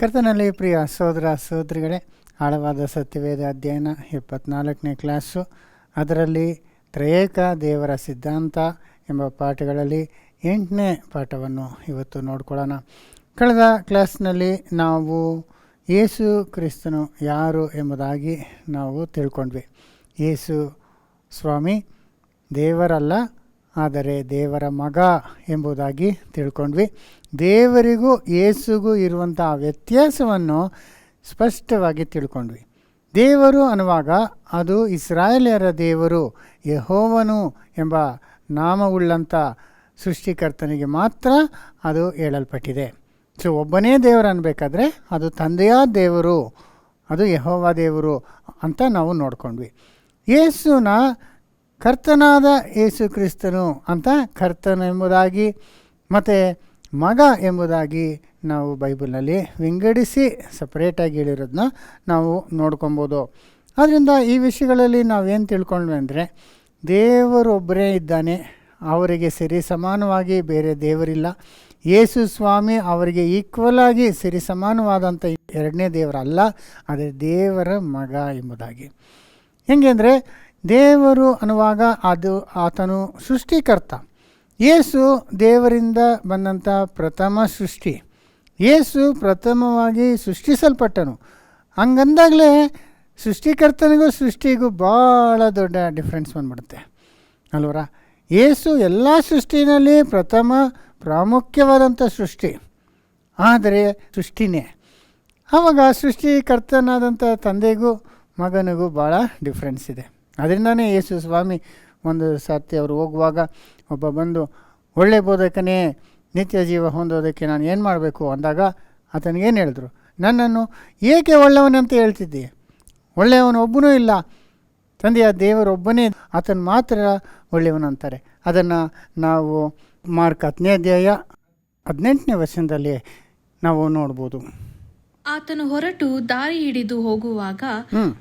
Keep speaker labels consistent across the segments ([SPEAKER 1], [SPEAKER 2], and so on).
[SPEAKER 1] ಕರ್ತನಲ್ಲಿ ಪ್ರಿಯ ಸಹೋದರ ಸಹೋದರಿಗಳೇ, ಆಳವಾದ ಸತ್ಯವೇದ ಅಧ್ಯಯನ 74ನೇ ಕ್ಲಾಸು, ಅದರಲ್ಲಿ ತ್ರಿಯೇಕ ದೇವರ ಸಿದ್ಧಾಂತ ಎಂಬ ಪಾಠಗಳಲ್ಲಿ 8ನೇ ಪಾಠವನ್ನು ಇವತ್ತು ನೋಡ್ಕೊಳ್ಳೋಣ. ಕಳೆದ ಕ್ಲಾಸ್ನಲ್ಲಿ ನಾವು ಯೇಸು ಕ್ರಿಸ್ತನು ಯಾರು ಎಂಬುದಾಗಿ ನಾವು ತಿಳ್ಕೊಂಡ್ವಿ. ಯೇಸು ಸ್ವಾಮಿ ದೇವರಲ್ಲ, ಆದರೆ ದೇವರ ಮಗ ಎಂಬುದಾಗಿ ತಿಳ್ಕೊಂಡ್ವಿ. ದೇವರಿಗೂ ಯೇಸುಗೂ ಇರುವಂಥ ವ್ಯತ್ಯಾಸವನ್ನು ಸ್ಪಷ್ಟವಾಗಿ ತಿಳ್ಕೊಂಡ್ವಿ. ದೇವರು ಅನ್ನುವಾಗ ಅದು ಇಸ್ರಾಯೇಲ್ಯರ ದೇವರು, ಯೆಹೋವನು ಎಂಬ ನಾಮವುಳ್ಳಂಥ ಸೃಷ್ಟಿಕರ್ತನಿಗೆ ಮಾತ್ರ ಅದು ಹೇಳಲ್ಪಟ್ಟಿದೆ. ಸೊ ಒಬ್ಬನೇ ದೇವರು ಅನ್ನಬೇಕಾದ್ರೆ ಅದು ತಂದೆಯ ದೇವರು, ಅದು ಯೆಹೋವ ದೇವರು ಅಂತ ನಾವು ನೋಡ್ಕೊಂಡ್ವಿ. ಯೇಸುನ ಕರ್ತನಾದ ಯೇಸು ಕ್ರಿಸ್ತನು ಅಂತ ಕರ್ತನ ಎಂಬುದಾಗಿ ಮತ್ತು ಮಗ ಎಂಬುದಾಗಿ ನಾವು ಬೈಬಲ್ನಲ್ಲಿ ವಿಂಗಡಿಸಿ ಸಪ್ರೇಟಾಗಿ ಹೇಳಿರೋದನ್ನ ನಾವು ನೋಡ್ಕೊಬೋದು. ಆದ್ದರಿಂದ ಈ ವಿಷಯಗಳಲ್ಲಿ ನಾವೇನು ತಿಳ್ಕೊಂಡ್ವಿ ಅಂದರೆ, ದೇವರೊಬ್ಬರೇ ಇದ್ದಾನೆ, ಅವರಿಗೆ ಸರಿ ಸಮಾನವಾಗಿ ಬೇರೆ ದೇವರಿಲ್ಲ. ಯೇಸು ಸ್ವಾಮಿ ಅವರಿಗೆ ಈಕ್ವಲ್ ಆಗಿ ಸರಿ ಸಮಾನವಾದಂಥ ಎರಡನೇ ದೇವರಲ್ಲ, ಆದರೆ ದೇವರ ಮಗ ಎಂಬುದಾಗಿ. ಹೆಂಗೆ ಅಂದರೆ, ದೇವರು ಅನ್ನುವಾಗ ಅದು ಆತನು ಸೃಷ್ಟಿಕರ್ತ. ಯೇಸು ದೇವರಿಂದ ಬಂದಂಥ ಪ್ರಥಮ ಸೃಷ್ಟಿ. ಯೇಸು ಪ್ರಥಮವಾಗಿ ಸೃಷ್ಟಿಸಲ್ಪಟ್ಟನು. ಹಂಗಂದಾಗಲೇ ಸೃಷ್ಟಿಕರ್ತನಿಗೂ ಸೃಷ್ಟಿಗೂ ಭಾಳ ದೊಡ್ಡ ಡಿಫ್ರೆನ್ಸ್ ಬಂದ್ಬಿಡುತ್ತೆ ಅಲ್ವರ. ಯೇಸು ಎಲ್ಲ ಸೃಷ್ಟಿನಲ್ಲಿ ಪ್ರಥಮ ಪ್ರಾಮುಖ್ಯವಾದಂಥ ಸೃಷ್ಟಿ, ಆದರೆ ಸೃಷ್ಟಿನೇ. ಆವಾಗ ಸೃಷ್ಟಿಕರ್ತನಾದಂಥ ತಂದೆಗೂ ಮಗನಿಗೂ ಭಾಳ ಡಿಫ್ರೆನ್ಸ್ ಇದೆ. ಅದರಿಂದನೇ ಯೇಸು ಸ್ವಾಮಿ ಒಂದು ಸರ್ತಿ ಅವರು ಹೋಗುವಾಗ ಒಬ್ಬ ಬಂದು, ಒಳ್ಳೆ ಬೋಧಕನೇ, ನಿತ್ಯ ಜೀವ ಹೊಂದೋದಕ್ಕೆ ನಾನು ಏನು ಮಾಡಬೇಕು ಅಂದಾಗ ಆತನಿಗೇನು ಹೇಳಿದ್ರು, ನನ್ನನ್ನು ಏಕೆ ಒಳ್ಳೆಯವನಂತ ಹೇಳ್ತಿದ್ದೀಯ? ಒಳ್ಳೆಯವನು ಒಬ್ಬನೂ ಇಲ್ಲ, ತಂದೆಯ ದೇವರೊಬ್ಬನೇ, ಆತನ ಮಾತ್ರ ಒಳ್ಳೆಯವನಂತಾರೆ. ಅದನ್ನು ನಾವು ಮಾರ್ಕ್ 10ನೇ ಅಧ್ಯಾಯ 18ನೇ ವಚನದಲ್ಲಿ ನಾವು ನೋಡ್ಬೋದು.
[SPEAKER 2] ಆತನು ಹೊರಟು ದಾರಿ ಹಿಡಿದು ಹೋಗುವಾಗ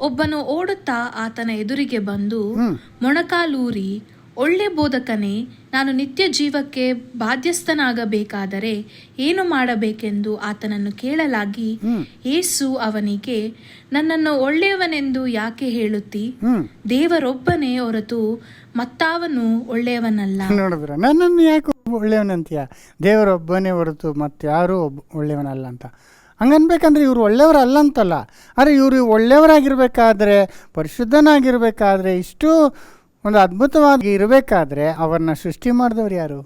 [SPEAKER 2] ಒಬ್ಬನು ಓಡುತ್ತಾ ಆತನ ಎದುರಿಗೆ ಬಂದು ಮೊಣಕಾಲೂರಿ, ಒಳ್ಳೆ ಬೋಧಕನೇ, ನಾನು ನಿತ್ಯ ಜೀವಕ್ಕೆ ಬಾಧ್ಯಸ್ಥನಾಗಬೇಕಾದರೆ ಏನು ಮಾಡಬೇಕೆಂದು ಆತನನ್ನು ಕೇಳಲಾಗಿ, ಯೇಸು ಅವನಿಗೆ, ನನ್ನನ್ನು ಒಳ್ಳೆಯವನೆಂದು ಯಾಕೆ ಹೇಳುತ್ತಿ? ದೇವರೊಬ್ಬನೇ ಹೊರತು ಮತ್ತಾವನು ಒಳ್ಳೆಯವನಲ್ಲ.
[SPEAKER 1] ನೋಡಿದ್ರ, ನನ್ನನ್ನು ಯಾಕೆ ಒಳ್ಳೆಯವನಂತೀಯ? ದೇವರೊಬ್ಬನೇ ಹೊರತು ಮತ್ತಾರೂ ಒಳ್ಳೆಯವನಲ್ಲ ಅಂತ ಹಂಗನ್ಬೇಕಂದ್ರೆ ಇವರು ಒಳ್ಳೆಯವರಲ್ಲ ಅಂತಲ್ಲ. ಆದರೆ ಇವರು ಒಳ್ಳೆಯವರಾಗಿರ್ಬೇಕಾದ್ರೆ, ಪರಿಶುದ್ಧನಾಗಿರ್ಬೇಕಾದ್ರೆ, ಇಷ್ಟು ಒಂದು ಅದ್ಭುತವಾಗಿ ಇರಬೇಕಾದ್ರೆ ಅವ್ರನ್ನ ಸೃಷ್ಟಿ ಮಾಡಿದವ್ರು ಯಾರು?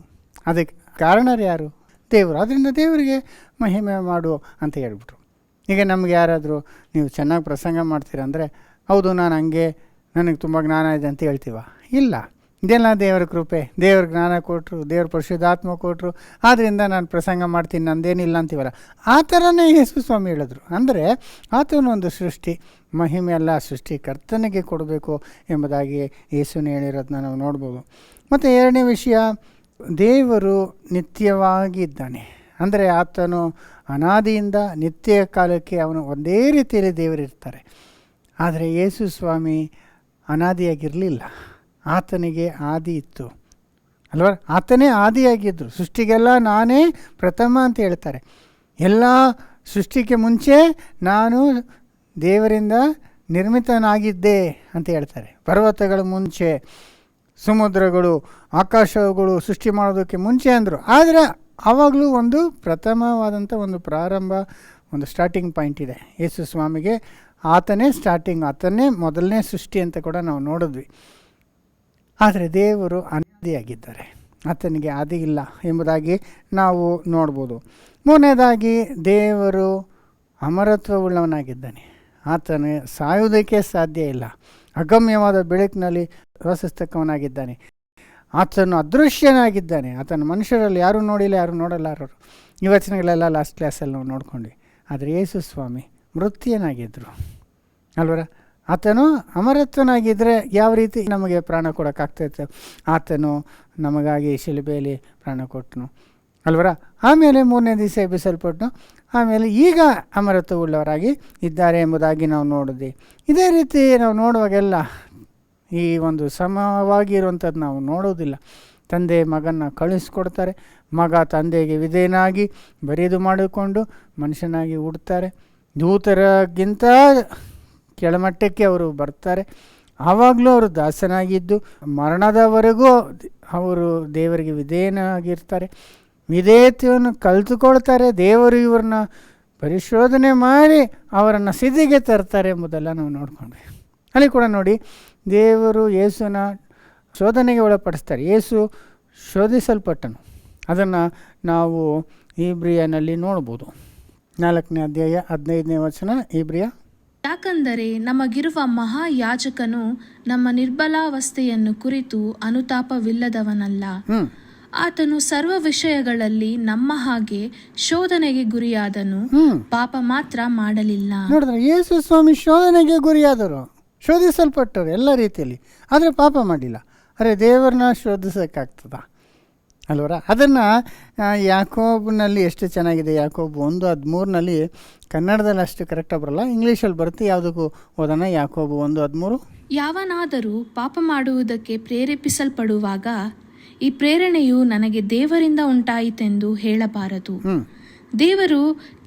[SPEAKER 1] ಅದಕ್ಕೆ ಕಾರಣರು ಯಾರು? ದೇವರು. ಅದರಿಂದ ದೇವರಿಗೆ ಮಹಿಮೆ ಮಾಡು ಅಂತ ಹೇಳ್ಬಿಟ್ರು. ಈಗ ನಮ್ಗೆ ಯಾರಾದರೂ ನೀವು ಚೆನ್ನಾಗಿ ಪ್ರಸಂಗ ಮಾಡ್ತೀರಂದರೆ, ಹೌದು ನಾನು ಹಂಗೆ, ನನಗೆ ತುಂಬ ಜ್ಞಾನ ಇದೆ ಅಂತ ಹೇಳ್ತೀವ? ಇಲ್ಲ. ಇದೆಲ್ಲ ದೇವರ ಕೃಪೆ, ದೇವ್ರ ಜ್ಞಾನ ಕೊಟ್ಟರು, ದೇವ್ರ ಪರಿಶುದ್ಧಾತ್ಮ ಕೊಟ್ಟರು, ಆದ್ದರಿಂದ ನಾನು ಪ್ರಸಂಗ ಮಾಡ್ತೀನಿ, ನಂದೇನಿಲ್ಲ ಅಂತೀವಲ್ಲ. ಆ ಥರನೇ ಯೇಸು ಸ್ವಾಮಿ ಹೇಳಿದ್ರು. ಅಂದರೆ ಆತನೊಂದು ಸೃಷ್ಟಿ, ಮಹಿಮೆ ಎಲ್ಲ ಸೃಷ್ಟಿಕರ್ತನಿಗೆ ಕೊಡಬೇಕು ಎಂಬುದಾಗಿ ಯೇಸುನೇ ಹೇಳಿರೋದನ್ನ ನಾವು ನೋಡ್ಬೋದು. ಮತ್ತು ಎರಡನೇ ವಿಷಯ, ದೇವರು ನಿತ್ಯವಾಗಿ ಇದ್ದಾನೆ. ಅಂದರೆ ಆತನು ಅನಾದಿಯಿಂದ ನಿತ್ಯ ಕಾಲಕ್ಕೆ ಅವನು ಒಂದೇ ರೀತಿಯಲ್ಲಿ ದೇವರಿರ್ತಾರೆ. ಆದರೆ ಯೇಸು ಸ್ವಾಮಿ ಅನಾದಿಯಾಗಿರಲಿಲ್ಲ, ಆತನಿಗೆ ಆದಿ ಇತ್ತು ಅಲ್ವ. ಆತನೇ ಆದಿಯಾಗಿದ್ದರು. ಸೃಷ್ಟಿಗೆಲ್ಲ ನಾನೇ ಪ್ರಥಮ ಅಂತ ಹೇಳ್ತಾರೆ. ಎಲ್ಲ ಸೃಷ್ಟಿಗೆ ಮುಂಚೆ ನಾನು ದೇವರಿಂದ ನಿರ್ಮಿತನಾಗಿದ್ದೆ ಅಂತ ಹೇಳ್ತಾರೆ. ಪರ್ವತಗಳ ಮುಂಚೆ, ಸಮುದ್ರಗಳು, ಆಕಾಶಗಳು ಸೃಷ್ಟಿ ಮಾಡೋದಕ್ಕೆ ಮುಂಚೆ ಅಂದರು. ಆದರೆ ಆವಾಗಲೂ ಒಂದು ಪ್ರಥಮವಾದಂಥ ಒಂದು ಪ್ರಾರಂಭ, ಒಂದು ಸ್ಟಾರ್ಟಿಂಗ್ ಪಾಯಿಂಟ್ ಇದೆ ಯೇಸು ಸ್ವಾಮಿಗೆ. ಆತನೇ ಸ್ಟಾರ್ಟಿಂಗ್, ಆತನೇ ಮೊದಲನೇ ಸೃಷ್ಟಿ ಅಂತ ಕೂಡ ನಾವು ನೋಡಿದ್ವಿ. ಆದರೆ ದೇವರು ಅನಾದಿಯಾಗಿದ್ದಾರೆ, ಆತನಿಗೆ ಆದಿ ಇಲ್ಲ ಎಂಬುದಾಗಿ ನಾವು ನೋಡ್ಬೋದು. ಮೂರನೇದಾಗಿ, ದೇವರು ಅಮರತ್ವವುಳ್ಳವನಾಗಿದ್ದಾನೆ. ಆತನು ಸಾಯುವುದಕ್ಕೆ ಸಾಧ್ಯ ಇಲ್ಲ, ಅಗಮ್ಯವಾದ ಬೆಳಕಿನಲ್ಲಿ ವಾಸಿಸ್ತಕ್ಕವನಾಗಿದ್ದಾನೆ. ಆತನು ಅದೃಶ್ಯನಾಗಿದ್ದಾನೆ. ಆತನ ಮನುಷ್ಯರಲ್ಲಿ ಯಾರೂ ನೋಡಿಲ್ಲ, ಯಾರೂ ನೋಡಲಾರರು. ಈ ವಚನಗಳೆಲ್ಲ ಲಾಸ್ಟ್ ಕ್ಲಾಸಲ್ಲಿ ನಾವು ನೋಡ್ಕೊಂಡ್ವಿ. ಆದರೆ ಯೇಸು ಸ್ವಾಮಿ ಮೃತ್ಯನಾಗಿದ್ದರು ಅಲ್ವರ. ಆತನು ಅಮರತ್ವನಾಗಿದ್ದರೆ ಯಾವ ರೀತಿ ನಮಗೆ ಪ್ರಾಣ ಕೊಡೋಕ್ಕಾಗ್ತೈತೆ? ಆತನು ನಮಗಾಗಿ ಶಿಲುಬೆಯಲ್ಲಿ ಪ್ರಾಣ ಕೊಟ್ಟನು ಅಲ್ವರ. ಆಮೇಲೆ 3ನೇ ದಿವಸ ಎಬ್ಬಿಸಲ್ಪಟ್ಟನು. ಆಮೇಲೆ ಈಗ ಅಮರತ್ವವುಳ್ಳವರಾಗಿ ಇದ್ದಾರೆ ಎಂಬುದಾಗಿ ನಾವು ನೋಡಿದ್ವಿ. ಇದೇ ರೀತಿ ನಾವು ನೋಡುವಾಗೆಲ್ಲ ಈ ಒಂದು ಸಮವಾಗಿ ಇರುವಂಥದ್ದು ನಾವು ನೋಡೋದಿಲ್ಲ. ತಂದೆ ಮಗನ ಕಳಿಸ್ಕೊಡ್ತಾರೆ. ಮಗ ತಂದೆಗೆ ವಿಧೇಯನಾಗಿ ಬರೆದು ಮಾಡಿಕೊಂಡು ಮನುಷ್ಯನಾಗಿ ಹುಡ್ತಾರೆ. ದೂತರಿಗಿಂತ ಕೆಳಮಟ್ಟಕ್ಕೆ ಅವರು ಬರ್ತಾರೆ. ಆವಾಗಲೂ ಅವರು ದಾಸನಾಗಿದ್ದು ಮರಣದವರೆಗೂ ಅವರು ದೇವರಿಗೆ ವಿಧೇಯನಾಗಿರ್ತಾರೆ. ವಿಧೇಯತೆಯನ್ನು ಕಲಿತುಕೊಳ್ತಾರೆ. ದೇವರು ಇವ್ರನ್ನ ಪರಿಶೋಧನೆ ಮಾಡಿ ಅವರನ್ನು ಸಿದ್ಧಿಗೆ ತರ್ತಾರೆ ಎಂಬುದೆಲ್ಲ ನಾವು ನೋಡ್ಕೊಂಡ್ವಿ. ಅಲ್ಲಿ ಕೂಡ ನೋಡಿ, ದೇವರು ಯೇಸುನ ಶೋಧನೆಗೆ ಒಳಪಡಿಸ್ತಾರೆ. ಯೇಸು ಶೋಧಿಸಲ್ಪಟ್ಟನು. ಅದನ್ನು ನಾವು ಇಬ್ರಿಯನಲ್ಲಿ ನೋಡ್ಬೋದು. 4ನೇ ಅಧ್ಯಾಯ 15ನೇ ವಚನ, ಇಬ್ರಿಯ.
[SPEAKER 2] ಯಾಕಂದರೆ ನಮಗಿರುವ ಮಹಾಯಾಜಕನು ನಮ್ಮ ನಿರ್ಬಲಾವಸ್ಥೆಯನ್ನು ಕುರಿತು ಅನುತಾಪವಿಲ್ಲದವನಲ್ಲ. ಆತನು ಸರ್ವ ವಿಷಯಗಳಲ್ಲಿ ನಮ್ಮ ಹಾಗೆ ಶೋಧನೆಗೆ ಗುರಿಯಾದನು, ಪಾಪ ಮಾತ್ರ ಮಾಡಲಿಲ್ಲ.
[SPEAKER 1] ನೋಡಿದ್ರೆ ಯೇಸು ಸ್ವಾಮಿ ಶೋಧನೆಗೆ ಗುರಿಯಾದರು, ಶೋಧಿಸಲ್ಪಟ್ಟರು ಎಲ್ಲ ರೀತಿಯಲ್ಲಿ, ಆದರೆ ಪಾಪ ಮಾಡಿಲ್ಲ. ಅರೆ, ದೇವರನ್ನ ಶೋಧಿಸೋಕ್ಕಾಗ್ತದ ಅಲ್ವರ? ಅದನ್ನು ಯಾಕೋಬ್ನಲ್ಲಿ ಎಷ್ಟು ಚೆನ್ನಾಗಿದೆ. ಯಾಕೋಬ್ 1:13 ಕನ್ನಡದಲ್ಲಿ ಅಷ್ಟು ಕರೆಕ್ಟಾಗಿ ಬರಲ್ಲ, ಇಂಗ್ಲೀಷಲ್ಲಿ ಬರುತ್ತೆ. ಯಾವುದಕ್ಕೂ ಓದೋಣ. ಯಾಕೋಬ್ 1:13.
[SPEAKER 2] ಯಾವನಾದರೂ ಪಾಪ ಮಾಡುವುದಕ್ಕೆ ಪ್ರೇರೇಪಿಸಲ್ಪಡುವಾಗ ಈ ಪ್ರೇರಣೆಯು ನನಗೆ ದೇವರಿಂದ ಉಂಟಾಯಿತೆಂದು ಹೇಳಬಾರದು. ದೇವರು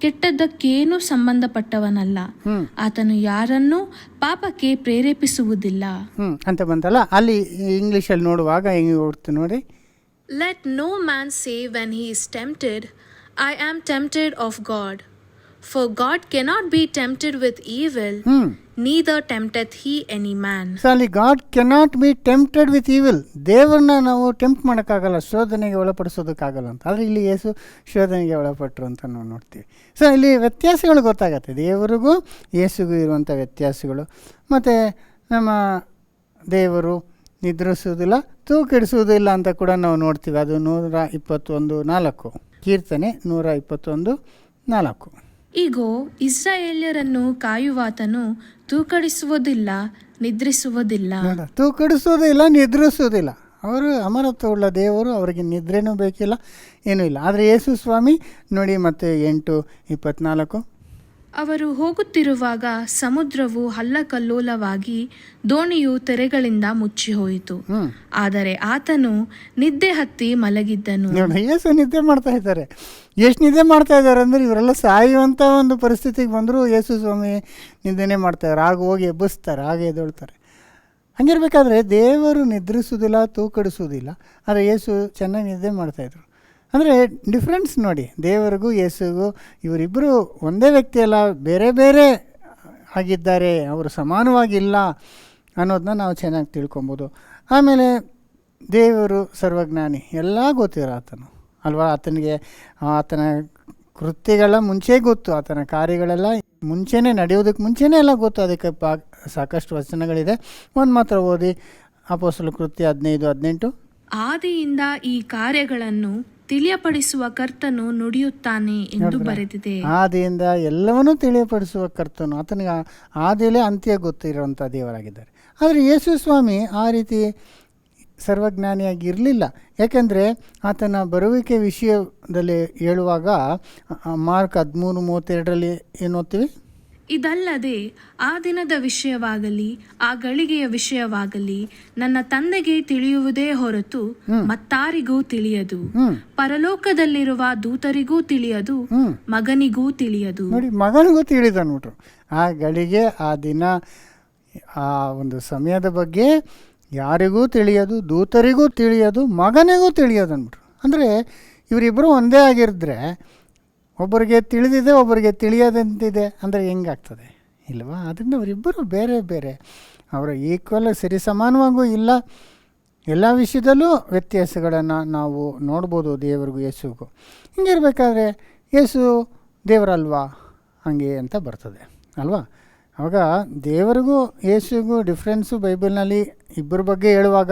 [SPEAKER 2] ಕೆಟ್ಟದ್ದಕ್ಕೇನೂ ಸಂಬಂಧಪಟ್ಟವನಲ್ಲ. ಆತನು ಯಾರನ್ನೂ ಪಾಪಕ್ಕೆ ಪ್ರೇರೇಪಿಸುವುದಿಲ್ಲ
[SPEAKER 1] ಅಂತ ಬಂತಲ್ಲ. ಅಲ್ಲಿ ಇಂಗ್ಲೀಷಲ್ಲಿ ನೋಡುವಾಗ ಹೆಂಗೆ ಓಡ್ತು ನೋಡಿ.
[SPEAKER 2] Let no man say when he is tempted, I am tempted of God. For God cannot be tempted with evil, neither tempteth he any man.
[SPEAKER 1] So ಅಲ್ಲಿ God cannot be tempted with evil. ದೇವರನ್ನ ನಾವು tempt ಮಾಡೋಕ್ಕಾಗಲ್ಲ, ಶೋಧನೆಗೆ ಒಳಪಡಿಸೋದಕ್ಕಾಗಲ್ಲ ಅಂತ. ಆದರೆ ಇಲ್ಲಿ ಯೇಸು ಶೋಧನೆಗೆ ಒಳಪಟ್ಟರು ಅಂತ ನಾವು ನೋಡ್ತೀವಿ. ಸೊ ಇಲ್ಲಿ ವ್ಯತ್ಯಾಸಗಳು ಗೊತ್ತಾಗತ್ತೆ, ದೇವರಿಗೂ ಯೇಸುಗೂ ಇರುವಂಥ ವ್ಯತ್ಯಾಸಗಳು. ಮತ್ತು ನಮ್ಮ ದೇವರು ನಿದ್ರಿಸುವುದಿಲ್ಲ, ತೂಕಿಡಿಸುವುದಿಲ್ಲ ಅಂತ ಕೂಡ ನಾವು ನೋಡ್ತೀವಿ. ಅದು 121:4, ಕೀರ್ತನೆ 121:4.
[SPEAKER 2] ಈಗೋ ಇಸ್ರಾಯೇಲ್ಯರನ್ನು ಕಾಯುವಾತನು ತೂಕಡಿಸುವುದಿಲ್ಲ, ನಿದ್ರಿಸುವುದಿಲ್ಲ.
[SPEAKER 1] ತೂಕಡಿಸುವುದಿಲ್ಲ, ನಿದ್ರಿಸುವುದಿಲ್ಲ. ಅವರು ಅಮರತ್ವವುಳ್ಳ ದೇವರು, ಅವರಿಗೆ ನಿದ್ರೆನೂ ಬೇಕಿಲ್ಲ, ಏನೂ ಇಲ್ಲ. ಆದರೆ ಯೇಸು ಸ್ವಾಮಿ ನೋಡಿ, ಮತ್ತೆ 8:24.
[SPEAKER 2] ಅವರು ಹೋಗುತ್ತಿರುವಾಗ ಸಮುದ್ರವು ಹಲ್ಲಕಲ್ಲೋಲವಾಗಿ ದೋಣಿಯು ತೆರೆಗಳಿಂದ ಮುಚ್ಚಿ ಹೋಯಿತು. ಆದರೆ ಆತನು ನಿದ್ದೆ ಹತ್ತಿ ಮಲಗಿದ್ದನು.
[SPEAKER 1] ಯೇಸು ನಿದ್ದೆ ಮಾಡ್ತಾ ಇದ್ದಾರೆ. ಎಷ್ಟು ನಿದ್ದೆ ಮಾಡ್ತಾ ಇದ್ದಾರೆ ಅಂದರೆ, ಇವರೆಲ್ಲ ಸಾಯುವಂಥ ಒಂದು ಪರಿಸ್ಥಿತಿಗೆ ಬಂದರೂ ಯೇಸು ಸ್ವಾಮಿ ನಿದ್ದೆನೇ ಮಾಡ್ತಾಯಿದ್ದಾರೆ. ಆಗ ಹೋಗಿ ಎಬ್ಬಿಸ್ತಾರೆ, ಹಾಗೆ ಎದ್ದೇಳ್ತಾರೆ. ಹಂಗಿರ್ಬೇಕಾದ್ರೆ ದೇವರು ನಿದ್ರಿಸೋದಿಲ್ಲ, ತೂಕಡಿಸೋದಿಲ್ಲ, ಆದರೆ ಯೇಸು ಚೆನ್ನಾಗಿ ನಿದ್ದೆ ಮಾಡ್ತಾಯಿದ್ರು. ಅಂದರೆ ಡಿಫ್ರೆನ್ಸ್ ನೋಡಿ, ದೇವರಿಗೂ ಯೇಸುಗೂ ಇವರಿಬ್ಬರು ಒಂದೇ ವ್ಯಕ್ತಿಯಲ್ಲ, ಬೇರೆ ಬೇರೆ ಆಗಿದ್ದಾರೆ, ಅವರು ಸಮಾನವಾಗಿಲ್ಲ ಅನ್ನೋದನ್ನ ನಾವು ಚೆನ್ನಾಗಿ ತಿಳ್ಕೊಬೋದು. ಆಮೇಲೆ ದೇವರು ಸರ್ವಜ್ಞಾನಿ, ಎಲ್ಲ ಗೊತ್ತಿರೋ ಆತನು ಅಲ್ವಾ. ಆತನಿಗೆ ಆತನ ಕೃತ್ಯಗಳ ಮುಂಚೆ ಗೊತ್ತು, ಆತನ ಕಾರ್ಯಗಳೆಲ್ಲ ಮುಂಚೆನೇ ನಡೆಯೋದಕ್ಕೆ ಮುಂಚೆನೇ ಎಲ್ಲ ಗೊತ್ತು. ಅದಕ್ಕೆ ಸಾಕಷ್ಟು ವಚನಗಳಿದೆ. ಒಂದು ಮಾತ್ರ ಓದಿ, ಅಪೊಸ್ತಲರ ಕೃತ್ಯ 15:18.
[SPEAKER 2] ಆದಿಯಿಂದ ಈ ಕಾರ್ಯಗಳನ್ನು ತಿಳಿಯಪಡಿಸುವ ಕರ್ತನು ನುಡಿಯುತ್ತಾನೆ ಎಂದು ಬರೆದಿದೆ.
[SPEAKER 1] ಆದಿಯಿಂದ ಎಲ್ಲವನ್ನೂ ತಿಳಿಯಪಡಿಸುವ ಕರ್ತನು, ಆತನಿಗೆ ಆದಿಲೇ ಅಂತ್ಯ ಗೊತ್ತಿರುವಂಥ ದೇವರಾಗಿದ್ದಾರೆ. ಆದರೆ ಯೇಸು ಸ್ವಾಮಿ ಆ ರೀತಿ ಸರ್ವಜ್ಞಾನಿಯಾಗಿ ಇರಲಿಲ್ಲ. ಯಾಕೆಂದರೆ ಆತನ ಬರುವಿಕೆ ವಿಷಯದಲ್ಲಿ ಹೇಳುವಾಗ ಮಾರ್ಕ್ 13:32 ಏನು ಓದ್ತೀವಿ?
[SPEAKER 2] ಇದಲ್ಲದೆ ಆ ದಿನದ ವಿಷಯವಾಗಲಿ ಆ ಗಳಿಗೆಯ ವಿಷಯವಾಗಲಿ ನನ್ನ ತಂದೆಗೆ ತಿಳಿಯುವುದೇ ಹೊರತು ಮತ್ತಾರಿಗೂ ತಿಳಿಯದು, ಪರಲೋಕದಲ್ಲಿರುವ ದೂತರಿಗೂ ತಿಳಿಯದು, ಮಗನಿಗೂ ತಿಳಿಯದು.
[SPEAKER 1] ನೋಡಿ, ಮಗನಿಗೂ ತಿಳಿದು ಅಂದ್ಬಿಟ್ರು. ಆ ಗಳಿಗೆ, ಆ ದಿನ, ಆ ಒಂದು ಸಮಯದ ಬಗ್ಗೆ ಯಾರಿಗೂ ತಿಳಿಯೋದು, ದೂತರಿಗೂ ತಿಳಿಯೋದು, ಮಗನಿಗೂ ತಿಳಿಯೋದು ಅಂದ್ಬಿಟ್ರು. ಅಂದರೆ ಇವರಿಬ್ಬರು ಒಂದೇ ಆಗಿರಿದ್ರೆ ಒಬ್ಬರಿಗೆ ತಿಳಿದಿದೆ, ಒಬ್ಬರಿಗೆ ತಿಳಿಯೋದಂತಿದೆ ಅಂದರೆ ಹೆಂಗಾಗ್ತದೆ ಇಲ್ವಾ? ಅದರಿಂದ ಅವರಿಬ್ಬರು ಬೇರೆ ಬೇರೆ, ಅವರ ಈಕ್ವಲ್ ಸರಿ ಸಮಾನವಾಗೂ ಇಲ್ಲ. ಎಲ್ಲ ವಿಷಯದಲ್ಲೂ ವ್ಯತ್ಯಾಸಗಳನ್ನು ನಾವು ನೋಡ್ಬೋದು ದೇವರಿಗೂ ಯೇಸುಗೂ. ಹಿಂಗಿರ್ಬೇಕಾದ್ರೆ ಯೇಸು ದೇವರಲ್ವಾ ಹಂಗೆ ಅಂತ ಬರ್ತದೆ ಅಲ್ವಾ? ಆವಾಗ ದೇವರಿಗೂ ಯೇಸುಗೂ ಡಿಫ್ರೆನ್ಸು ಬೈಬಲ್ನಲ್ಲಿ ಇಬ್ಬರ ಬಗ್ಗೆ ಹೇಳುವಾಗ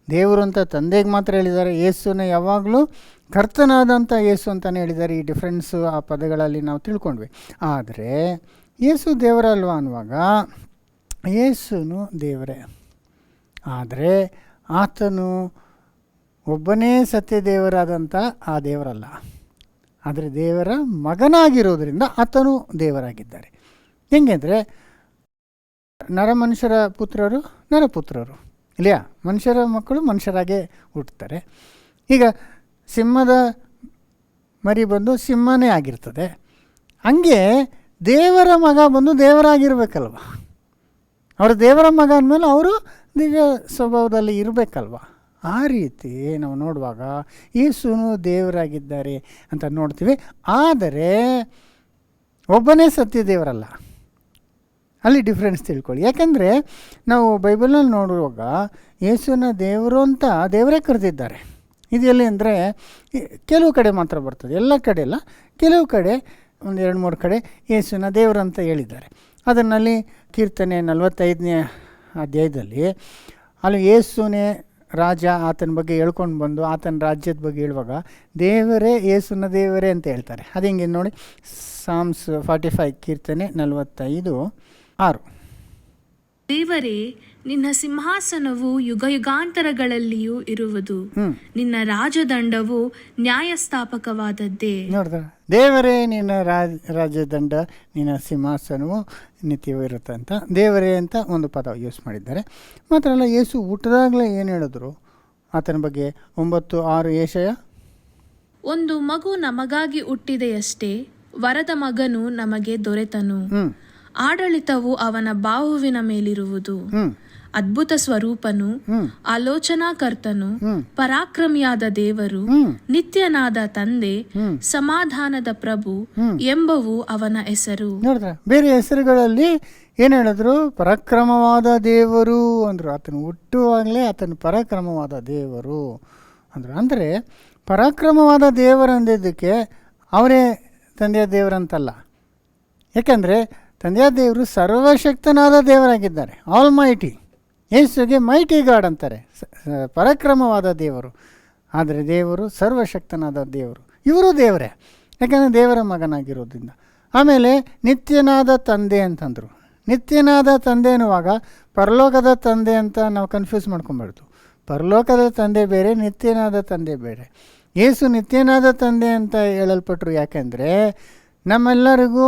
[SPEAKER 1] ದೇವರು ಅಂತ ತಂದೆಗೆ ಮಾತ್ರ ಹೇಳಿದ್ದಾರೆ, ಯೇಸುನ ಯಾವಾಗಲೂ ಕರ್ತನಾದಂಥ ಯೇಸು ಅಂತಲೇ ಹೇಳಿದ್ದಾರೆ. ಈ ಡಿಫ್ರೆನ್ಸು ಆ ಪದಗಳಲ್ಲಿ ನಾವು ತಿಳ್ಕೊಂಡ್ವಿ. ಆದರೆ ಯೇಸು ದೇವರಲ್ವ ಅನ್ನುವಾಗ ಯೇಸುನು ದೇವರೇ, ಆದರೆ ಆತನು ಒಬ್ಬನೇ ಸತ್ಯ ದೇವರಾದಂಥ ಆ ದೇವರಲ್ಲ. ಆದರೆ ದೇವರ ಮಗನಾಗಿರೋದ್ರಿಂದ ಆತನು ದೇವರಾಗಿದ್ದಾರೆ. ಹೆಂಗೆಂದರೆ ನರಮನುಷ್ಯರ ಪುತ್ರರು ನರಪುತ್ರರು, ಇಲ್ಲಯಾ? ಮನುಷ್ಯರ ಮಕ್ಕಳು ಮನುಷ್ಯರಾಗೇ ಹುಟ್ಟುತ್ತಾರೆ. ಈಗ ಸಿಂಹದ ಮರಿ ಬಂದು ಸಿಂಹನೇ ಆಗಿರ್ತದೆ. ಹಂಗೆ ದೇವರ ಮಗ ಬಂದು ದೇವರಾಗಿರ್ಬೇಕಲ್ವ. ಅವರು ದೇವರ ಮಗ ಅಂದಮೇಲೆ ಅವರು ದಿವ್ಯ ಸ್ವಭಾವದಲ್ಲಿ ಇರಬೇಕಲ್ವ. ಆ ರೀತಿ ನಾವು ನೋಡುವಾಗ ಯೇಸುನು ದೇವರಾಗಿದ್ದಾರೆ ಅಂತ ನೋಡ್ತೀವಿ. ಆದರೆ ಒಬ್ಬನೇ ಸತ್ಯ ದೇವರಲ್ಲ. ಅಲ್ಲಿ ಡಿಫ್ರೆನ್ಸ್ ತಿಳ್ಕೊಳ್ಳಿ. ಯಾಕೆಂದರೆ ನಾವು ಬೈಬಲ್ನಲ್ಲಿ ನೋಡುವಾಗ ಯೇಸುನ ದೇವರು ಅಂತ ದೇವರೇ ಕರೆದಿದ್ದಾರೆ. ಇದು ಎಲ್ಲಿ ಅಂದರೆ ಕೆಲವು ಕಡೆ ಮಾತ್ರ ಬರ್ತದೆ, ಎಲ್ಲ ಕಡೆ ಇಲ್ಲ. ಕೆಲವು ಕಡೆ ಒಂದು 2-3 ಕಡೆ ಯೇಸುನ ದೇವರು ಅಂತ ಹೇಳಿದ್ದಾರೆ. ಅದರಲ್ಲಿ ಕೀರ್ತನೆ 45ನೇ ಅಧ್ಯಾಯದಲ್ಲಿ ಅಲ್ಲಿ ಯೇಸುನೇ ರಾಜ, ಆತನ ಬಗ್ಗೆ ಹೇಳ್ಕೊಂಡು ಬಂದು ಆತನ ರಾಜ್ಯದ ಬಗ್ಗೆ ಹೇಳುವಾಗ ದೇವರೇ ಯೇಸುನ ದೇವರೇ ಅಂತ ಹೇಳ್ತಾರೆ. ಅದು ಹಿಂಗೆ ನೋಡಿ, ಸಾಮ್ಸ್ 45 ಕೀರ್ತನೆ 45:6.
[SPEAKER 2] ದೇವರೇ, ನಿನ್ನ ಸಿಂಹಾಸನವು ಯುಗಯುಗಾಂತರಗಳಲ್ಲಿಯೂ ಇರುವುದು, ನಿನ್ನ ರಾಜದಂಡವು ನ್ಯಾಯಸ್ಥಾಪಕವಾದದ್ದೇ.
[SPEAKER 1] ನೋಡಿದ್ರ, ದೇವರೇ ನಿನ್ನ ರಾಜದಂಡ, ನಿನ್ನ ಸಿಂಹಾಸನವು ನಿತ್ಯವೂ ಇರುತ್ತೆ ಅಂತ ದೇವರೇ ಅಂತ ಒಂದು ಪದ ಯೂಸ್ ಮಾಡಿದ್ದಾರೆ. ಮಾತ್ರ ಅಲ್ಲ, ಯೇಸು ಹುಟ್ಟಿದಾಗಲೇ ಏನು ಹೇಳಿದ್ರು ಆತನ ಬಗ್ಗೆ? 9:6 ಯೆಶಾಯ.
[SPEAKER 2] ಒಂದು ಮಗು ನಮಗಾಗಿ ಹುಟ್ಟಿದೆಯಷ್ಟೇ, ವರದ ಮಗನು ನಮಗೆ ದೊರೆತನು, ಆಡಳಿತವು ಅವನ ಬಾಹುವಿನ ಮೇಲಿರುವುದು. ಅದ್ಭುತ ಸ್ವರೂಪನು, ಆಲೋಚನಾಕರ್ತನು, ಪರಾಕ್ರಮಿಯಾದ ದೇವರು, ನಿತ್ಯನಾದ ತಂದೆ, ಸಮಾಧಾನದ ಪ್ರಭು ಎಂಬವು ಅವನ ಹೆಸರು.
[SPEAKER 1] ನೋಡಿದ್ರ, ಬೇರೆ ಹೆಸರುಗಳಲ್ಲಿ ಏನು ಹೇಳಿದ್ರು? ಪರಾಕ್ರಮವಾದ ದೇವರು ಅಂದರು. ಆತನು ಹುಟ್ಟುವಾಗಲೇ ಆತನು ಪರಾಕ್ರಮವಾದ ದೇವರು ಅಂದರು. ಅಂದರೆ ಪರಾಕ್ರಮವಾದ ದೇವರು ಅಂದಿದ್ದಕ್ಕೆ ಅವರೇ ತಂದೆಯ ದೇವರಂತಲ್ಲ. ಯಾಕೆಂದರೆ ತಂದೆಯ ದೇವರು ಸರ್ವಶಕ್ತನಾದ ದೇವರಾಗಿದ್ದಾರೆ, ಆಲ್ ಮೈಟಿ. ಯೇಸುಗೆ ಮೈಟಿ ಗಾಡ್ ಅಂತಾರೆ, ಪರಾಕ್ರಮವಾದ ದೇವರು. ಆದರೆ ದೇವರು ಸರ್ವಶಕ್ತನಾದ ದೇವರು. ಇವರು ದೇವರೇ, ಯಾಕಂದರೆ ದೇವರ ಮಗನಾಗಿರೋದ್ರಿಂದ. ಆಮೇಲೆ ನಿತ್ಯನಾದ ತಂದೆ ಅಂತಂದರು. ನಿತ್ಯನಾದ ತಂದೆ ಅನ್ನುವಾಗ ಪರಲೋಕದ ತಂದೆ ಅಂತ ನಾವು ಕನ್ಫ್ಯೂಸ್ ಮಾಡ್ಕೊಬಾರ್ದು. ಪರಲೋಕದ ತಂದೆ ಬೇರೆ, ನಿತ್ಯನಾದ ತಂದೆ ಬೇರೆ. ಯೇಸು ನಿತ್ಯನಾದ ತಂದೆ ಅಂತ ಹೇಳಲ್ಪಟ್ರು. ಯಾಕೆಂದರೆ ನಮ್ಮೆಲ್ಲರಿಗೂ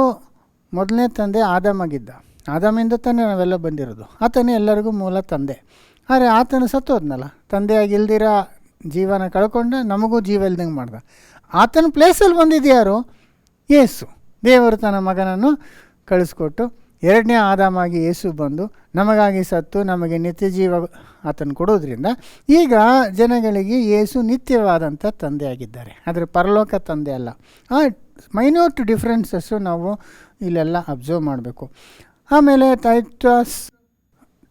[SPEAKER 1] ಮೊದಲನೇ ತಂದೆ ಆದಾಮಾಗಿದ್ದ. ಆದಾಮಿಂದ ತಾನೇ ನಾವೆಲ್ಲ ಬಂದಿರೋದು. ಆತನೇ ಎಲ್ಲರಿಗೂ ಮೂಲ ತಂದೆ. ಆದರೆ ಆತನು ಸತ್ತೋದ್ನಲ್ಲ, ತಂದೆಯಾಗಿಲ್ದಿರ ಜೀವನ ಕಳ್ಕೊಂಡ, ನಮಗೂ ಜೀವ ಇಲ್ದಂಗೆ ಮಾಡ್ದ. ಆತನ ಪ್ಲೇಸಲ್ಲಿ ಬಂದಿದ್ಯಾರು? ಯೇಸು. ದೇವರು ತನ್ನ ಮಗನನ್ನು ಕಳಿಸ್ಕೊಟ್ಟು ಎರಡನೇ ಆದಾಮಾಗಿ ಯೇಸು ಬಂದು ನಮಗಾಗಿ ಸತ್ತು ನಮಗೆ ನಿತ್ಯ ಜೀವ ಆತನು ಕೊಡೋದ್ರಿಂದ ಈಗ ಜನಗಳಿಗೆ ಯೇಸು ನಿತ್ಯವಾದಂಥ ತಂದೆಯಾಗಿದ್ದಾರೆ. ಆದರೆ ಪರಲೋಕ ತಂದೆ ಅಲ್ಲ. ಆ ಮೈನ್ಯೂಟ್ ಡಿಫ್ರೆನ್ಸಸ್ಸು ನಾವು ಇಲ್ಲೆಲ್ಲ ಅಬ್ಸರ್ವ್ ಮಾಡಬೇಕು. ಆಮೇಲೆ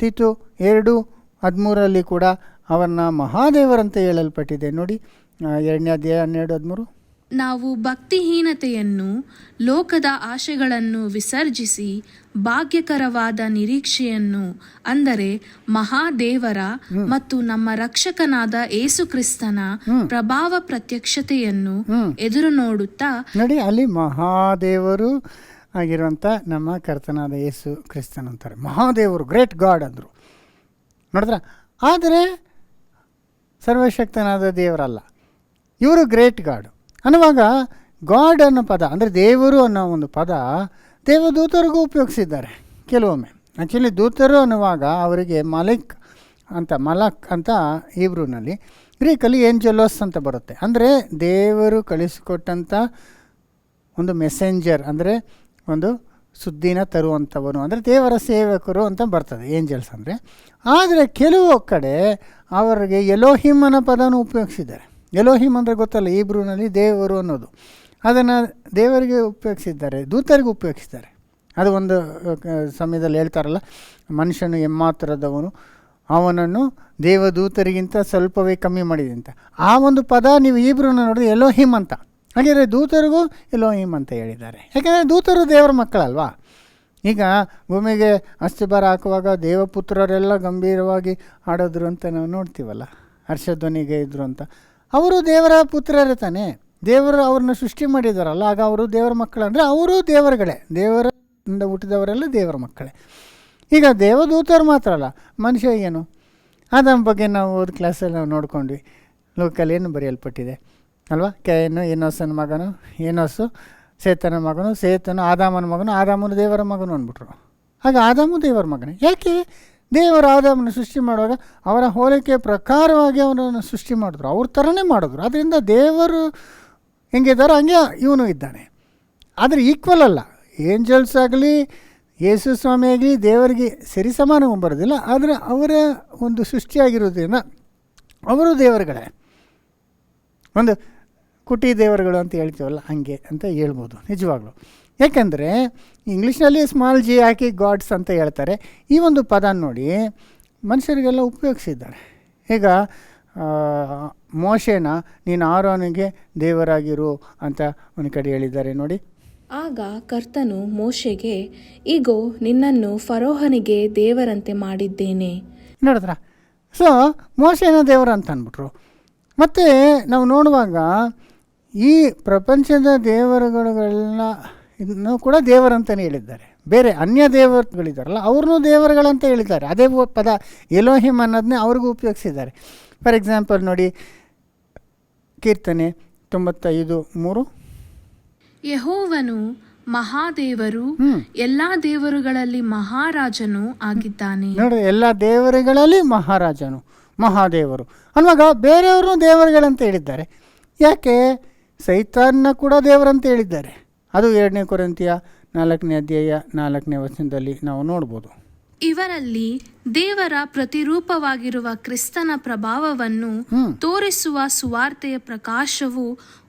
[SPEAKER 1] ತೀತು 2:13 ಕೂಡ ಅವರನ್ನ ಮಹಾದೇವರಂತ ಹೇಳಲ್ಪಟ್ಟಿದೆ. ನೋಡಿ, 2ನೇ ಅಧ್ಯಾಯ 12-13.
[SPEAKER 2] ನಾವು ಭಕ್ತಿಹೀನತೆಯನ್ನು, ಲೋಕದ ಆಶೆಗಳನ್ನು ವಿಸರ್ಜಿಸಿ ಭಾಗ್ಯಕರವಾದ ನಿರೀಕ್ಷೆಯನ್ನು, ಅಂದರೆ ಮಹಾದೇವರ ಮತ್ತು ನಮ್ಮ ರಕ್ಷಕನಾದ ಯೇಸು ಕ್ರಿಸ್ತನ ಪ್ರಭಾವ ಪ್ರತ್ಯಕ್ಷತೆಯನ್ನು ಎದುರು ನೋಡುತ್ತಾ.
[SPEAKER 1] ನೋಡಿ, ಅಲ್ಲಿ ಮಹಾದೇವರು ಆಗಿರುವಂಥ ನಮ್ಮ ಕರ್ತನಾದ ಯೇಸು ಕ್ರಿಸ್ತನ್ ಅಂತಾರೆ. ಮಹಾದೇವರು, ಗ್ರೇಟ್ ಗಾಡ್ ಅಂದರು. ನೋಡಿದ್ರ, ಆದರೆ ಸರ್ವಶಕ್ತನಾದ ದೇವರಲ್ಲ, ಇವರು ಗ್ರೇಟ್ ಗಾಡ್ ಅನ್ನುವಾಗ ಗಾಡ್ ಅನ್ನೋ ಪದ, ಅಂದರೆ ದೇವರು ಅನ್ನೋ ಒಂದು ಪದ ದೇವದೂತರಿಗೂ ಉಪಯೋಗಿಸಿದ್ದಾರೆ ಕೆಲವೊಮ್ಮೆ. ಆ್ಯಕ್ಚುಲಿ ದೂತರು ಅನ್ನುವಾಗ ಅವರಿಗೆ ಮಲಕ್ ಅಂತ ಹೀಬ್ರೂನಲ್ಲಿ, ಗ್ರೀಕಲ್ಲಿ ಏಂಜಲೋಸ್ ಅಂತ ಬರುತ್ತೆ. ಅಂದರೆ ದೇವರು ಕಳಿಸಿಕೊಟ್ಟಂಥ ಒಂದು ಮೆಸೆಂಜರ್, ಅಂದರೆ ಒಂದು ಸುದ್ದಿನ ತರುವಂಥವನು, ಅಂದರೆ ದೇವರ ಸೇವಕರು ಅಂತ ಬರ್ತದೆ ಏಂಜಲ್ಸ್ ಅಂದರೆ. ಆದರೆ ಕೆಲವು ಕಡೆ ಅವರಿಗೆ ಎಲೋಹಿಮ್ ಅನ್ನೋ ಪದನೂ ಉಪಯೋಗಿಸಿದ್ದಾರೆ. ಎಲೋಹಿಮ್ ಅಂದರೆ ಗೊತ್ತಲ್ಲ, ಹೀಬ್ರೂನಲ್ಲಿ ದೇವರು ಅನ್ನೋದು. ಅದನ್ನು ದೇವರಿಗೆ ಉಪಯೋಗಿಸಿದ್ದಾರೆ, ದೂತರಿಗೆ ಉಪಯೋಗಿಸಿದ್ದಾರೆ. ಅದು ಒಂದು ಸಮಯದಲ್ಲಿ ಹೇಳ್ತಾರಲ್ಲ, ಮನುಷ್ಯನು ಎಮ್ಮಾತ್ರದವನು, ಅವನನ್ನು ದೇವದೂತರಿಗಿಂತ ಸ್ವಲ್ಪವೇ ಕಮ್ಮಿ ಮಾಡಿದೆ ಅಂತ. ಆ ಒಂದು ಪದ ನೀವು ಹೀಬ್ರೂನ ನೋಡಿದ್ರೆ ಎಲೋಹಿಮ್ ಅಂತ. ಹಾಗಿದ್ರೆ ದೂತರಿಗೂ ಎಲೋಹಿಮ್ ಅಂತ ಹೇಳಿದ್ದಾರೆ. ಯಾಕೆಂದರೆ ದೂತರು ದೇವರ ಮಕ್ಕಳಲ್ವಾ. ಈಗ ಭೂಮಿಗೆ ಅಸ್ಥಿಭಾರ ಹಾಕುವಾಗ ದೇವಪುತ್ರರೆಲ್ಲ ಗಂಭೀರವಾಗಿ ಹಾಡೋದ್ರು ಅಂತ ನಾವು ನೋಡ್ತೀವಲ್ಲ, ಹರ್ಷಧ್ವನಿಗೆ ಇದ್ರು ಅಂತ. ಅವರು ದೇವರ ಪುತ್ರರೇ ತಾನೇ, ದೇವರು ಅವ್ರನ್ನ ಸೃಷ್ಟಿ ಮಾಡಿದಾರಲ್ಲ, ಆಗ ಅವರು ದೇವರ ಮಕ್ಕಳು. ಅಂದರೆ ಅವರು ದೇವರುಗಳೇ, ದೇವರಿಂದ ಹುಟ್ಟಿದವರೆಲ್ಲ ದೇವರ ಮಕ್ಕಳೇ. ಈಗ ದೇವದೂತರು ಮಾತ್ರ ಅಲ್ಲ, ಮನುಷ್ಯ ಏನು, ಅದರ ಬಗ್ಗೆ ನಾವು ಓದ್ ಕ್ಲಾಸಲ್ಲಿ ನಾವು ನೋಡ್ಕೊಂಡ್ವಿ. ಲೋಕಲ್ಲಿ ಏನು ಬರೆಯಲ್ಪಟ್ಟಿದೆ ಅಲ್ವಾ? ಕೈಯನ್ನು ಏನೋಸನ ಮಗನು, ಏನೋಸು ಸೇತನ ಮಗನು, ಸೇತನು ಆದಾಮನ ಮಗನು, ಆದಾಮನು ದೇವರ ಮಗನು ಅಂದ್ಬಿಟ್ರು. ಆಗ ಆದಾಮು ದೇವರ ಮಗನೇ. ಯಾಕೆ? ದೇವರು ಆದಾಮನ ಸೃಷ್ಟಿ ಮಾಡುವಾಗ ಅವರ ಹೋಲಿಕೆ ಪ್ರಕಾರವಾಗಿ ಅವನನ್ನು ಸೃಷ್ಟಿ ಮಾಡಿದ್ರು, ಅವ್ರ ಥರನೇ ಮಾಡಿದ್ರು. ಅದರಿಂದ ದೇವರು ಹೆಂಗಿದ್ದಾರೋ ಹಂಗೆ ಇವನು ಇದ್ದಾನೆ. ಆದರೆ ಈಕ್ವಲ್ ಅಲ್ಲ. ಏಂಜಲ್ಸ್ ಆಗಲಿ ಯೇಸು ಸ್ವಾಮಿ ಆಗಲಿ ದೇವರಿಗೆ ಸರಿ ಸಮಾನ ಬರೋದಿಲ್ಲ. ಆದರೆ ಅವರ ಒಂದು ಸೃಷ್ಟಿಯಾಗಿರೋದ್ರಿಂದ ಅವರು ದೇವರುಗಳೇ, ಒಂದು ಕುಟಿ ದೇವರುಗಳು ಅಂತ ಹೇಳ್ತೀವಲ್ಲ ಹಂಗೆ ಅಂತ ಹೇಳ್ಬೋದು ನಿಜವಾಗ್ಲೂ. ಯಾಕೆಂದರೆ ಇಂಗ್ಲೀಷ್ನಲ್ಲಿ ಸ್ಮಾಲ್ ಜಿ ಹಾಕಿ ಗಾಡ್ಸ್ ಅಂತ ಹೇಳ್ತಾರೆ. ಈ ಒಂದು ಪದ ನೋಡಿ ಮನುಷ್ಯರಿಗೆಲ್ಲ ಉಪಯೋಗಿಸಿದ್ದಾರೆ. ಈಗ ಮೋಶೆನ ನೀನು ಆರೋನಿಗೆ ದೇವರಾಗಿರು ಅಂತ ಒಂದು ಕಡೆ ಹೇಳಿದ್ದಾರೆ ನೋಡಿ.
[SPEAKER 2] ಆಗ ಕರ್ತನು ಮೋಶೆಗೆ, ಇಗೋ ನಿನ್ನನ್ನು ಫರೋಹನಿಗೆ ದೇವರಂತೆ ಮಾಡಿದ್ದೇನೆ.
[SPEAKER 1] ನೋಡಿದ್ರ, ಸೊ ಮೋಶೆನ ದೇವರು ಅಂತ ಅಂದ್ಬಿಟ್ರು. ಮತ್ತು ನಾವು ನೋಡುವಾಗ ಈ ಪ್ರಪಂಚದ ದೇವರುಗಳನ್ನ ಇನ್ನೂ ಕೂಡ ದೇವರಂತಲೇ ಹೇಳಿದ್ದಾರೆ. ಬೇರೆ ಅನ್ಯ ದೇವರುಗಳಿದ್ದಾರಲ್ಲ ಅವ್ರನ್ನೂ ದೇವರುಗಳಂತ ಹೇಳಿದ್ದಾರೆ. ಅದೇ ಪದ ಎಲೋಹಿಮ್ ಅನ್ನೋದನ್ನೇ ಅವ್ರಿಗೂ ಉಪಯೋಗಿಸಿದ್ದಾರೆ. ಫಾರ್ ಎಕ್ಸಾಂಪಲ್ ನೋಡಿ, ಕೀರ್ತನೆ 95:3,
[SPEAKER 2] ಯೆಹೋವನು ಮಹಾದೇವರು, ಎಲ್ಲಾ ದೇವರುಗಳಲ್ಲಿ ಮಹಾರಾಜನು ಆಗಿದ್ದಾನೆ.
[SPEAKER 1] ನೋಡಿ, ಎಲ್ಲ ದೇವರುಗಳಲ್ಲಿ ಮಹಾರಾಜನು, ಮಹಾದೇವರು ಅನ್ನುವಾಗ ಬೇರೆಯವ್ರನ್ನೂ ದೇವರುಗಳಂತ ಹೇಳಿದ್ದಾರೆ. ಯಾಕೆ? ಸೈತಾನ್ನ ಕೂಡ ದೇವರಂತ ಹೇಳಿದ್ದಾರೆ. ಅದು 2 ಕೊರಿಂಥಿಯ 4:4 ನಾವು ನೋಡ್ಬೋದು.
[SPEAKER 2] ಇವರಲ್ಲಿ ದೇವರ ಪ್ರತಿರೂಪವಾಗಿರುವ ಕ್ರಿಸ್ತನ ಪ್ರಭಾವವನ್ನು ತೋರಿಸುವ ಸುವಾರ್ತೆಯ ಪ್ರಕಾಶವು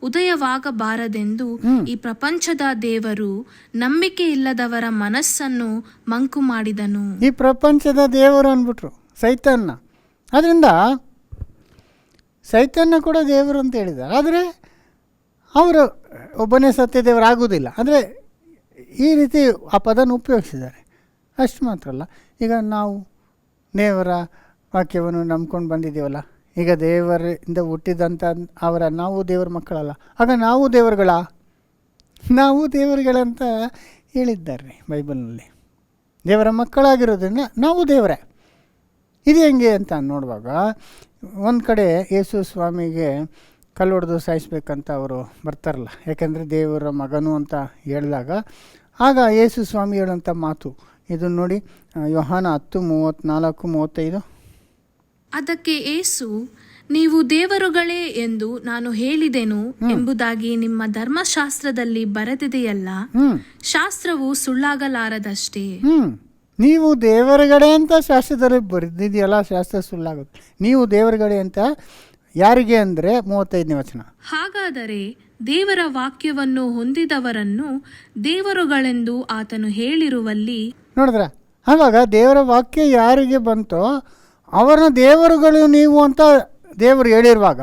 [SPEAKER 2] ಉದಯವಾಗಬಾರದೆಂದು ಈ ಪ್ರಪಂಚದ ದೇವರು ನಂಬಿಕೆ ಇಲ್ಲದವರ ಮನಸ್ಸನ್ನು ಮಂಕು ಮಾಡಿದನು.
[SPEAKER 1] ಈ ಪ್ರಪಂಚದ ದೇವರು ಅಂದ್ಬಿಟ್ರು ಸೈತಾನ್ನ. ಅದರಿಂದ ಸೈತಾನ್ನ ಕೂಡ ದೇವರು ಅಂತ ಹೇಳಿದ್ದಾರೆ. ಆದರೆ ಅವರು ಒಬ್ಬನೇ ಸತ್ಯ ದೇವರಾಗುವುದಿಲ್ಲ. ಅಂದರೆ ಈ ರೀತಿ ಆ ಪದನ ಉಪಯೋಗಿಸಿದ್ದಾರೆ. ಅಷ್ಟು ಮಾತ್ರ ಅಲ್ಲ, ಈಗ ನಾವು ದೇವರ ವಾಕ್ಯವನ್ನು ನಂಬ್ಕೊಂಡು ಬಂದಿದ್ದೀವಲ್ಲ, ಈಗ ದೇವರಿಂದ ಹುಟ್ಟಿದಂಥ ನಾವು ದೇವರ ಮಕ್ಕಳಲ್ಲ, ಆಗ ನಾವು ದೇವರುಗಳಂತ ಹೇಳಿದ್ದಾರೆ ಬೈಬಲ್ನಲ್ಲಿ. ದೇವರ ಮಕ್ಕಳಾಗಿರೋದ್ರಿಂದ ನಾವು ದೇವರೇ. ಇದು ಹೆಂಗೆ ಅಂತ ನೋಡುವಾಗ ಒಂದು ಕಡೆ ಯೇಸು ಸ್ವಾಮಿಗೆ ಕಲ್ಲು ಹೊಡೆದು ಸಾಯಿಸ್ಬೇಕಂತ ಅವರು ಬರ್ತಾರಲ್ಲ, ಯಾಕೆಂದರೆ ದೇವರ ಮಗನು ಅಂತ ಹೇಳಿದಾಗ ಆಗ ಯೇಸು ಸ್ವಾಮಿ ಹೇಳುವಂಥ ಮಾತು ಇದನ್ನು ನೋಡಿ, ಯೋಹಾನ 10:34-35.
[SPEAKER 2] ಅದಕ್ಕೆ ಯೇಸು, ನೀವು ದೇವರುಗಳೇ ಎಂದು ನಾನು ಹೇಳಿದೆನು ಎಂಬುದಾಗಿ ನಿಮ್ಮ ಧರ್ಮಶಾಸ್ತ್ರದಲ್ಲಿ ಬರೆದಿದೆಯಲ್ಲ, ಶಾಸ್ತ್ರವು ಸುಳ್ಳಾಗಲಾರದಷ್ಟೇ.
[SPEAKER 1] ನೀವು ದೇವರುಗಳೇ ಅಂತ ಶಾಸ್ತ್ರದಲ್ಲಿ ಬರೆದಿದೆಯಲ್ಲ, ಶಾಸ್ತ್ರ ಸುಳ್ಳಾಗುತ್ತೆ. ನೀವು ದೇವರುಗಳೇ ಅಂತ ಯಾರಿಗೆ ಅಂದರೆ 35ನೇ ವಚನ.
[SPEAKER 2] ಹಾಗಾದರೆ ದೇವರ ವಾಕ್ಯವನ್ನು ಹೊಂದಿದವರನ್ನು ದೇವರುಗಳೆಂದು ಆತನು ಹೇಳಿರುವಲ್ಲಿ.
[SPEAKER 1] ನೋಡಿದ್ರ, ಆವಾಗ ದೇವರ ವಾಕ್ಯ ಯಾರಿಗೆ ಬಂತೋ ಅವರನ್ನ ದೇವರುಗಳು ನೀವು ಅಂತ ದೇವರು ಹೇಳಿರುವಾಗ,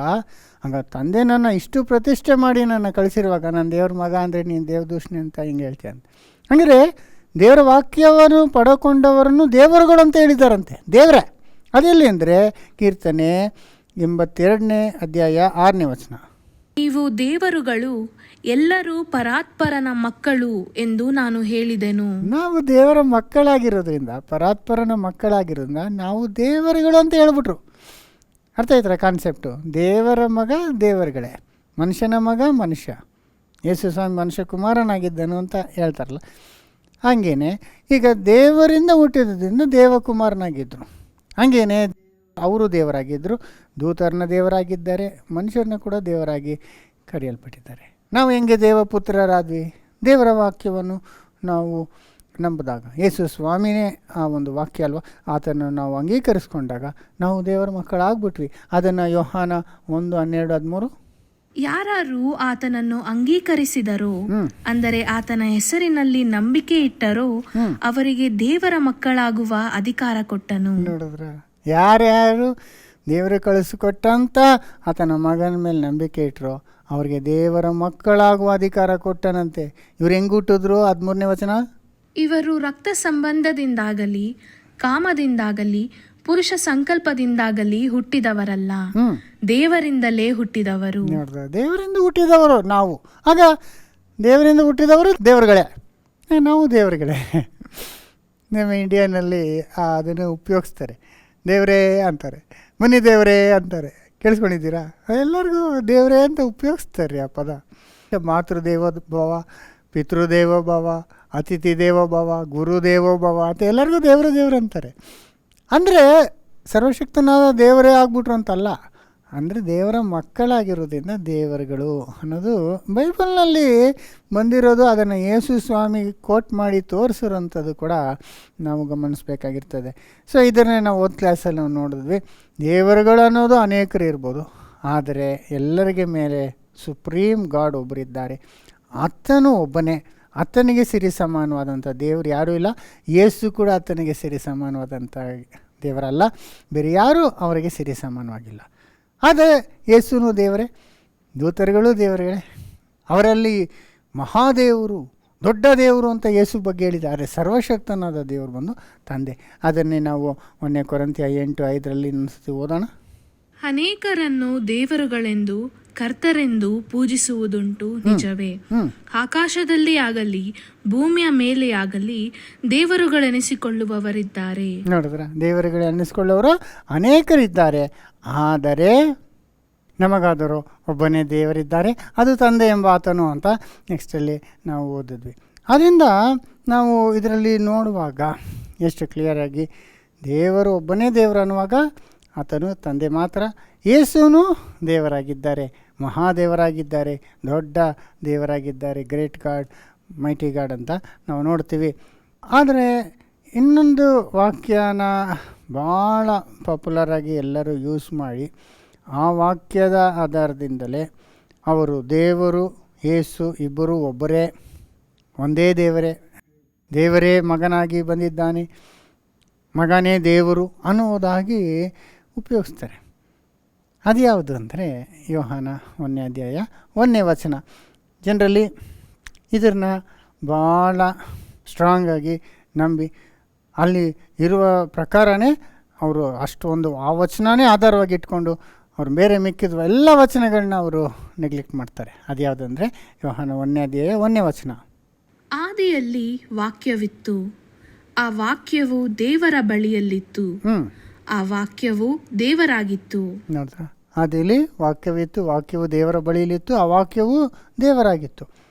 [SPEAKER 1] ಹಂಗ ತಂದೆ ನನ್ನ ಇಷ್ಟು ಪ್ರತಿಷ್ಠೆ ಮಾಡಿ ನನ್ನ ಕಳಿಸಿರುವಾಗ ನಾನು ದೇವ್ರ ಮಗ ಅಂದರೆ ನೀನು ದೇವದೂಷಣೆ ಅಂತ ಹಿಂಗೆ ಹೇಳ್ತೀಯ ಅಂತ. ಹಂಗಾರೆ ದೇವರ ವಾಕ್ಯವನ್ನು ಪಡ್ಕೊಂಡವರನ್ನು ದೇವರುಗಳು ಅಂತ ಹೇಳಿದಾರಂತೆ, ದೇವರೇ. ಅದೆಲ್ಲಿ ಅಂದರೆ ಕೀರ್ತನೆ 82:6 ವಚನ.
[SPEAKER 2] ನೀವು ದೇವರುಗಳು, ಎಲ್ಲರೂ ಪರಾತ್ಪರನ ಮಕ್ಕಳು ಎಂದು ನಾನು ಹೇಳಿದೆನು.
[SPEAKER 1] ನಾವು ದೇವರ ಮಕ್ಕಳಾಗಿರೋದ್ರಿಂದ, ಪರಾತ್ಪರನ ಮಕ್ಕಳಾಗಿರೋದ್ರಿಂದ ನಾವು ದೇವರುಗಳು ಅಂತ ಹೇಳ್ಬಿಟ್ರು. ಅರ್ಥ ಆಯ್ತರ ಕಾನ್ಸೆಪ್ಟು? ದೇವರ ಮಗ ದೇವರುಗಳೇ, ಮನುಷ್ಯನ ಮಗ ಮನುಷ್ಯ. ಯೇಸು ಸ್ವಾಮಿ ಮನುಷ್ಯ ಕುಮಾರನಾಗಿದ್ದನು ಅಂತ ಹೇಳ್ತಾರಲ್ಲ, ಹಾಗೇನೆ ಈಗ ದೇವರಿಂದ ಹುಟ್ಟಿದ್ರಿಂದ ದೇವಕುಮಾರನಾಗಿದ್ದರು. ಹಾಗೇನೆ ಅವರು ದೇವರಾಗಿದ್ದರು, ದೂತರನ್ನ ದೇವರಾಗಿದ್ದಾರೆ, ಮನುಷ್ಯರನ್ನ ಕೂಡ ದೇವರಾಗಿ ಕರೆಯಲ್ಪಟ್ಟಿದ್ದಾರೆ. ನಾವು ಹೆಂಗೆ ದೇವಪುತ್ರರಾದ್ವಿ? ದೇವರ ವಾಕ್ಯವನ್ನು ನಾವು ನಂಬಿದಾಗ, ಯೇಸು ಸ್ವಾಮಿನೇ ಆ ಒಂದು ವಾಕ್ಯ ಅಲ್ವಾ, ಆತನ್ನು ನಾವು ಅಂಗೀಕರಿಸ್ಕೊಂಡಾಗ ನಾವು ದೇವರ ಮಕ್ಕಳಾಗ್ಬಿಟ್ವಿ. ಅದನ್ನು ಯೋಹಾನ 1:12-13.
[SPEAKER 2] ಯಾರು ಆತನನ್ನು ಅಂಗೀಕರಿಸಿದರೋ, ಅಂದರೆ ಆತನ ಹೆಸರಿನಲ್ಲಿ ನಂಬಿಕೆ ಇಟ್ಟರೋ, ಅವರಿಗೆ ದೇವರ ಮಕ್ಕಳಾಗುವ ಅಧಿಕಾರ ಕೊಟ್ಟನು.
[SPEAKER 1] ನೋಡಿದ್ರ, ಯಾರ್ಯಾರು ದೇವರು ಕಳಿಸಿಕೊಟ್ಟಂತ ಆತನ ಮಗನ ಮೇಲೆ ನಂಬಿಕೆ ಇಟ್ಟರೋ ಅವ್ರಿಗೆ ದೇವರ ಮಕ್ಕಳಾಗುವ ಅಧಿಕಾರ ಕೊಟ್ಟನಂತೆ. ಇವ್ರು ಹೆಂಗೆ ಹುಟ್ಟಿದ್ರು? 13ನೇ ವಚನ.
[SPEAKER 2] ಇವರು ರಕ್ತ ಸಂಬಂಧದಿಂದಾಗಲಿ ಕಾಮದಿಂದಾಗಲಿ ಪುರುಷ ಸಂಕಲ್ಪದಿಂದಾಗಲಿ ಹುಟ್ಟಿದವರಲ್ಲ, ದೇವರಿಂದಲೇ ಹುಟ್ಟಿದವರು.
[SPEAKER 1] ದೇವರಿಂದ ಹುಟ್ಟಿದವರು ನಾವು. ಆಗ ದೇವರಿಂದ ಹುಟ್ಟಿದವರು ದೇವರುಗಳೇ, ನಾವು ದೇವರುಗಳೇ. ನಮ್ಮ ಇಂಡಿಯಾನಲ್ಲಿ ಅದನ್ನು ಉಪಯೋಗಿಸ್ತಾರೆ. ದೇವರೇ ಅಂತಾರೆ, ಮನೆ ದೇವರೇ ಅಂತಾರೆ. ಕೇಳಿಸ್ಕೊಂಡಿದ್ದೀರಾ? ಎಲ್ಲರಿಗೂ ದೇವರೇ ಅಂತ ಉಪಯೋಗಿಸ್ತಾರೆ ಆ ಪದ. ಮಾತೃದೇವೋ ಭವ, ಪಿತೃದೇವೋ ಭವ, ಅತಿಥಿ ದೇವೋ ಭವ, ಗುರುದೇವೋ ಭವ ಅಂತ ಎಲ್ಲರಿಗೂ ದೇವರು ಅಂತಾರೆ. ಅಂದರೆ ಸರ್ವಶಕ್ತನಾದ ದೇವರೇ ಆಗ್ಬಿಟ್ರು ಅಂತಲ್ಲ, ಅಂದರೆ ದೇವರ ಮಕ್ಕಳಾಗಿರೋದ್ರಿಂದ ದೇವರುಗಳು ಅನ್ನೋದು ಬೈಬಲ್ನಲ್ಲಿ ಬಂದಿರೋದು. ಅದನ್ನು ಯೇಸು ಸ್ವಾಮಿ ಕೋಟ್ ಮಾಡಿ ತೋರಿಸಿರೋಂಥದ್ದು ಕೂಡ ನಾವು ಗಮನಿಸಬೇಕಾಗಿರ್ತದೆ. ಸೊ ಇದನ್ನೇ ನಾವು ಓದ್ ಕ್ಲಾಸಲ್ಲಿ ನಾವು ನೋಡಿದ್ವಿ. ದೇವರುಗಳು ಅನ್ನೋದು ಅನೇಕರು ಇರ್ಬೋದು, ಆದರೆ ಎಲ್ಲರಿಗೆ ಮೇಲೆ ಸುಪ್ರೀಂ ಗಾಡ್ ಒಬ್ಬರಿದ್ದಾರೆ. ಆತನು ಒಬ್ಬನೇ, ಆತನಿಗೆ ಸಿರಿ ಸಮಾನವಾದಂಥ ದೇವರು ಯಾರೂ ಇಲ್ಲ. ಯೇಸು ಕೂಡ ಆತನಿಗೆ ಸಿರಿ ಸಮಾನವಾದಂಥ ದೇವರಲ್ಲ, ಬೇರೆ ಯಾರೂ ಅವರಿಗೆ ಸಿರಿ ಸಮಾನವಾಗಿಲ್ಲ. ಆದರೆ ಯೇಸುನು ದೇವರೇ, ದೂತರುಗಳು ದೇವರುಗಳೇ, ಅವರಲ್ಲಿ ಮಹಾದೇವರು ದೊಡ್ಡ ದೇವರು ಅಂತ ಯೇಸು ಬಗ್ಗೆ ಹೇಳಿದ್ದಾರೆ. ಸರ್ವಶಕ್ತನಾದ ದೇವರು ಬಂದು ತಂದೆ. ಅದನ್ನೇ ನಾವು 1 ಕೊರಿಂಥಿಯ 8:5 ಇನ್ನೊಂದ್ಸತಿ ಓದೋಣ.
[SPEAKER 2] ಅನೇಕರನ್ನು ದೇವರುಗಳೆಂದು ಕರ್ತರೆಂದು ಪೂಜಿಸುವುದುಂಟು ನಿಜವೇ. ಆಕಾಶದಲ್ಲಿ ಆಗಲಿ ಭೂಮಿಯ ಮೇಲೆ ಆಗಲಿ ದೇವರುಗಳೆನಿಸಿಕೊಳ್ಳುವವರಿದ್ದಾರೆ.
[SPEAKER 1] ನೋಡಿದ್ರ, ದೇವರುಗಳು ಅನ್ನಿಸ್ಕೊಳ್ಳೋರು ಅನೇಕರಿದ್ದಾರೆ, ಆದರೆ ನಮಗಾದರೂ ಒಬ್ಬನೇ ದೇವರಿದ್ದಾರೆ, ಅದು ತಂದೆ ಎಂಬ ಆತನು ಅಂತ ನೆಕ್ಸ್ಟಲ್ಲಿ ನಾವು ಓದಿದ್ವಿ. ಅದರಿಂದ ನಾವು ಇದರಲ್ಲಿ ನೋಡುವಾಗ ಎಷ್ಟು ಕ್ಲಿಯರಾಗಿ ದೇವರು ಒಬ್ಬನೇ ದೇವರು ಅನ್ನುವಾಗ ಆತನು ತಂದೆ ಮಾತ್ರ. ಯೇಸುನು ದೇವರಾಗಿದ್ದಾರೆ, ಮಹಾದೇವರಾಗಿದ್ದಾರೆ, ದೊಡ್ಡ ದೇವರಾಗಿದ್ದಾರೆ, ಗ್ರೇಟ್ ಗಾಡ್, ಮೈಟಿ ಗಾಡ್ ಅಂತ ನಾವು ನೋಡ್ತೀವಿ. ಆದರೆ ಇನ್ನೊಂದು ವಾಕ್ಯನ ಭಾಳ ಪಾಪ್ಯುಲರಾಗಿ ಎಲ್ಲರೂ ಯೂಸ್ ಮಾಡಿ, ಆ ವಾಕ್ಯದ ಆಧಾರದಿಂದಲೇ ಅವರು ದೇವರು ಯೇಸು ಇಬ್ಬರು ಒಬ್ಬರೇ, ಒಂದೇ ದೇವರೇ ಮಗನಾಗಿ ಬಂದಿದ್ದಾನೆ, ಮಗನೇ ದೇವರು ಅನ್ನುವುದಾಗಿ ಉಪಯೋಗಿಸ್ತಾರೆ. ಅದು ಯಾವುದು ಅಂದರೆ ಯೋಹಾನ 1ನೇ ಅಧ್ಯಾಯ 1ನೇ ವಚನ. ಜನರಲ್ಲಿ ಇದನ್ನು ಭಾಳ ಸ್ಟ್ರಾಂಗಾಗಿ ನಂಬಿ ಅಲ್ಲಿ ಇರುವ ಪ್ರಕಾರನೇ ಅವರು ಅಷ್ಟೊಂದು ಆ ವಚನನೇ ಆಧಾರವಾಗಿ ಇಟ್ಕೊಂಡು ಅವರು ಬೇರೆ ಮಿಕ್ಕಿದ ಎಲ್ಲ ವಚನಗಳನ್ನ ಅವರು ನೆಗ್ಲೆಕ್ಟ್ ಮಾಡ್ತಾರೆ. ಅದು ಯಾವುದಂದರೆ ಯೋಹಾನ 1ನೇ ಅಧ್ಯಾಯ 1ನೇ ವಚನ.
[SPEAKER 2] ಆದಿಯಲ್ಲಿ ವಾಕ್ಯವಿತ್ತು, ಆ ವಾಕ್ಯವು ದೇವರ ಬಳಿಯಲ್ಲಿತ್ತು, ಆ ವಾಕ್ಯವು ದೇವರಾಗಿತ್ತು.
[SPEAKER 1] ನೋಡ್ರ, ಆದಿಯಲ್ಲಿ ವಾಕ್ಯವಿತ್ತು, ವಾಕ್ಯವು ದೇವರ ಬಳಿಯಲ್ಲಿತ್ತು, ಆ ವಾಕ್ಯವು ದೇವರಾಗಿತ್ತು.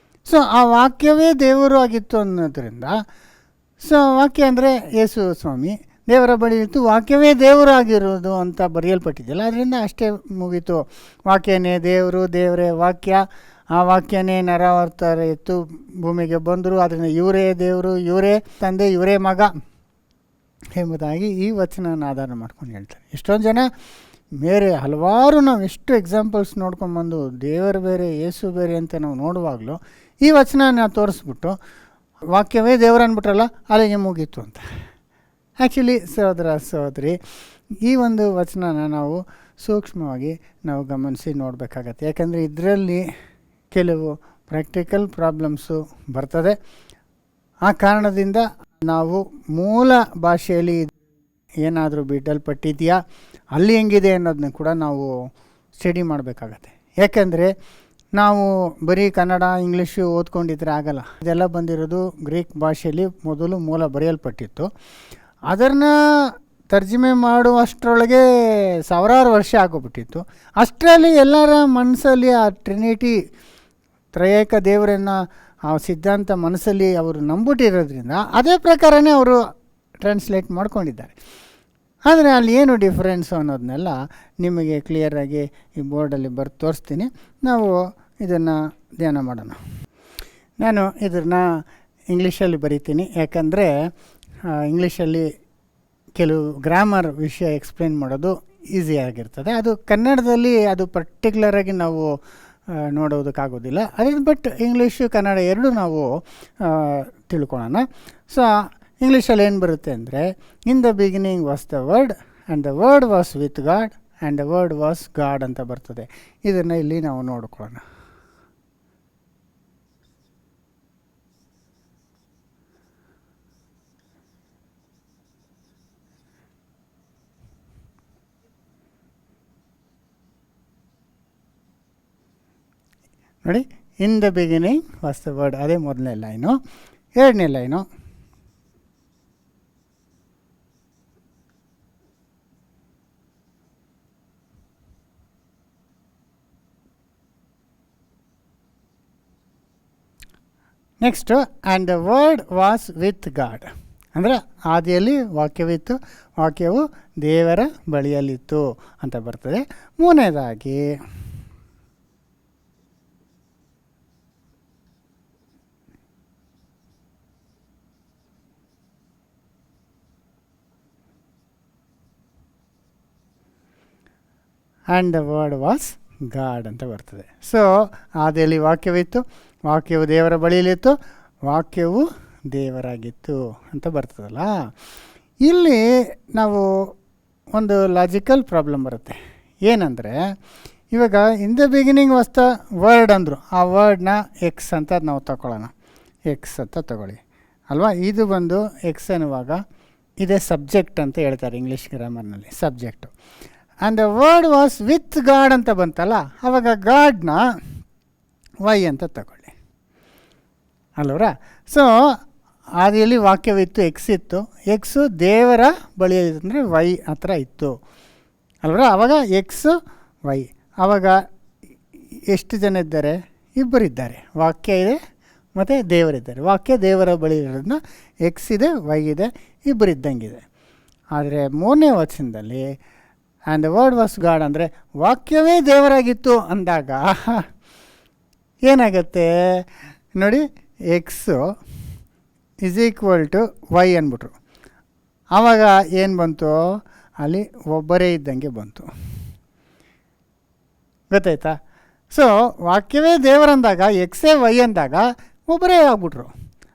[SPEAKER 1] ಸೊ ಆ ವಾಕ್ಯವೇ ದೇವರು ಆಗಿತ್ತು ಅನ್ನೋದ್ರಿಂದ, ಸೊ ವಾಕ್ಯ ಅಂದರೆ ಯೇಸು ಸ್ವಾಮಿ ದೇವರ ಬಳಿ ಇತ್ತು, ವಾಕ್ಯವೇ ದೇವರು ಆಗಿರೋದು ಅಂತ ಬರೆಯಲ್ಪಟ್ಟಿದ್ದಿಲ್ಲ. ಅದರಿಂದ ಅಷ್ಟೇ ಮುಗೀತು. ವಾಕ್ಯನೇ ದೇವರು, ದೇವರೇ ವಾಕ್ಯ, ಆ ವಾಕ್ಯನೇ ನರಾವತಾರ ಎತ್ತು ಭೂಮಿಗೆ ಬಂದರು, ಅದರಿಂದ ಇವರೇ ದೇವರು, ಇವರೇ ತಂದೆ, ಇವರೇ ಮಗ ಎಂಬುದಾಗಿ ಈ ವಚನನ ಆಧಾರ ಮಾಡ್ಕೊಂಡು ಹೇಳ್ತಾರೆ. ಎಷ್ಟೊಂದು ಜನ ಬೇರೆ ಹಲವಾರು ನಾವು ಎಷ್ಟು ಎಕ್ಸಾಂಪಲ್ಸ್ ನೋಡ್ಕೊಂಬಂದು ದೇವರು ಬೇರೆ ಯೇಸು ಬೇರೆ ಅಂತ ನಾವು ನೋಡುವಾಗಲೂ ಈ ವಚನ ತೋರಿಸ್ಬಿಟ್ಟು ವಾಕ್ಯವೇ ದೇವರು ಅಂದ್ಬಿಟ್ರಲ್ಲ ಅಲ್ಲಿಗೆ ಮುಗೀತು ಅಂತ. ಆ್ಯಕ್ಚುಲಿ ಸಹೋದರಿ, ಈ ಒಂದು ವಚನನ ನಾವು ಸೂಕ್ಷ್ಮವಾಗಿ ನಾವು ಗಮನಿಸಿ ನೋಡಬೇಕಾಗತ್ತೆ. ಯಾಕಂದರೆ ಇದರಲ್ಲಿ ಕೆಲವು ಪ್ರಾಕ್ಟಿಕಲ್ ಪ್ರಾಬ್ಲಮ್ಸು ಬರ್ತದೆ. ಆ ಕಾರಣದಿಂದ ನಾವು ಮೂಲ ಭಾಷೆಯಲ್ಲಿ ಏನಾದರೂ ಬಿಡಲ್ಪಟ್ಟಿದೆಯಾ, ಅಲ್ಲಿ ಹೆಂಗಿದೆ ಅನ್ನೋದನ್ನ ಕೂಡ ನಾವು ಸ್ಟಡಿ ಮಾಡಬೇಕಾಗತ್ತೆ. ಯಾಕೆಂದರೆ ನಾವು ಬರೀ ಕನ್ನಡ ಇಂಗ್ಲೀಷು ಓದ್ಕೊಂಡಿದ್ರೆ ಆಗಲ್ಲ. ಇದೆಲ್ಲ ಬಂದಿರೋದು ಗ್ರೀಕ್ ಭಾಷೆಯಲ್ಲಿ ಮೊದಲು ಮೂಲ ಬರೆಯಲ್ಪಟ್ಟಿತ್ತು. ಅದನ್ನು ತರ್ಜುಮೆ ಮಾಡುವಷ್ಟರೊಳಗೆ ಸಾವಿರಾರು ವರ್ಷ ಆಗೋಗ್ಬಿಟ್ಟಿತ್ತು. ಅಷ್ಟರಲ್ಲಿ ಎಲ್ಲರ ಮನಸ್ಸಲ್ಲಿ ಆ ಟ್ರಿನಿಟಿ, ತ್ರಯೇಕ ದೇವರನ್ನು ಆ ಸಿದ್ಧಾಂತ ಮನಸ್ಸಲ್ಲಿ ಅವರು ನಂಬಿಟ್ಟಿರೋದ್ರಿಂದ ಅದೇ ಪ್ರಕಾರನೇ ಅವರು ಟ್ರಾನ್ಸ್ಲೇಟ್ ಮಾಡ್ಕೊಂಡಿದ್ದಾರೆ. ಆದರೆ ಅಲ್ಲಿ ಏನು ಡಿಫ್ರೆನ್ಸು ಅನ್ನೋದನ್ನೆಲ್ಲ ನಿಮಗೆ ಕ್ಲಿಯರಾಗಿ ಈ ಬೋರ್ಡಲ್ಲಿ ಬರೆದು ತೋರಿಸ್ತೀನಿ. ನಾವು ಇದನ್ನು ಧ್ಯಾನ ಮಾಡೋಣ. ನಾನು ಇದನ್ನು ಇಂಗ್ಲೀಷಲ್ಲಿ ಬರಿತೀನಿ, ಯಾಕಂದರೆ ಇಂಗ್ಲೀಷಲ್ಲಿ ಕೆಲವು ಗ್ರಾಮರ್ ವಿಷಯ ಎಕ್ಸ್ಪ್ಲೇನ್ ಮಾಡೋದು ಈಸಿಯಾಗಿರ್ತದೆ. ಅದು ಕನ್ನಡದಲ್ಲಿ ಅದು ಪರ್ಟಿಕ್ಯುಲರಾಗಿ ನಾವು ನೋಡೋದಕ್ಕಾಗೋದಿಲ್ಲ. ಅದೇ ಬಟ್ ಇಂಗ್ಲೀಷು ಕನ್ನಡ ಎರಡೂ ನಾವು ತಿಳ್ಕೊಳ್ಳೋಣ. ಸೊ ಇಂಗ್ಲೀಷಲ್ಲಿ ಏನು ಬರುತ್ತೆ ಅಂದರೆ, in the beginning was the word and the word was with god and the word was god ಅಂತ ಬರ್ತದೆ. ಇದನ್ನು ಇಲ್ಲಿ ನಾವು ನೋಡ್ಕೊಳ್ಳೋಣ. ನೋಡಿ, in the beginning was the word, ಅದೇ ಮೊದಲನೇ ಲೈನು. ಎರಡನೇ line, next and the word was with god. ಅಂದರೆ ಆದಿಯಲ್ಲಿ ವಾಕ್ಯವಿತ್ತು, ವಾಕ್ಯವು ದೇವರ ಬಳಿಯಲ್ಲಿತ್ತು ಅಂತ ಬರ್ತದೆ. ಮೂರನೇದಾಗಿ and the word was god ಅಂತ ಬರ್ತದೆ. ಸೊ ಆದಿಯಲ್ಲಿ ವಾಕ್ಯವಿತ್ತು, ವಾಕ್ಯವು ದೇವರ ಬಳಿಯಲ್ಲಿತ್ತು, ವಾಕ್ಯವು ದೇವರಾಗಿತ್ತು ಅಂತ ಬರ್ತದಲ್ಲ. ಇಲ್ಲಿ ನಾವು ಒಂದು ಲಾಜಿಕಲ್ ಪ್ರಾಬ್ಲಮ್ ಬರುತ್ತೆ. ಏನಂದರೆ ಇವಾಗ in the beginning was the word ಅಂದರು, ಆ ವರ್ಡ್ನ ಎಕ್ಸ್ ಅಂತ ನಾವು ತಗೊಳ್ಳೋಣ. ಎಕ್ಸ್ ಅಂತ ತಗೊಳ್ಳಿ ಅಲ್ವಾ. ಇದು ಬಂದು ಎಕ್ಸ್ ಅನ್ನುವಾಗ ಇದೇ ಸಬ್ಜೆಕ್ಟ್ ಅಂತ ಹೇಳ್ತಾರೆ ಇಂಗ್ಲೀಷ್ ಗ್ರಾಮರ್ನಲ್ಲಿ, subject. And the word was with God ಅಂತ ಬಂತಲ್ಲ, ಆವಾಗ ಗಾಡ್ನ ವೈ ಅಂತ ತಗೊಳ್ಳಿ ಅಲ್ವರ. ಸೊ ಆದಿಯಲ್ಲಿ ವಾಕ್ಯವಿತ್ತು, ಎಕ್ಸ್ ಇತ್ತು, ಎಕ್ಸು ದೇವರ ಬಳಿಯಲ್ಲಿ ಅಂದರೆ ವೈ ಹತ್ರ ಇತ್ತು ಅಲ್ವರ. ಆವಾಗ ಎಕ್ಸು ವೈ, ಆವಾಗ ಎಷ್ಟು ಜನ ಇದ್ದಾರೆ? ಇಬ್ಬರಿದ್ದಾರೆ. ವಾಕ್ಯ ಇದೆ ಮತ್ತು ದೇವರಿದ್ದಾರೆ. ವಾಕ್ಯ ದೇವರ ಬಳಿ ಇರೋದನ್ನ ಎಕ್ಸ್ ಇದೆ, ವೈ ಇದೆ, ಇಬ್ಬರಿದ್ದಂಗಿದೆ. ಆದರೆ ಮೂರನೇ ವಚನದಲ್ಲಿ and the word was God ಅಂದರೆ ವಾಕ್ಯವೇ ದೇವರಾಗಿತ್ತು ಅಂದಾಗ ಏನಾಗುತ್ತೆ ನೋಡಿ, x is equal to y ಅಂದ್ಬಿಟ್ರು. ಆವಾಗ ಏನು ಬಂತು? ಅಲ್ಲಿ ಒಬ್ಬರೇ ಇದ್ದಂಗೆ ಬಂತು. ಗೊತ್ತಾಯ್ತಾ? ಸೊ ವಾಕ್ಯವೇ ದೇವರಂದಾಗ ಎಕ್ಸೇ ವೈ ಅಂದಾಗ ಒಬ್ಬರೇ ಆಗ್ಬಿಟ್ರು.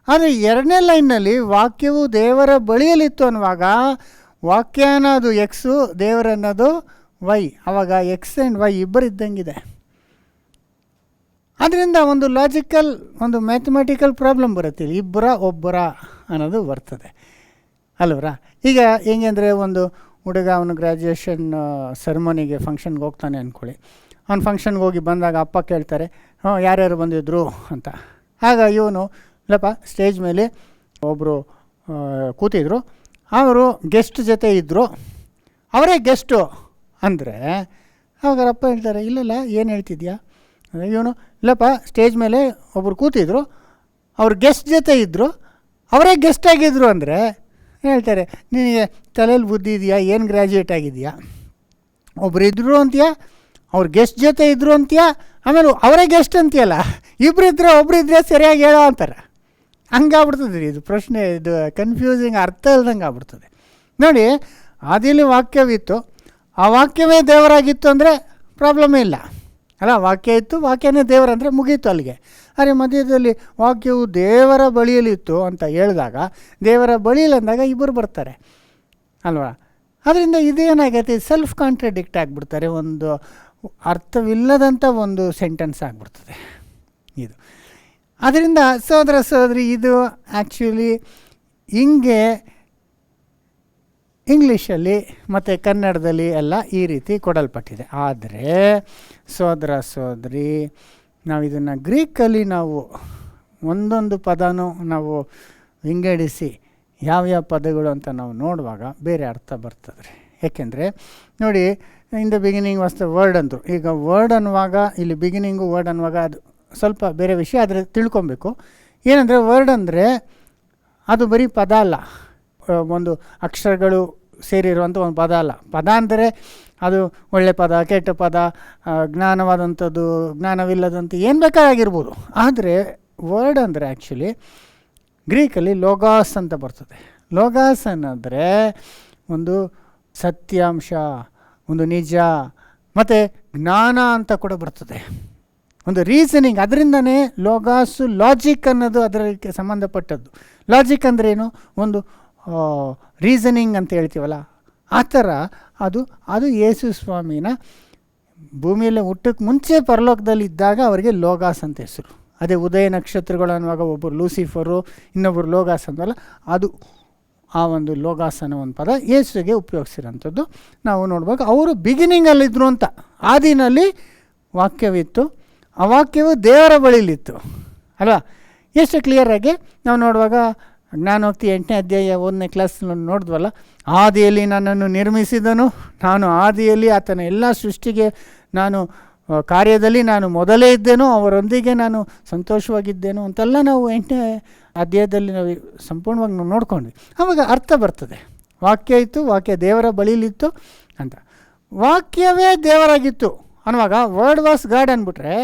[SPEAKER 1] ಆದರೆ ಎರಡನೇ ಲೈನ್ನಲ್ಲಿ ವಾಕ್ಯವು ದೇವರ ಬಳಿಯಲ್ಲಿತ್ತು ಅನ್ನುವಾಗ ವಾಕ್ಯ ಅನ್ನೋದು ಎಕ್ಸು, ದೇವರನ್ನೋದು ವೈ, ಆವಾಗ ಎಕ್ಸ್ ಆ್ಯಂಡ್ ವೈ ಇಬ್ಬರು ಇದ್ದಂಗಿದೆ. ಅದರಿಂದ ಒಂದು ಲಾಜಿಕಲ್, ಒಂದು ಮ್ಯಾಥಮೆಟಿಕಲ್ ಪ್ರಾಬ್ಲಮ್ ಬರುತ್ತೆ ಇಲ್ಲಿ, ಇಬ್ಬರ ಒಬ್ಬರ ಅನ್ನೋದು ಬರ್ತದೆ ಅಲ್ವರ. ಈಗ ಹೆಂಗೆ ಅಂದರೆ, ಒಂದು ಹುಡುಗ ಅವನು ಗ್ರ್ಯಾಜುಯೇಷನ್ ಸೆರೆಮನಿಗೆ ಫಂಕ್ಷನ್ಗೆ ಹೋಗ್ತಾನೆ ಅಂದ್ಕೊಳ್ಳಿ. ಅವ್ನು ಫಂಕ್ಷನ್ಗೆ ಹೋಗಿ ಬಂದಾಗ ಅಪ್ಪ ಕೇಳ್ತಾರೆ, ಯಾರ್ಯಾರು ಬಂದಿದ್ರು ಅಂತ. ಆಗ ಇವನು ಇಲ್ಲಪ್ಪ ಸ್ಟೇಜ್ ಮೇಲೆ ಒಬ್ಬರು ಕೂತಿದ್ರು, ಅವರು ಗೆಸ್ಟ್ ಜೊತೆ ಇದ್ದರು, ಅವರೇ ಗೆಸ್ಟು ಅಂದರೆ ಆವಾಗ ಅಪ್ಪ ಹೇಳ್ತಾರೆ, ಇಲ್ಲಲ್ಲ ಏನು ಹೇಳ್ತಿದ್ಯಾ? ಇವನು ಇಲ್ಲಪ್ಪ ಸ್ಟೇಜ್ ಮೇಲೆ ಒಬ್ಬರು ಕೂತಿದ್ರು, ಅವ್ರು ಗೆಸ್ಟ್ ಜೊತೆ ಇದ್ದರು, ಅವರೇ ಗೆಸ್ಟ್ ಆಗಿದ್ರು ಅಂದರೆ ಹೇಳ್ತಾರೆ, ನಿನಗೆ ತಲೆಯಲ್ಲಿ ಬುದ್ಧಿ ಇದೆಯಾ? ಏನು ಗ್ರ್ಯಾಜುಯೇಟ್ ಆಗಿದೆಯಾ? ಒಬ್ರು ಇದ್ದರು ಅಂತೀಯಾ, ಅವ್ರು ಗೆಸ್ಟ್ ಜೊತೆ ಇದ್ದರು ಅಂತೀಯಾ, ಆಮೇಲೆ ಅವರೇ ಗೆಸ್ಟ್ ಅಂತೀಯಲ್ಲ, ಇಬ್ಬರಿದ್ರೆ ಒಬ್ಬರಿದ್ರೆ ಸರಿಯಾಗಿ ಹೇಳೋ ಅಂತಾರೆ. ಹಂಗಾಗ್ಬಿಡ್ತದೆ ರೀ ಇದು ಪ್ರಶ್ನೆ, ಇದು ಕನ್ಫ್ಯೂಸಿಂಗ್, ಅರ್ಥ ಇಲ್ದಂಗೆ ಆಗ್ಬಿಡ್ತದೆ ನೋಡಿ. ಆದಿಯಲ್ಲಿ ವಾಕ್ಯವಿತ್ತು, ಆ ವಾಕ್ಯವೇ ದೇವರಾಗಿತ್ತು ಅಂದರೆ ಪ್ರಾಬ್ಲಮೇ ಇಲ್ಲ ಅಲ್ಲ. ವಾಕ್ಯ ಇತ್ತು, ವಾಕ್ಯನೇ ದೇವರಂದರೆ ಮುಗೀತು ಅಲ್ಲಿಗೆ. ಆದರೆ ಮಧ್ಯದಲ್ಲಿ ವಾಕ್ಯವು ದೇವರ ಬಳಿಯಲ್ಲಿತ್ತು ಅಂತ ಹೇಳಿದಾಗ, ದೇವರ ಬಳಿಯಲ್ಲಿ ಅಂದಾಗ ಇಬ್ಬರು ಬರ್ತಾರೆ ಅಲ್ವಾ. ಅದರಿಂದ ಇದೇನಾಗೈತೆ, ಸೆಲ್ಫ್ ಕಾಂಟ್ರಡಿಕ್ಟ್ ಆಗಿಬಿಡ್ತಾರೆ, ಒಂದು ಅರ್ಥವಿಲ್ಲದಂಥ ಒಂದು ಸೆಂಟೆನ್ಸ್ ಆಗಿಬಿಡ್ತದೆ ಇದು. ಅದರಿಂದ ಸಹೋದರ ಸಹೋದರಿ, ಇದು ಆ್ಯಕ್ಚುಲಿ ಹಿಂಗೆ ಇಂಗ್ಲೀಷಲ್ಲಿ ಮತ್ತು ಕನ್ನಡದಲ್ಲಿ ಎಲ್ಲ ಈ ರೀತಿ ಕೊಡಲ್ಪಟ್ಟಿದೆ. ಆದರೆ ಸಹೋದರ ಸಹೋದರಿ, ನಾವು ಇದನ್ನು ಗ್ರೀಕಲ್ಲಿ ನಾವು ಒಂದೊಂದು ಪದನೂ ನಾವು ವಿಂಗಡಿಸಿ ಯಾವ್ಯಾವ ಪದಗಳು ಅಂತ ನಾವು ನೋಡುವಾಗ ಬೇರೆ ಅರ್ಥ ಬರ್ತದೆ ರೀ. ಏಕೆಂದರೆ ನೋಡಿ, in the beginning was the word ಅಂದರು. ಈಗ ವರ್ಡ್ ಅನ್ನುವಾಗ ಇಲ್ಲಿ ಬಿಗಿನಿಂಗು ವರ್ಡ್ ಅನ್ನುವಾಗ ಅದು ಸ್ವಲ್ಪ ಬೇರೆ ವಿಷಯ, ಆದರೆ ತಿಳ್ಕೊಬೇಕು. ಏನಂದರೆ ವರ್ಡ್ ಅಂದರೆ ಅದು ಬರೀ ಪದ ಅಲ್ಲ, ಒಂದು ಅಕ್ಷರಗಳು ಸೇರಿರುವಂಥ ಒಂದು ಪದ ಅಲ್ಲ. ಪದ ಅಂದರೆ ಅದು ಒಳ್ಳೆ ಪದ, ಕೆಟ್ಟ ಪದ, ಜ್ಞಾನವಾದಂಥದ್ದು, ಜ್ಞಾನವಿಲ್ಲದಂಥ ಏನು ಬೇಕಾಗಿರ್ಬೋದು. ಆದರೆ ವರ್ಡ್ ಅಂದರೆ ಆ್ಯಕ್ಚುಲಿ ಗ್ರೀಕಲ್ಲಿ ಲೋಗಾಸ್ ಅಂತ ಬರ್ತದೆ. ಲೋಗಾಸ್ ಅನ್ನೋದ್ರೆ ಒಂದು ಸತ್ಯಾಂಶ, ಒಂದು ನಿಜ, ಮತ್ತು ಜ್ಞಾನ ಅಂತ ಕೂಡ ಬರ್ತದೆ, ಒಂದು ರೀಸನಿಂಗ್. ಅದರಿಂದನೇ ಲೋಗಾಸು, ಲಾಜಿಕ್ ಅನ್ನೋದು ಅದಕ್ಕೆ ಸಂಬಂಧಪಟ್ಟದ್ದು. ಲಾಜಿಕ್ ಅಂದ್ರೇನು? ಒಂದು ರೀಸನಿಂಗ್ ಅಂತ ಹೇಳ್ತೀವಲ್ಲ, ಆ ಥರ ಅದು ಯೇಸು ಸ್ವಾಮಿನ ಭೂಮಿಯಲ್ಲಿ ಹುಟ್ಟಕ್ಕೆ ಮುಂಚೆ ಪರಲೋಕದಲ್ಲಿ ಇದ್ದಾಗ ಅವರಿಗೆ ಲೋಗಾಸ್ ಅಂತ ಹೆಸರು. ಅದೇ ಉದಯ ನಕ್ಷತ್ರಗಳು ಅನ್ನುವಾಗ ಒಬ್ಬರು ಲೂಸಿಫರು, ಇನ್ನೊಬ್ಬರು ಲೋಗಾಸ್ ಅಂದಲ್ಲ, ಅದು ಆ ಒಂದು ಲೋಗಾಸ್ ಅನ್ನೋ ಒಂದು ಪದ ಯೇಸುಗೆ ಉಪಯೋಗಿಸಿರೋಂಥದ್ದು ನಾವು ನೋಡ್ಬೇಕು. ಅವರು ಬಿಗಿನಿಂಗಲ್ಲಿದ್ದರು ಅಂತ. ಆದಿನಲ್ಲಿ ವಾಕ್ಯವಿತ್ತು, ಆ ವಾಕ್ಯವು ದೇವರ ಬಳಿಲಿತ್ತು ಅಲ್ವಾ. ಎಷ್ಟು ಕ್ಲಿಯರಾಗಿ ನಾವು ನೋಡುವಾಗ ಜ್ಞಾನೋಕ್ತಿ 8ನೇ ಅಧ್ಯಾಯ 1ನೇ ಕ್ಲಾಸ್ ನೋಡಿದ್ವಲ್ಲ, ಆದಿಯಲ್ಲಿ ನನ್ನನ್ನು ನಿರ್ಮಿಸಿದನು, ನಾನು ಆದಿಯಲ್ಲಿ ಆತನ ಎಲ್ಲ ಸೃಷ್ಟಿಗೆ ನಾನು ಕಾರ್ಯದಲ್ಲಿ ನಾನು ಮೊದಲೇ ಇದ್ದೇನೋ, ಅವರೊಂದಿಗೆ ನಾನು ಸಂತೋಷವಾಗಿದ್ದೇನೋ ಅಂತೆಲ್ಲ ನಾವು 8ನೇ ಅಧ್ಯಾಯದಲ್ಲಿ ನಾವು ಸಂಪೂರ್ಣವಾಗಿ ನಾವು ನೋಡ್ಕೊಂಡ್ವಿ. ಆವಾಗ ಅರ್ಥ ಬರ್ತದೆ. ವಾಕ್ಯ ಇತ್ತು, ವಾಕ್ಯ ದೇವರ ಬಳಿಲಿತ್ತು ಅಂತ. ವಾಕ್ಯವೇ ದೇವರಾಗಿತ್ತು ಅನ್ನುವಾಗ ವರ್ಡ್ ವಾಸ್ ಗಾಡ್ ಅಂದ್ಬಿಟ್ರೆ,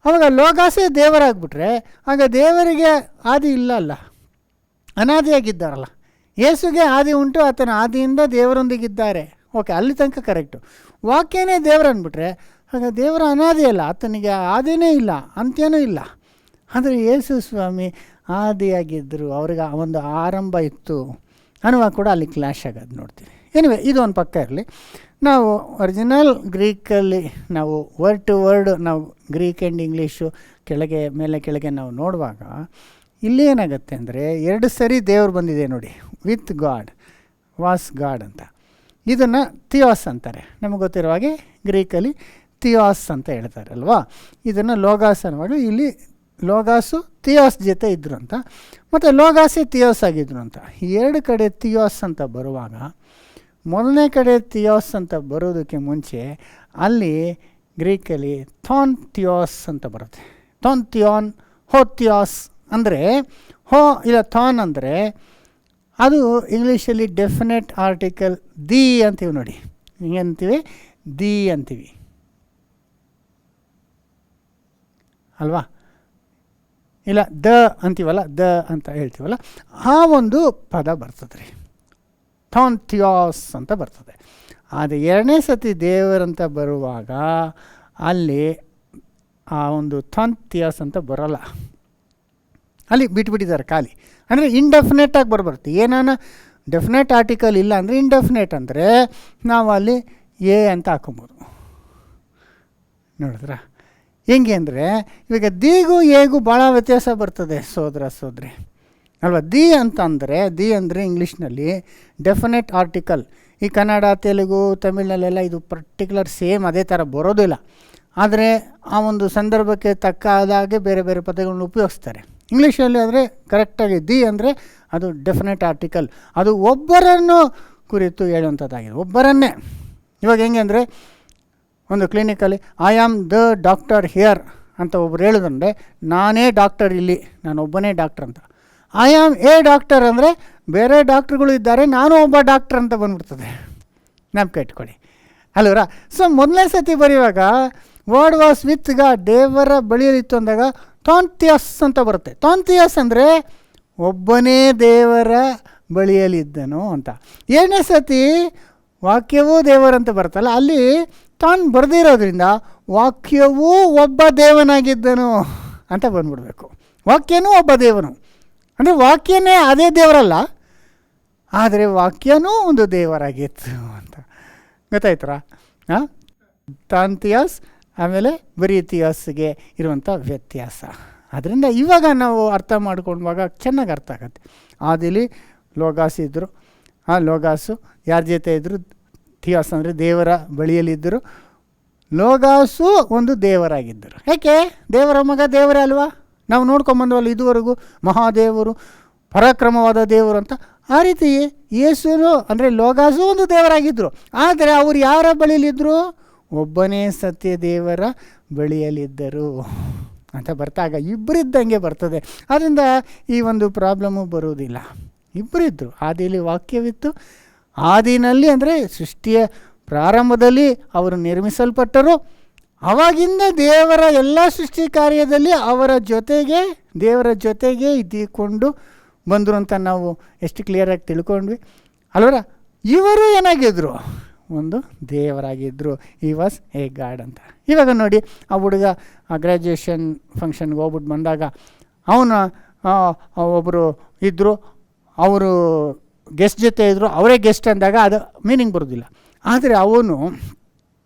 [SPEAKER 1] ಆವಾಗ ಲೋಗಾಸೇ ದೇವರಾಗ್ಬಿಟ್ರೆ ಆಗ ದೇವರಿಗೆ ಆದಿ ಇಲ್ಲ ಅಲ್ಲ, ಅನಾದಿಯಾಗಿದ್ದಾರಲ್ಲ. ಯೇಸುಗೆ ಆದಿ ಉಂಟು, ಆತನ ಆದಿಯಿಂದ ದೇವರೊಂದಿಗಿದ್ದಾರೆ. ಓಕೆ, ಅಲ್ಲಿ ತನಕ ಕರೆಕ್ಟು. ವಾಕ್ಯನೇ ದೇವರು ಅಂದ್ಬಿಟ್ರೆ ಆಗ ದೇವರ ಅನಾದಿ ಅಲ್ಲ, ಆತನಿಗೆ ಆದಿನೇ ಇಲ್ಲ, ಅಂತ್ಯನೂ ಇಲ್ಲ. ಆದರೆ ಯೇಸು ಸ್ವಾಮಿ ಆದಿಯಾಗಿದ್ದರು, ಅವ್ರಿಗೆ ಒಂದು ಆರಂಭ ಇತ್ತು ಅನ್ನುವಾಗ ಕೂಡ ಅಲ್ಲಿ ಕ್ಲಾಶ್ ಆಗೋದು ನೋಡ್ತೀವಿ. ಎನಿವೆ, ಇದು ಒಂದು ಪಕ್ಕ ಇರಲಿ. ನಾವು ಒರಿಜಿನಲ್ ಗ್ರೀಕಲ್ಲಿ ನಾವು ವರ್ಡ್ ಟು ವರ್ಡ್ ನಾವು ಗ್ರೀಕ್ ಆ್ಯಂಡ್ ಇಂಗ್ಲೀಷು ಕೆಳಗೆ ಮೇಲೆ ಕೆಳಗೆ ನಾವು ನೋಡುವಾಗ ಇಲ್ಲಿ ಏನಾಗುತ್ತೆ ಅಂದರೆ 2 ಸರಿ ದೇವರು ಬಂದಿದೆ ನೋಡಿ. ವಿತ್ ಗಾಡ್, ವಾಸ್ ಗಾಡ್ ಅಂತ. ಇದನ್ನು ಥಿಯಾಸ್ ಅಂತಾರೆ. ನಮಗೆ ಗೊತ್ತಿರೋ ಹಾಗೆ ಗ್ರೀಕಲ್ಲಿ ಥಿಯಾಸ್ ಅಂತ ಹೇಳ್ತಾರೆ ಅಲ್ವಾ. ಇದನ್ನು ಲೋಗಾಸ್ ಅನ್ನುವಾಗ ಇಲ್ಲಿ ಲೋಗಾಸು ಥಿಯಾಸ್ ಜೊತೆ ಇದ್ದರು ಅಂತ, ಮತ್ತು ಲೋಗಾಸೇ ಥಿಯಾಸ್ ಆಗಿದ್ರು ಅಂತ. 2 ಕಡೆ ಥಿಯಾಸ್ ಅಂತ ಬರುವಾಗ ಮೊದಲನೇ ಕಡೆ ಥಿಯಾಸ್ ಅಂತ ಬರೋದಕ್ಕೆ ಮುಂಚೆ ಅಲ್ಲಿ ಗ್ರೀಕಲ್ಲಿ ಥಾನ್ ಥಿಯಾಸ್ ಅಂತ ಬರುತ್ತೆ. ಥಾನ್ ಥಿಯಾನ್ ಹೋ ಥಿಯಾಸ್ ಅಂದರೆ ಹೋ ಇಲ್ಲ ಥಾನ್ ಅಂದರೆ ಅದು ಇಂಗ್ಲೀಷಲ್ಲಿ ಡೆಫಿನೆಟ್ ಆರ್ಟಿಕಲ್ ದಿ ಅಂತೀವಿ ನೋಡಿ. ಹಿಂಗೆ ಅಂತೀವಿ, ದಿ ಅಂತೀವಿ ಅಲ್ವಾ, ಇಲ್ಲ ದ ಅಂತೀವಲ್ಲ, ದ ಅಂತ ಹೇಳ್ತೀವಲ್ಲ, ಆ ಒಂದು ಪದ ಬರ್ತದೆ ರೀ, ಥಾನ್ ಥಿಯಾಸ್ ಅಂತ ಬರ್ತದೆ. ಆದರೆ 2ನೇ ಸತಿ ದೇವರಂತ ಬರುವಾಗ ಅಲ್ಲಿ ಆ ಒಂದು ಥಾನ್ ಥಿಯಾಸ್ ಅಂತ ಬರೋಲ್ಲ, ಅಲ್ಲಿ ಬಿಟ್ಬಿಟ್ಟಿದ್ದಾರೆ ಖಾಲಿ. ಅಂದರೆ ಇಂಡೆಫಿನೆಟಾಗಿ ಬರುತ್ತೆ. ಏನಾನ ಡೆಫಿನೆಟ್ ಆರ್ಟಿಕಲ್ ಇಲ್ಲ ಅಂದರೆ ಇಂಡೆಫಿನೆಟ್ ಅಂದರೆ ನಾವು ಅಲ್ಲಿ ಎ ಅಂತ ಹಾಕೊಬೋದು. ನೋಡಿದ್ರ ಹೆಂಗೆ ಅಂದರೆ ಇವಾಗ ದಿಗೂ ಎಗೂ ಭಾಳ ವ್ಯತ್ಯಾಸ ಬರ್ತದೆ ಸೋದರಿ ಅಲ್ವಾ. ದಿ ಅಂತಂದರೆ ದಿ ಅಂದರೆ ಇಂಗ್ಲೀಷ್ನಲ್ಲಿ ಡೆಫಿನೆಟ್ ಆರ್ಟಿಕಲ್. ಈ ಕನ್ನಡ, ತೆಲುಗು, ತಮಿಳಿನಲ್ಲೆಲ್ಲ ಇದು ಪರ್ಟಿಕ್ಯುಲರ್ ಸೇಮ್ ಅದೇ ಥರ ಬರೋದಿಲ್ಲ. ಆದರೆ ಆ ಒಂದು ಸಂದರ್ಭಕ್ಕೆ ತಕ್ಕಾದಾಗೆ ಬೇರೆ ಬೇರೆ ಪದಗಳನ್ನು ಉಪಯೋಗಿಸ್ತಾರೆ. ಇಂಗ್ಲೀಷಲ್ಲಿ ಆದರೆ ಕರೆಕ್ಟಾಗಿ ದಿ ಅಂದರೆ ಅದು ಡೆಫಿನೆಟ್ ಆರ್ಟಿಕಲ್, ಅದು ಒಬ್ಬರನ್ನು ಕುರಿತು ಹೇಳುವಂಥದ್ದಾಗಿದೆ, ಒಬ್ಬರನ್ನೇ. ಇವಾಗ ಹೆಂಗೆ ಅಂದರೆ ಒಂದು ಕ್ಲಿನಿಕಲ್ಲಿ I am the doctor here ಅಂತ ಒಬ್ರು ಹೇಳಿದ್ರೆ ನಾನೇ ಡಾಕ್ಟರ್ ಇಲ್ಲಿ, ನಾನು ಒಬ್ಬನೇ ಡಾಕ್ಟರ್ ಅಂತ. ಐ ಆಮ್ ಎ ಡಾಕ್ಟರ್ ಅಂದರೆ ಬೇರೆ ಡಾಕ್ಟ್ರುಗಳು ಇದ್ದಾರೆ, ನಾನು ಒಬ್ಬ ಡಾಕ್ಟರ್ ಅಂತ ಬಂದ್ಬಿಡ್ತದೆ. ನೆನಪು ಇಟ್ಕೊಳ್ಳಿ ಅಲ್ವರ. ಸೊ ಮೊದಲನೇ ಸತಿ ಬರೆಯುವಾಗ ವರ್ಡ್ ವಾಸ್ ವಿತ್ ಗಾಡ್, ದೇವರ ಬಳಿಯಲ್ಲಿತ್ತು ಅಂದಾಗ ಥಾಂಥಿಯಸ್ ಅಂತ ಬರುತ್ತೆ. ಥಾಂಥಿಯಸ್ ಅಂದರೆ ಒಬ್ಬನೇ ದೇವರ ಬಳಿಯಲ್ಲಿದ್ದನು ಅಂತ. 2ನೇ ಸತಿ ವಾಕ್ಯವೂ ದೇವರಂತ ಬರುತ್ತಲ್ಲ, ಅಲ್ಲಿ ತಾನು ಬರೆದಿರೋದ್ರಿಂದ ವಾಕ್ಯವೂ ಒಬ್ಬ ದೇವನಾಗಿದ್ದನು ಅಂತ ಬಂದ್ಬಿಡ್ಬೇಕು. ವಾಕ್ಯನೂ ಒಬ್ಬ ದೇವನು ಅಂದರೆ ವಾಕ್ಯನೇ ಅದೇ ದೇವರಲ್ಲ, ಆದರೆ ವಾಕ್ಯನೂ ಒಂದು ದೇವರಾಗಿತ್ತು ಅಂತ. ಗೊತ್ತಾಯ್ತರ? ತಾಂತಿಯಾಸ್ ಆಮೇಲೆ ಬರೀ ತಿಯಾಸ್ಗೆ ಇರುವಂಥ ವ್ಯತ್ಯಾಸ. ಅದರಿಂದ ಇವಾಗ ನಾವು ಅರ್ಥ ಮಾಡ್ಕೊಂಡಾಗ ಚೆನ್ನಾಗಿ ಅರ್ಥ ಆಗುತ್ತೆ. ಆದಿಲಿ ಲೋಗಾಸ್ ಇದ್ದರು, ಆ ಲೋಗಾಸು ಯಾರ ಜೊತೆ ಇದ್ದರು? ಥಿಯಾಸ್ ಅಂದರೆ ದೇವರ ಬಳಿಯಲ್ಲಿದ್ದರು. ಲೋಗಾಸು ಒಂದು ದೇವರಾಗಿದ್ದರು. ಯಾಕೆ? ದೇವರ ಮಗ ದೇವರೇ ಅಲ್ವಾ. ನಾವು ನೋಡ್ಕೊಂಬಂದವಲ್ಲ ಇದುವರೆಗೂ ಮಹಾದೇವರು, ಪರಾಕ್ರಮವಾದ ದೇವರು ಅಂತ. ಆ ರೀತಿ ಯೇಸುನು ಅಂದರೆ ಲೋಗಾಸು ಒಂದು ದೇವರಾಗಿದ್ದರು. ಆದರೆ ಅವರು ಯಾರ ಬಳಿಯಲ್ಲಿದ್ದರು? ಒಬ್ಬನೇ ಸತ್ಯ ದೇವರ ಬಳಿಯಲ್ಲಿದ್ದರು ಅಂತ ಬರ್ತಾಗ ಇಬ್ಬರಿದ್ದಂಗೆ ಬರ್ತದೆ. ಆದ್ದರಿಂದ ಈ ಒಂದು ಪ್ರಾಬ್ಲಮ್ಮು ಬರುವುದಿಲ್ಲ. ಇಬ್ಬರಿದ್ದರು. ಆದಿಯಲ್ಲಿ ವಾಕ್ಯವಿತ್ತು. ಆದಿನಲ್ಲಿ ಅಂದರೆ ಸೃಷ್ಟಿಯ ಪ್ರಾರಂಭದಲ್ಲಿ ಅವರು ನಿರ್ಮಿಸಲ್ಪಟ್ಟರು. ಆವಾಗಿಂದ ದೇವರ ಎಲ್ಲ ಸೃಷ್ಟಿ ಕಾರ್ಯದಲ್ಲಿ ದೇವರ ಜೊತೆಗೆ ಇದ್ದುಕೊಂಡು ಬಂದರು ಅಂತ ನಾವು ಎಷ್ಟು ಕ್ಲಿಯರಾಗಿ ತಿಳ್ಕೊಂಡ್ವಿ ಅಲ್ವರ. ಇವರು ಏನಾಗಿದ್ದರು? ಒಂದು ದೇವರಾಗಿದ್ದರು. ಈ ವಾಸ್ ಎ ಗಾಡ್ ಅಂತ. ಇವಾಗ ನೋಡಿ, ಆ ಹುಡುಗ ಗ್ರ್ಯಾಜುಯೇಷನ್ ಫಂಕ್ಷನ್ಗೆ ಹೋಗ್ಬಿಟ್ಟು ಬಂದಾಗ ಒಬ್ಬರು ಇದ್ದರು, ಅವರು ಗೆಸ್ಟ್ ಜೊತೆ ಇದ್ದರು, ಅವರೇ ಗೆಸ್ಟ್ ಅಂದಾಗ ಅದು ಮೀನಿಂಗ್ ಬರೋದಿಲ್ಲ. ಆದರೆ ಅವನು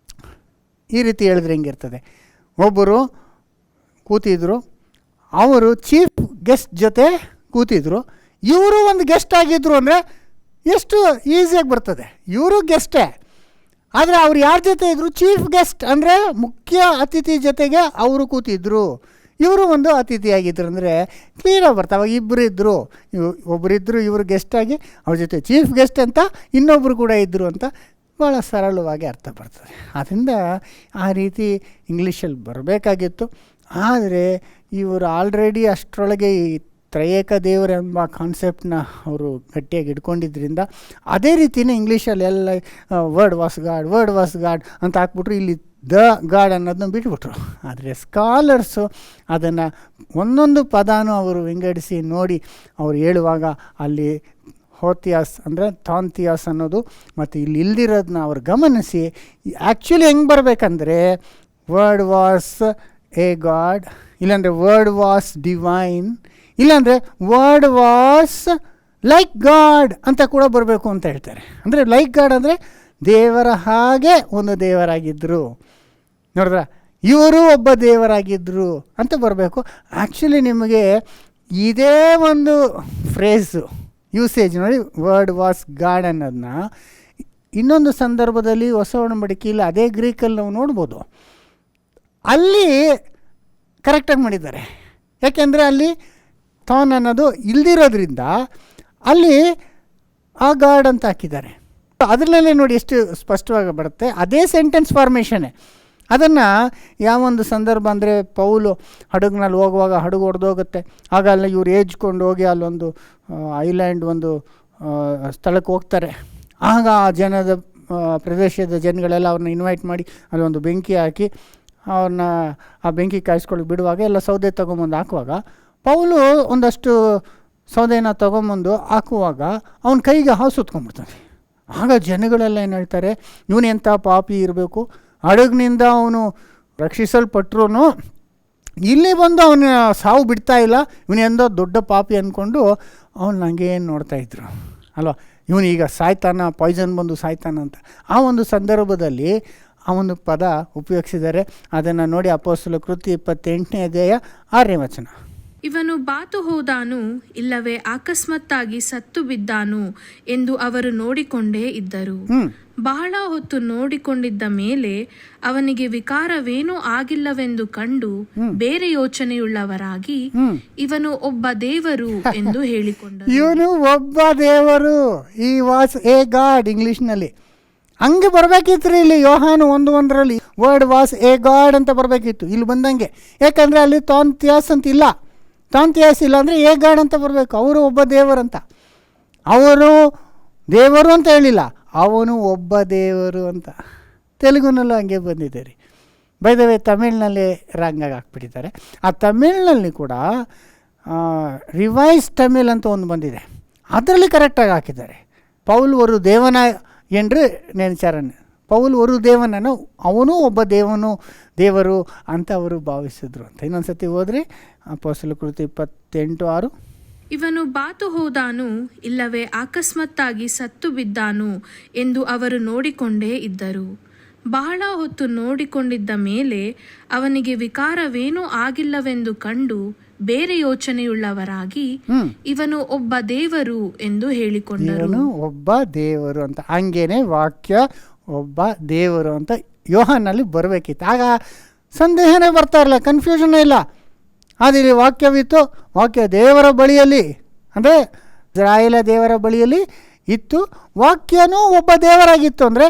[SPEAKER 1] ಈ ರೀತಿ ಹೇಳಿದ್ರೆ ಹೆಂಗಿರ್ತದೆ? ಒಬ್ಬರು ಕೂತಿದ್ರು, ಅವರು ಚೀಫ್ ಗೆಸ್ಟ್ ಜೊತೆ ಕೂತಿದ್ರು, ಇವರು ಒಂದು ಗೆಸ್ಟ್ ಆಗಿದ್ದರು ಅಂದರೆ ಎಷ್ಟು ಈಸಿಯಾಗಿ ಬರ್ತದೆ. ಇವರು ಗೆಸ್ಟೇ, ಆದರೆ ಅವ್ರು ಯಾರ ಜೊತೆ ಇದ್ದರು? ಚೀಫ್ ಗೆಸ್ಟ್ ಅಂದರೆ ಮುಖ್ಯ ಅತಿಥಿ ಜೊತೆಗೆ ಅವರು ಕೂತಿದ್ರು, ಇವರು ಒಂದು ಅತಿಥಿಯಾಗಿದ್ದರು ಅಂದರೆ ಕ್ಲಿಯರಾಗಿ ಬರ್ತಾವೆ. ಅವಾಗ ಇಬ್ಬರು ಇದ್ದರು, ಒಬ್ಬರಿದ್ದರು ಇವರು ಗೆಸ್ಟಾಗಿ, ಅವ್ರ ಜೊತೆ ಚೀಫ್ ಗೆಸ್ಟ್ ಅಂತ ಇನ್ನೊಬ್ಬರು ಕೂಡ ಇದ್ದರು ಅಂತ ಭಾಳ ಸರಳವಾಗಿ ಅರ್ಥ ಬರ್ತದೆ. ಆದ್ದರಿಂದ ಆ ರೀತಿ ಇಂಗ್ಲೀಷಲ್ಲಿ ಬರಬೇಕಾಗಿತ್ತು. ಆದರೆ ಇವರು ಆಲ್ರೆಡಿ ಅಷ್ಟರೊಳಗೆ ತ್ರಯೇಕ ದೇವರೆಂಬ ಕಾನ್ಸೆಪ್ಟನ್ನ ಅವರು ಗಟ್ಟಿಯಾಗಿ ಇಟ್ಕೊಂಡಿದ್ದರಿಂದ ಅದೇ ರೀತಿಯೇ ಇಂಗ್ಲೀಷಲ್ಲಿ ಎಲ್ಲ ವರ್ಡ್ ವಾಸ್ ಗಾಡ್ ಅಂತ ಹಾಕ್ಬಿಟ್ರು. ಇಲ್ಲಿ ದ ಗಾಡ್ ಅನ್ನೋದನ್ನ ಬಿಟ್ಬಿಟ್ರು. ಆದರೆ ಸ್ಕಾಲರ್ಸು ಅದನ್ನು ಒಂದೊಂದು ಪದಾನು ಅವರು ವಿಂಗಡಿಸಿ ನೋಡಿ ಅವ್ರು ಹೇಳುವಾಗ ಅಲ್ಲಿ ಹೋತಿಯಾಸ್ ಅಂದರೆ ಥಾಂತಿಯಾಸ್ ಅನ್ನೋದು ಮತ್ತು ಇಲ್ಲಿ ಇಲ್ದಿರೋದನ್ನ ಅವ್ರು ಗಮನಿಸಿ ಆ್ಯಕ್ಚುಲಿ ಹೆಂಗೆ ಬರಬೇಕಂದ್ರೆ ವರ್ಡ್ ವಾಸ್ ಎ ಗಾಡ್, ಇಲ್ಲಾಂದರೆ ವರ್ಡ್ ವಾಸ್ ಡಿವೈನ್, ಇಲ್ಲಾಂದರೆ ವರ್ಡ್ ವಾಸ್ ಲೈಕ್ ಗಾಡ್ ಅಂತ ಕೂಡ ಬರಬೇಕು ಅಂತ ಹೇಳ್ತಾರೆ. ಅಂದರೆ ಲೈಕ್ ಗಾಡ್ ಅಂದರೆ ದೇವರ ಹಾಗೆ ಒಂದು ದೇವರಾಗಿದ್ದರು, ನೋಡಿದ್ರ ಇವರು ಒಬ್ಬ ದೇವರಾಗಿದ್ದರು ಅಂತ ಬರಬೇಕು. ಆ್ಯಕ್ಚುಲಿ ನಿಮಗೆ ಇದೇ ಒಂದು ಫ್ರೇಸು ಯೂಸೇಜ್ ನೋಡಿ, ವರ್ಡ್ ವಾಸ್ ಗಾಡ್ ಅನ್ನೋದನ್ನ ಇನ್ನೊಂದು ಸಂದರ್ಭದಲ್ಲಿ ಹೊಸ ಒಡಂಬಡಿಕೆಯಲ್ಲಿ ಅದೇ ಗ್ರೀಕಲ್ಲಿ ನಾವು ನೋಡ್ಬೋದು. ಅಲ್ಲಿ ಕರೆಕ್ಟಾಗಿ ಮಾಡಿದ್ದಾರೆ. ಯಾಕೆಂದರೆ ಅಲ್ಲಿ ಥಾನ್ ಅನ್ನೋದು ಇಲ್ದಿರೋದ್ರಿಂದ ಅಲ್ಲಿ ಆ ಗಾಡ್ ಅಂತ ಹಾಕಿದ್ದಾರೆ. ಅದರಲ್ಲೇ ನೋಡಿ ಎಷ್ಟು ಸ್ಪಷ್ಟವಾಗಿ ಬರುತ್ತೆ. ಅದೇ ಸೆಂಟೆನ್ಸ್ ಫಾರ್ಮೇಷನ್ನೇ. ಅದನ್ನು ಯಾವೊಂದು ಸಂದರ್ಭ ಅಂದರೆ ಪೌಲು ಹಡಗಿನಲ್ಲಿ ಹೋಗುವಾಗ ಹಡಗು ಹೊಡೆದೋಗುತ್ತೆ. ಆಗ ಅಲ್ಲಿ ಇವ್ರು ಏಜ್ಕೊಂಡು ಹೋಗಿ ಅಲ್ಲೊಂದು ಐಲ್ಯಾಂಡ್ ಒಂದು ಸ್ಥಳಕ್ಕೆ ಹೋಗ್ತಾರೆ. ಆಗ ಆ ಜನದ ಪ್ರದೇಶದ ಜನಗಳೆಲ್ಲ ಅವ್ರನ್ನ ಇನ್ವೈಟ್ ಮಾಡಿ ಅಲ್ಲೊಂದು ಬೆಂಕಿ ಹಾಕಿ ಅವ್ರನ್ನ ಆ ಬೆಂಕಿ ಕಾಯಿಸ್ಕೊಳ್ಳಿ ಬಿಡುವಾಗ ಎಲ್ಲ ಸೌದೆ ತೊಗೊಂಬಂದು ಹಾಕುವಾಗ ಪೌಲು ಒಂದಷ್ಟು ಸೌದೆನ ತೊಗೊಂಬಂದು ಹಾಕುವಾಗ ಅವನ ಕೈಗೆ ಹಾವು ಸುತ್ಕೊಂಡ್ಬಿಡ್ತಾನೆ. ಆಗ ಜನಗಳೆಲ್ಲ ಏನು ಹೇಳ್ತಾರೆ, ಇವನೆಂಥ ಪಾಪಿ ಇರಬೇಕು, ಹಡಗಿನಿಂದ ಅವನು ರಕ್ಷಿಸಲ್ಪಟ್ರು ಇಲ್ಲಿ ಬಂದು ಅವನ ಸಾವು ಬಿಡ್ತಾ ಇಲ್ಲ, ಇವನೆಂದೋ ದೊಡ್ಡ ಪಾಪಿ ಅಂದ್ಕೊಂಡು ಅವನು ಹಂಗೇನು ನೋಡ್ತಾಯಿದ್ರು ಅಲ್ವಾ, ಇವನು ಈಗ ಸಾಯ್ತಾನ, ಪಾಯ್ಸನ್ ಬಂದು ಸಾಯ್ತಾನ ಅಂತ. ಆ ಒಂದು ಸಂದರ್ಭದಲ್ಲಿ ಆ ಒಂದು ಪದ ಉಪಯೋಗಿಸಿದ್ದಾರೆ. ಅದನ್ನು ನೋಡಿ ಅಪೊಸ್ತಲ ಕೃತ್ಯ 28ನೇ ಅಧ್ಯಾಯ 6ನೇ ವಚನ.
[SPEAKER 2] ಇವನು ಬಾತು ಹೋದಾನು, ಇಲ್ಲವೇ ಅಕಸ್ಮಾತ್ತಾಗಿ ಸತ್ತು ಬಿದ್ದಾನು ಎಂದು ಅವರು ನೋಡಿಕೊಂಡೇ ಇದ್ದರು. ಬಹಳ ಹೊತ್ತು ನೋಡಿಕೊಂಡಿದ್ದ ಮೇಲೆ ಅವನಿಗೆ ವಿಕಾರವೇನೂ ಆಗಿಲ್ಲವೆಂದು ಕಂಡು ಬೇರೆ ಯೋಚನೆಯುಳ್ಳವರಾಗಿ ಇವನು ಒಬ್ಬ ದೇವರು ಎಂದು ಹೇಳಿಕೊಂಡರು.
[SPEAKER 1] ಇವನು ಒಬ್ಬ ದೇವರು, ಈ ವಾಸ್ ಎ ಗಾಡ್ ಇಂಗ್ಲೀಷ್ನಲ್ಲಿ. ಹಂಗೆ ಬರಬೇಕಿತ್ತು ಇಲ್ಲಿ ಯೋಹಾನು 1:1 ವರ್ಡ್ ವಾಸ್ ಎ ಗಾಡ್ ಅಂತ ಬರಬೇಕಿತ್ತು. ಇಲ್ಲಿ ಬಂದಂಗೆ, ಯಾಕಂದರೆ ಅಲ್ಲಿ ಥಾಂತಿಯಾಸ್ ಅಂತ ಇಲ್ಲ. ಥಾಂತಿಯಾಸ್ ಇಲ್ಲ ಅಂದರೆ ಎ ಗಾಡ್ ಅಂತ ಬರಬೇಕು. ಅವರು ಒಬ್ಬ ದೇವರಂತ. ಅವರು ದೇವರು ಅಂತ ಹೇಳಿಲ್ಲ, ಅವನು ಒಬ್ಬ ದೇವರು ಅಂತ. ತೆಲುಗುನಲ್ಲೂ ಹಂಗೆ ಬಂದಿದೆ ರೀ. ಬೈ ದ ವೇ ತಮಿಳ್ನಲ್ಲಿ ರಾಂಗಾಗಿ ಹಾಕ್ಬಿಟ್ಟಿದ್ದಾರೆ. ಆ ತಮಿಳ್ನಲ್ಲಿ ಕೂಡ ರಿವೈಸ್ ತಮಿಳ್ ಅಂತ ಒಂದು ಬಂದಿದೆ, ಅದರಲ್ಲಿ ಕರೆಕ್ಟಾಗಿ ಹಾಕಿದ್ದಾರೆ. ಪೌಲ್ ಒಂದು ದೇವನ ಎಂದು ನೆನಚಾರನೆ, ಪೌಲ್ ಒಂದು ದೇವನನ್ನು ಅವನು ಒಬ್ಬ ದೇವರು ಅಂತ ಅವರು ಭಾವಿಸಿದ್ರು ಅಂತ. ಇನ್ನೊಂದು ಸತಿ ಹೋದ್ರಿ ಅಪೊಸ್ತಲ ಕೃತ್ಯ 28:6.
[SPEAKER 2] ಇವನು ಬಾತು ಹೋದಾನು, ಇಲ್ಲವೇ ಅಕಸ್ಮಾತ್ತಾಗಿ ಸತ್ತು ಬಿದ್ದಾನು ಎಂದು ಅವರು ನೋಡಿಕೊಂಡೇ ಇದ್ದರು. ಬಹಳ ಹೊತ್ತು ನೋಡಿಕೊಂಡಿದ್ದ ಮೇಲೆ ಅವನಿಗೆ ವಿಕಾರವೇನೂ ಆಗಿಲ್ಲವೆಂದು ಕಂಡು ಬೇರೆ ಯೋಚನೆಯುಳ್ಳವರಾಗಿ ಇವನು ಒಬ್ಬ ದೇವರು ಎಂದು ಹೇಳಿಕೊಂಡರು.
[SPEAKER 1] ಇವನು ಒಬ್ಬ ದೇವರು ಅಂತ. ಹಂಗೇನೆ ವಾಕ್ಯ ಒಬ್ಬ ದೇವರು ಅಂತ ಯೋಹಾನಲ್ಲಿ ಬರಬೇಕಿತ್ತು. ಆಗ ಸಂದೇಹನೇ ಬರ್ತಾ ಇರಲಿಲ್ಲ, ಕನ್ಫ್ಯೂಷನ್ ಇಲ್ಲ. ಆದರೆ ವಾಕ್ಯವಿತ್ತು, ವಾಕ್ಯ ದೇವರ ಬಳಿಯಲ್ಲಿ ಅಂದರೆ ಇಸ್ರಾಯೇಲ ದೇವರ ಬಳಿಯಲ್ಲಿ ಇತ್ತು, ವಾಕ್ಯನೂ ಒಬ್ಬ ದೇವರಾಗಿತ್ತು ಅಂದರೆ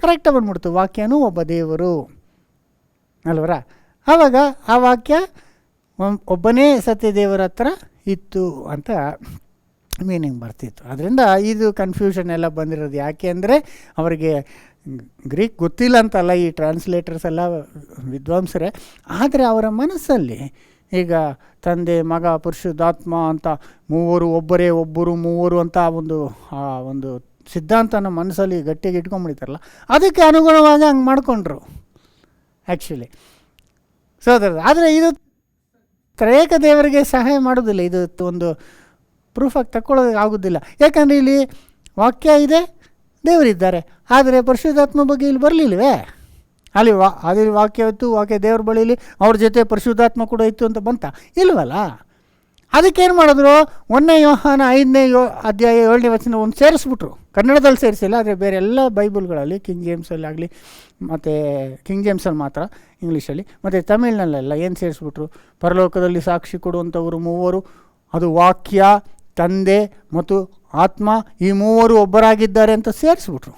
[SPEAKER 1] ಕರೆಕ್ಟಾಗಿ ಬಂದ್ಬಿಡ್ತು, ವಾಕ್ಯನೂ ಒಬ್ಬ ದೇವರು ಅಲ್ವರ. ಆವಾಗ ಆ ವಾಕ್ಯ ಒಬ್ಬನೇ ಸತ್ಯ ದೇವರ ಹತ್ರ ಇತ್ತು ಅಂತ ಮೀನಿಂಗ್ ಬರ್ತಿತ್ತು. ಅದರಿಂದ ಇದು ಕನ್ಫ್ಯೂಷನ್ ಎಲ್ಲ ಬಂದಿರೋದು ಯಾಕೆ ಅಂದರೆ ಅವರಿಗೆ ಗ್ರೀಕ್ ಗೊತ್ತಿಲ್ಲ ಅಂತಲ್ಲ, ಈ ಟ್ರಾನ್ಸ್ಲೇಟರ್ಸ್ ಎಲ್ಲ ವಿದ್ವಾಂಸರೇ. ಆದರೆ ಅವರ ಮನಸ್ಸಲ್ಲಿ ಈಗ ತಂದೆ ಮಗ ಪರಿಶುದ್ಧಾತ್ಮ ಅಂತ ಮೂವರು ಒಬ್ಬರೇ, ಒಬ್ಬರು ಮೂವರು ಅಂತ ಒಂದು ಸಿದ್ಧಾಂತನ ಮನಸ್ಸಲ್ಲಿ ಗಟ್ಟಿಗೆ ಇಟ್ಕೊಂಡ್ಬಿಡ್ತಾರಲ್ಲ, ಅದಕ್ಕೆ ಅನುಗುಣವಾಗಿ ಹಂಗೆ ಮಾಡಿಕೊಂಡ್ರು ಆ್ಯಕ್ಚುಲಿ ಸೋದರ. ಆದರೆ ಇದು ತ್ರಯೇಕ ದೇವರಿಗೆ ಸಹಾಯ ಮಾಡೋದಿಲ್ಲ, ಇದು ಒಂದು ಪ್ರೂಫಾಗಿ ತಗೊಳ್ಳೋದಕ್ಕೆ ಆಗೋದಿಲ್ಲ. ಯಾಕಂದರೆ ಇಲ್ಲಿ ವಾಕ್ಯ ಇದೆ, ದೇವರಿದ್ದಾರೆ. ಆದರೆ ಪರಿಶುದ್ಧಾತ್ಮ ಬಗ್ಗೆ ಇಲ್ಲಿ ಬರಲಿಲ್ಲವೇ? ಅಲ್ಲಿ ವಾಕ್ಯ ಇತ್ತು, ವಾಕ್ಯ ದೇವ್ರ ಬಳಿಲಿ ಅವ್ರ ಜೊತೆ ಪರಿಶುದ್ಧಾತ್ಮ ಕೂಡ ಇತ್ತು ಅಂತ ಬಂತ ಇಲ್ವಲ್ಲ. ಅದಕ್ಕೇನು ಮಾಡಿದ್ರು, 1ನೇ ಯೋಹಾನ 5ನೇ ಅಧ್ಯಾಯ 7ನೇ ವಚನ ಒಂದು ಸೇರಿಸ್ಬಿಟ್ರು. ಕನ್ನಡದಲ್ಲಿ ಸೇರಿಸಿಲ್ಲ, ಆದರೆ ಬೇರೆ ಎಲ್ಲ ಬೈಬಲ್ಗಳಲ್ಲಿ ಕಿಂಗ್ ಜೇಮ್ಸಲ್ಲಿ ಮತ್ತು ಕಿಂಗ್ ಜೇಮ್ಸಲ್ಲಿ ಮಾತ್ರ ಇಂಗ್ಲೀಷಲ್ಲಿ ಮತ್ತು ತಮಿಳ್ನಲ್ಲೆಲ್ಲ ಏನು ಸೇರಿಸ್ಬಿಟ್ರು, ಪರಲೋಕದಲ್ಲಿ ಸಾಕ್ಷಿ ಕೊಡುವಂಥವರು ಮೂವರು, ಅದು ವಾಕ್ಯ, ತಂದೆ ಮತ್ತು ಆತ್ಮ, ಈ ಮೂವರು ಒಬ್ಬರಾಗಿದ್ದಾರೆ ಅಂತ ಸೇರಿಸ್ಬಿಟ್ರು.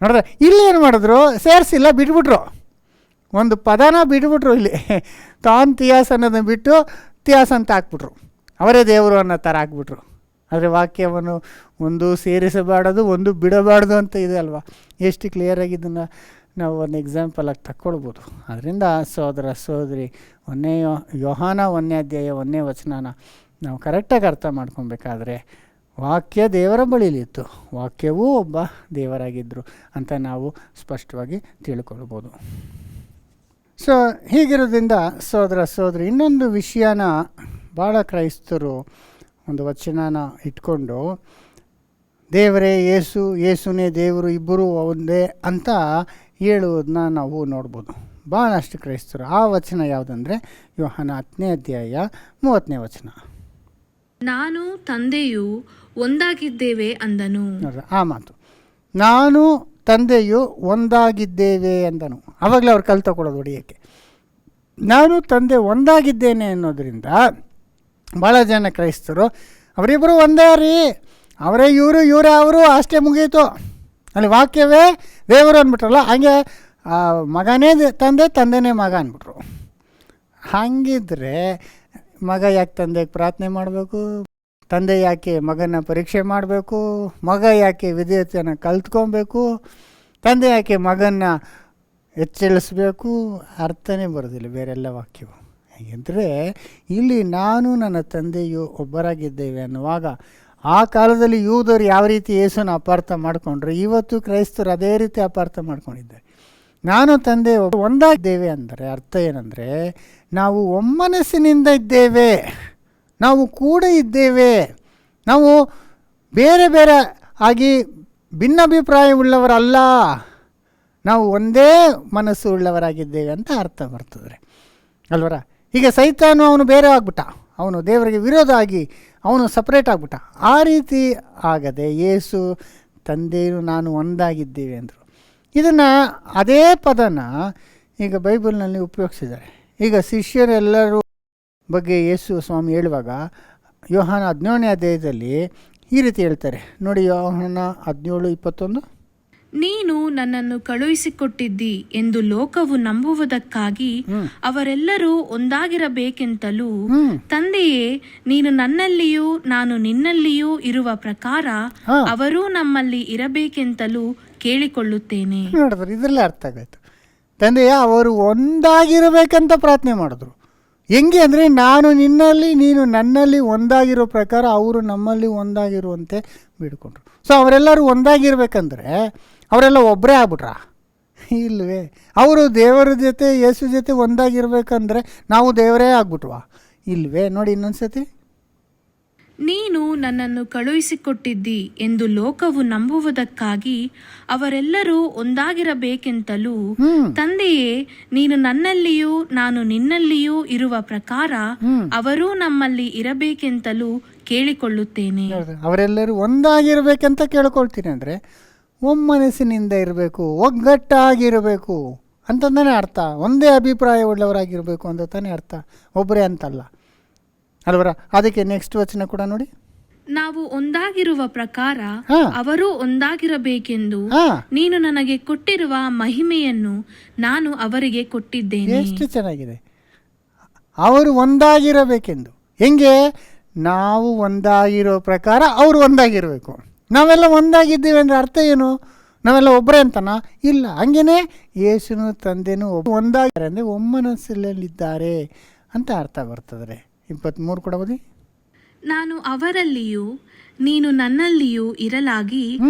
[SPEAKER 1] ನೋಡಿದ್ರೆ ಇಲ್ಲಿ ಏನು ಮಾಡಿದ್ರು, ಸೇರಿಸಿಲ್ಲ, ಬಿಟ್ಬಿಟ್ರು. ಒಂದು ಪದನ ಬಿಟ್ಬಿಟ್ರು. ಇಲ್ಲಿ ಥಾಂತಿಯಾಸ್ ಅನ್ನೋದನ್ನು ಬಿಟ್ಟು ತಿಯಾಸ್ ಅಂತ ಹಾಕ್ಬಿಟ್ರು. ಅವರೇ ದೇವರು ಅನ್ನೋ ಥರ ಆಗ್ಬಿಟ್ರು. ಆದರೆ ವಾಕ್ಯವನ್ನು ಒಂದು ಸೇರಿಸಬಾರ್ದು, ಒಂದು ಬಿಡಬಾರ್ದು ಅಂತ ಇದೆ ಅಲ್ವಾ. ಎಷ್ಟು ಕ್ಲಿಯರಾಗಿ ಇದನ್ನು ನಾವು ಒಂದು ಎಕ್ಸಾಂಪಲಾಗಿ ತಕ್ಕೊಳ್ಬೋದು. ಅದರಿಂದ ಸೋದರ ಸೋದರಿ, ಯೋಹಾನ 1ನೇ ಅಧ್ಯಾಯ 1ನೇ ವಚನನ ನಾವು ಕರೆಕ್ಟಾಗಿ ಅರ್ಥ ಮಾಡ್ಕೊಬೇಕಾದ್ರೆ ವಾಕ್ಯ ದೇವರ ಬಳಿಲಿತ್ತು, ವಾಕ್ಯವೂ ಒಬ್ಬ ದೇವರಾಗಿದ್ದರು ಅಂತ ನಾವು ಸ್ಪಷ್ಟವಾಗಿ ತಿಳ್ಕೊಳ್ಬೋದು. ಸೊ ಹೀಗಿರೋದ್ರಿಂದ ಸೋದರ ಸೋದರಿ, ಇನ್ನೊಂದು ವಿಷಯನ ಭಾಳ ಕ್ರೈಸ್ತರು ಒಂದು ವಚನನ ಇಟ್ಕೊಂಡು ದೇವರೇ ಯೇಸುನೇ ದೇವರು, ಇಬ್ಬರು ಒಂದೇ ಅಂತ ಹೇಳುವುದನ್ನ ನಾವು ನೋಡ್ಬೋದು ಭಾಳಷ್ಟು ಕ್ರೈಸ್ತರು. ಆ ವಚನ ಯಾವುದಂದರೆ ಯೋಹಾನ 10ನೇ ಅಧ್ಯಾಯ 30ನೇ ವಚನ.
[SPEAKER 2] ನಾನು ತಂದೆಯು ಒಂದಾಗಿದ್ದೇವೆ ಅಂದನು.
[SPEAKER 1] ಆ ಮಾತು, ನಾನು ತಂದೆಯು ಒಂದಾಗಿದ್ದೇವೆ ಅಂದನು. ಆವಾಗಲೇ ಅವ್ರು ಕಲ್ ತಗೊಳ್ಳೋದು ಹೊಡೆಯೋಕ್ಕೆ. ನಾನು ತಂದೆ ಒಂದಾಗಿದ್ದೇನೆ ಅನ್ನೋದ್ರಿಂದ ಭಾಳ ಜನ ಕ್ರೈಸ್ತರು ಅವರಿಬ್ಬರು ಒಂದೇ ರೀ, ಅವರೇ ಇವರು, ಇವರೇ ಅವರು, ಅಷ್ಟೇ ಮುಗೀತು, ಅಲ್ಲಿ ವಾಕ್ಯವೇ ದೇವರು ಅಂದ್ಬಿಟ್ರಲ್ಲ, ಹಾಗೆ ಮಗನೇ ತಂದೆ, ತಂದೆನೇ ಮಗ ಅಂದ್ಬಿಟ್ರು. ಹಾಗಿದ್ರೆ ಮಗ ಯಾಕೆ ತಂದೆಗೆ ಪ್ರಾರ್ಥನೆ ಮಾಡಬೇಕು? ತಂದೆ ಯಾಕೆ ಮಗನ ಪರೀಕ್ಷೆ ಮಾಡಬೇಕು? ಮಗ ಯಾಕೆ ವಿಧೇಯತೆಯನ್ನು ಕಲ್ತ್ಕೊಬೇಕು? ತಂದೆ ಯಾಕೆ ಮಗನ್ನ ಎಚ್ಚರಿಸಬೇಕು? ಅರ್ಥನೇ ಬರೋದಿಲ್ಲ ಬೇರೆಲ್ಲ ವಾಕ್ಯವು. ಹೇಗೆಂದರೆ ಇಲ್ಲಿ ನಾನು ನನ್ನ ತಂದೆಯು ಒಬ್ಬರಾಗಿದ್ದೇವೆ ಅನ್ನುವಾಗ ಆ ಕಾಲದಲ್ಲಿ ಯೂದರು ಯಾವ ರೀತಿ ಯೇಸುನ ಅಪಾರ್ಥ ಮಾಡಿಕೊಂಡ್ರು, ಇವತ್ತು ಕ್ರೈಸ್ತರು ಅದೇ ರೀತಿ ಅಪಾರ್ಥ ಮಾಡ್ಕೊಂಡಿದ್ದಾರೆ. ನಾನು ತಂದೆ ಒಂದಾಗಿದ್ದೇವೆ ಅಂದರೆ ಅರ್ಥ ಏನಂದರೆ ನಾವು ಒಮ್ಮನಸ್ಸಿನಿಂದ ಇದ್ದೇವೆ, ನಾವು ಕೂಡ ಇದ್ದೇವೆ, ನಾವು ಬೇರೆ ಬೇರೆ ಆಗಿ ಭಿನ್ನಾಭಿಪ್ರಾಯವುಳ್ಳವರಲ್ಲ, ನಾವು ಒಂದೇ ಮನಸ್ಸು ಉಳ್ಳವರಾಗಿದ್ದೇವೆ ಅಂತ ಅರ್ಥ ಬರ್ತದೆ ಅಲ್ವರ. ಈಗ ಸೈತಾನು ಅವನು ಬೇರೆ ಆಗ್ಬಿಟ್ಟ, ಅವನು ದೇವರಿಗೆ ವಿರೋಧ ಆಗಿ ಅವನು ಸಪ್ರೇಟ್ ಆಗ್ಬಿಟ್ಟ. ಆ ರೀತಿ ಆಗದೆ ಯೇಸು ತಂದೆಯು ನಾನು ಒಂದಾಗಿದ್ದೇವೆ ಅಂದರು. ಇದನ್ನು ಅದೇ ಪದನ ಈಗ ಬೈಬಲ್ನಲ್ಲಿ ಉಪಯೋಗಿಸಿದ್ದಾರೆ. ಈಗ ಶಿಷ್ಯರೆಲ್ಲರೂ ಬಗ್ಗೆ ಯೇಸು ಸ್ವಾಮಿ ಹೇಳುವಾಗ ಯೋಹಾನ 17ನೇ ಅಧ್ಯಾಯದಲ್ಲಿ ಈ ರೀತಿ ಹೇಳ್ತಾರೆ ನೋಡಿ. ಯೋಹಾನ 17:21,
[SPEAKER 2] ನೀನು ನನ್ನನ್ನು ಕಳುಹಿಸಿಕೊಟ್ಟಿದ್ದಿ ಎಂದು ಲೋಕವು ನಂಬುವುದಕ್ಕಾಗಿ ಅವರೆಲ್ಲರೂ ಒಂದಾಗಿರಬೇಕೆಂತಲೂ ತಂದೆಯೇ ನೀನು ನನ್ನಲ್ಲಿಯೂ ನಾನು ನಿನ್ನಲ್ಲಿಯೂ ಇರುವ ಪ್ರಕಾರ ಅವರೂ ನಮ್ಮಲ್ಲಿ ಇರಬೇಕೆಂತಲೂ ಕೇಳಿಕೊಳ್ಳುತ್ತೇನೆ.
[SPEAKER 1] ನೋಡಿದ್ರೆ ಇದರಲ್ಲೇ ಅರ್ಥ ಆಗಾಯ್ತು. ತಂದೆಯ ಅವರು ಒಂದಾಗಿರಬೇಕಂತ ಪ್ರಾರ್ಥನೆ ಮಾಡಿದ್ರು. ಹೆಂಗೆ ಅಂದರೆ ನಾನು ನಿನ್ನಲ್ಲಿ ನೀನು ನನ್ನಲ್ಲಿ ಒಂದಾಗಿರೋ ಪ್ರಕಾರ ಅವರು ನಮ್ಮಲ್ಲಿ ಒಂದಾಗಿರುವಂತೆ ಬಿಡ್ಕೊಂಡ್ರು. ಸೊ ಅವರೆಲ್ಲರೂ ಒಂದಾಗಿರ್ಬೇಕಂದ್ರೆ ಅವರೆಲ್ಲ ಒಬ್ಬರೇ ಆಗ್ಬಿಟ್ರಾ? ಇಲ್ಲವೇ. ಅವರು ದೇವರ ಜೊತೆ ಯೇಸು ಜೊತೆ ಒಂದಾಗಿರ್ಬೇಕಂದ್ರೆ ನಾವು ದೇವರೇ ಆಗ್ಬಿಟ್ವಾ? ಇಲ್ವೇ. ನೋಡಿ ಇನ್ನೊಂದ್ಸತಿ,
[SPEAKER 2] ನೀನು ನನ್ನನ್ನು ಕಳುಹಿಸಿಕೊಟ್ಟಿದ್ದಿ ಎಂದು ಲೋಕವು ನಂಬುವುದಕ್ಕಾಗಿ ಅವರೆಲ್ಲರೂ ಒಂದಾಗಿರಬೇಕೆಂತಲೂ ತಂದೆಯೇ ನೀನು ನನ್ನಲ್ಲಿಯೂ ನಾನು ನಿನ್ನಲ್ಲಿಯೂ ಇರುವ ಪ್ರಕಾರ ಅವರೂ ನಮ್ಮಲ್ಲಿ ಇರಬೇಕೆಂತಲೂ ಕೇಳಿಕೊಳ್ಳುತ್ತೇನೆ.
[SPEAKER 1] ಅವರೆಲ್ಲರೂ ಒಂದಾಗಿರ್ಬೇಕಂತ ಕೇಳ್ಕೊಳ್ತೀನಿ ಅಂದರೆ ಒಮ್ಮನಸ್ಸಿನಿಂದ ಇರಬೇಕು, ಒಗ್ಗಟ್ಟಾಗಿರಬೇಕು ಅಂತಂದೇ ಅರ್ಥ. ಒಂದೇ ಅಭಿಪ್ರಾಯ ಉಳ್ಳವರಾಗಿರಬೇಕು ಅಂತ ತಾನೇ ಅರ್ಥ, ಒಬ್ಬರೇ ಅಂತಲ್ಲ ಅಲ್ವರ. ಅದಕ್ಕೆ ನೆಕ್ಸ್ಟ್ ವಚನ ಕೂಡ ನೋಡಿ,
[SPEAKER 2] ನಾವು ಒಂದಾಗಿರುವ ಪ್ರಕಾರ ಅವರೂ ಒಂದಾಗಿರಬೇಕೆಂದು ನೀನು ನನಗೆ ಕೊಟ್ಟಿರುವ ಮಹಿಮೆಯನ್ನು ನಾನು ಅವರಿಗೆ ಕೊಟ್ಟಿದ್ದೇನೆ.
[SPEAKER 1] ಎಷ್ಟು ಚೆನ್ನಾಗಿದೆ. ಅವರು ಒಂದಾಗಿರಬೇಕೆಂದು. ಹೆಂಗೆ? ನಾವು ಒಂದಾಗಿರೋ ಪ್ರಕಾರ ಅವರು ಒಂದಾಗಿರಬೇಕು. ನಾವೆಲ್ಲ ಒಂದಾಗಿದ್ದೀವಿ ಅಂದರೆ ಅರ್ಥ ಏನು? ನಾವೆಲ್ಲ ಒಬ್ಬರೇ ಅಂತನಾ? ಇಲ್ಲ. ಹಂಗೇನೆ ಯೇಸುನು ತಂದೆನೂ ಒಂದಾಗಿದ್ದಾರೆ ಅಂದರೆ ಒಮ್ಮನಸ್ಸಲ್ಲಿದ್ದಾರೆ ಅಂತ ಅರ್ಥ ಬರ್ತದೆ. 23 ಕೊಡಬಹುದು.
[SPEAKER 2] ನಾನು ಅವರಲ್ಲಿಯೂ ನೀನು ನನ್ನಲ್ಲಿಯೂ ಇರಲಾಗಿ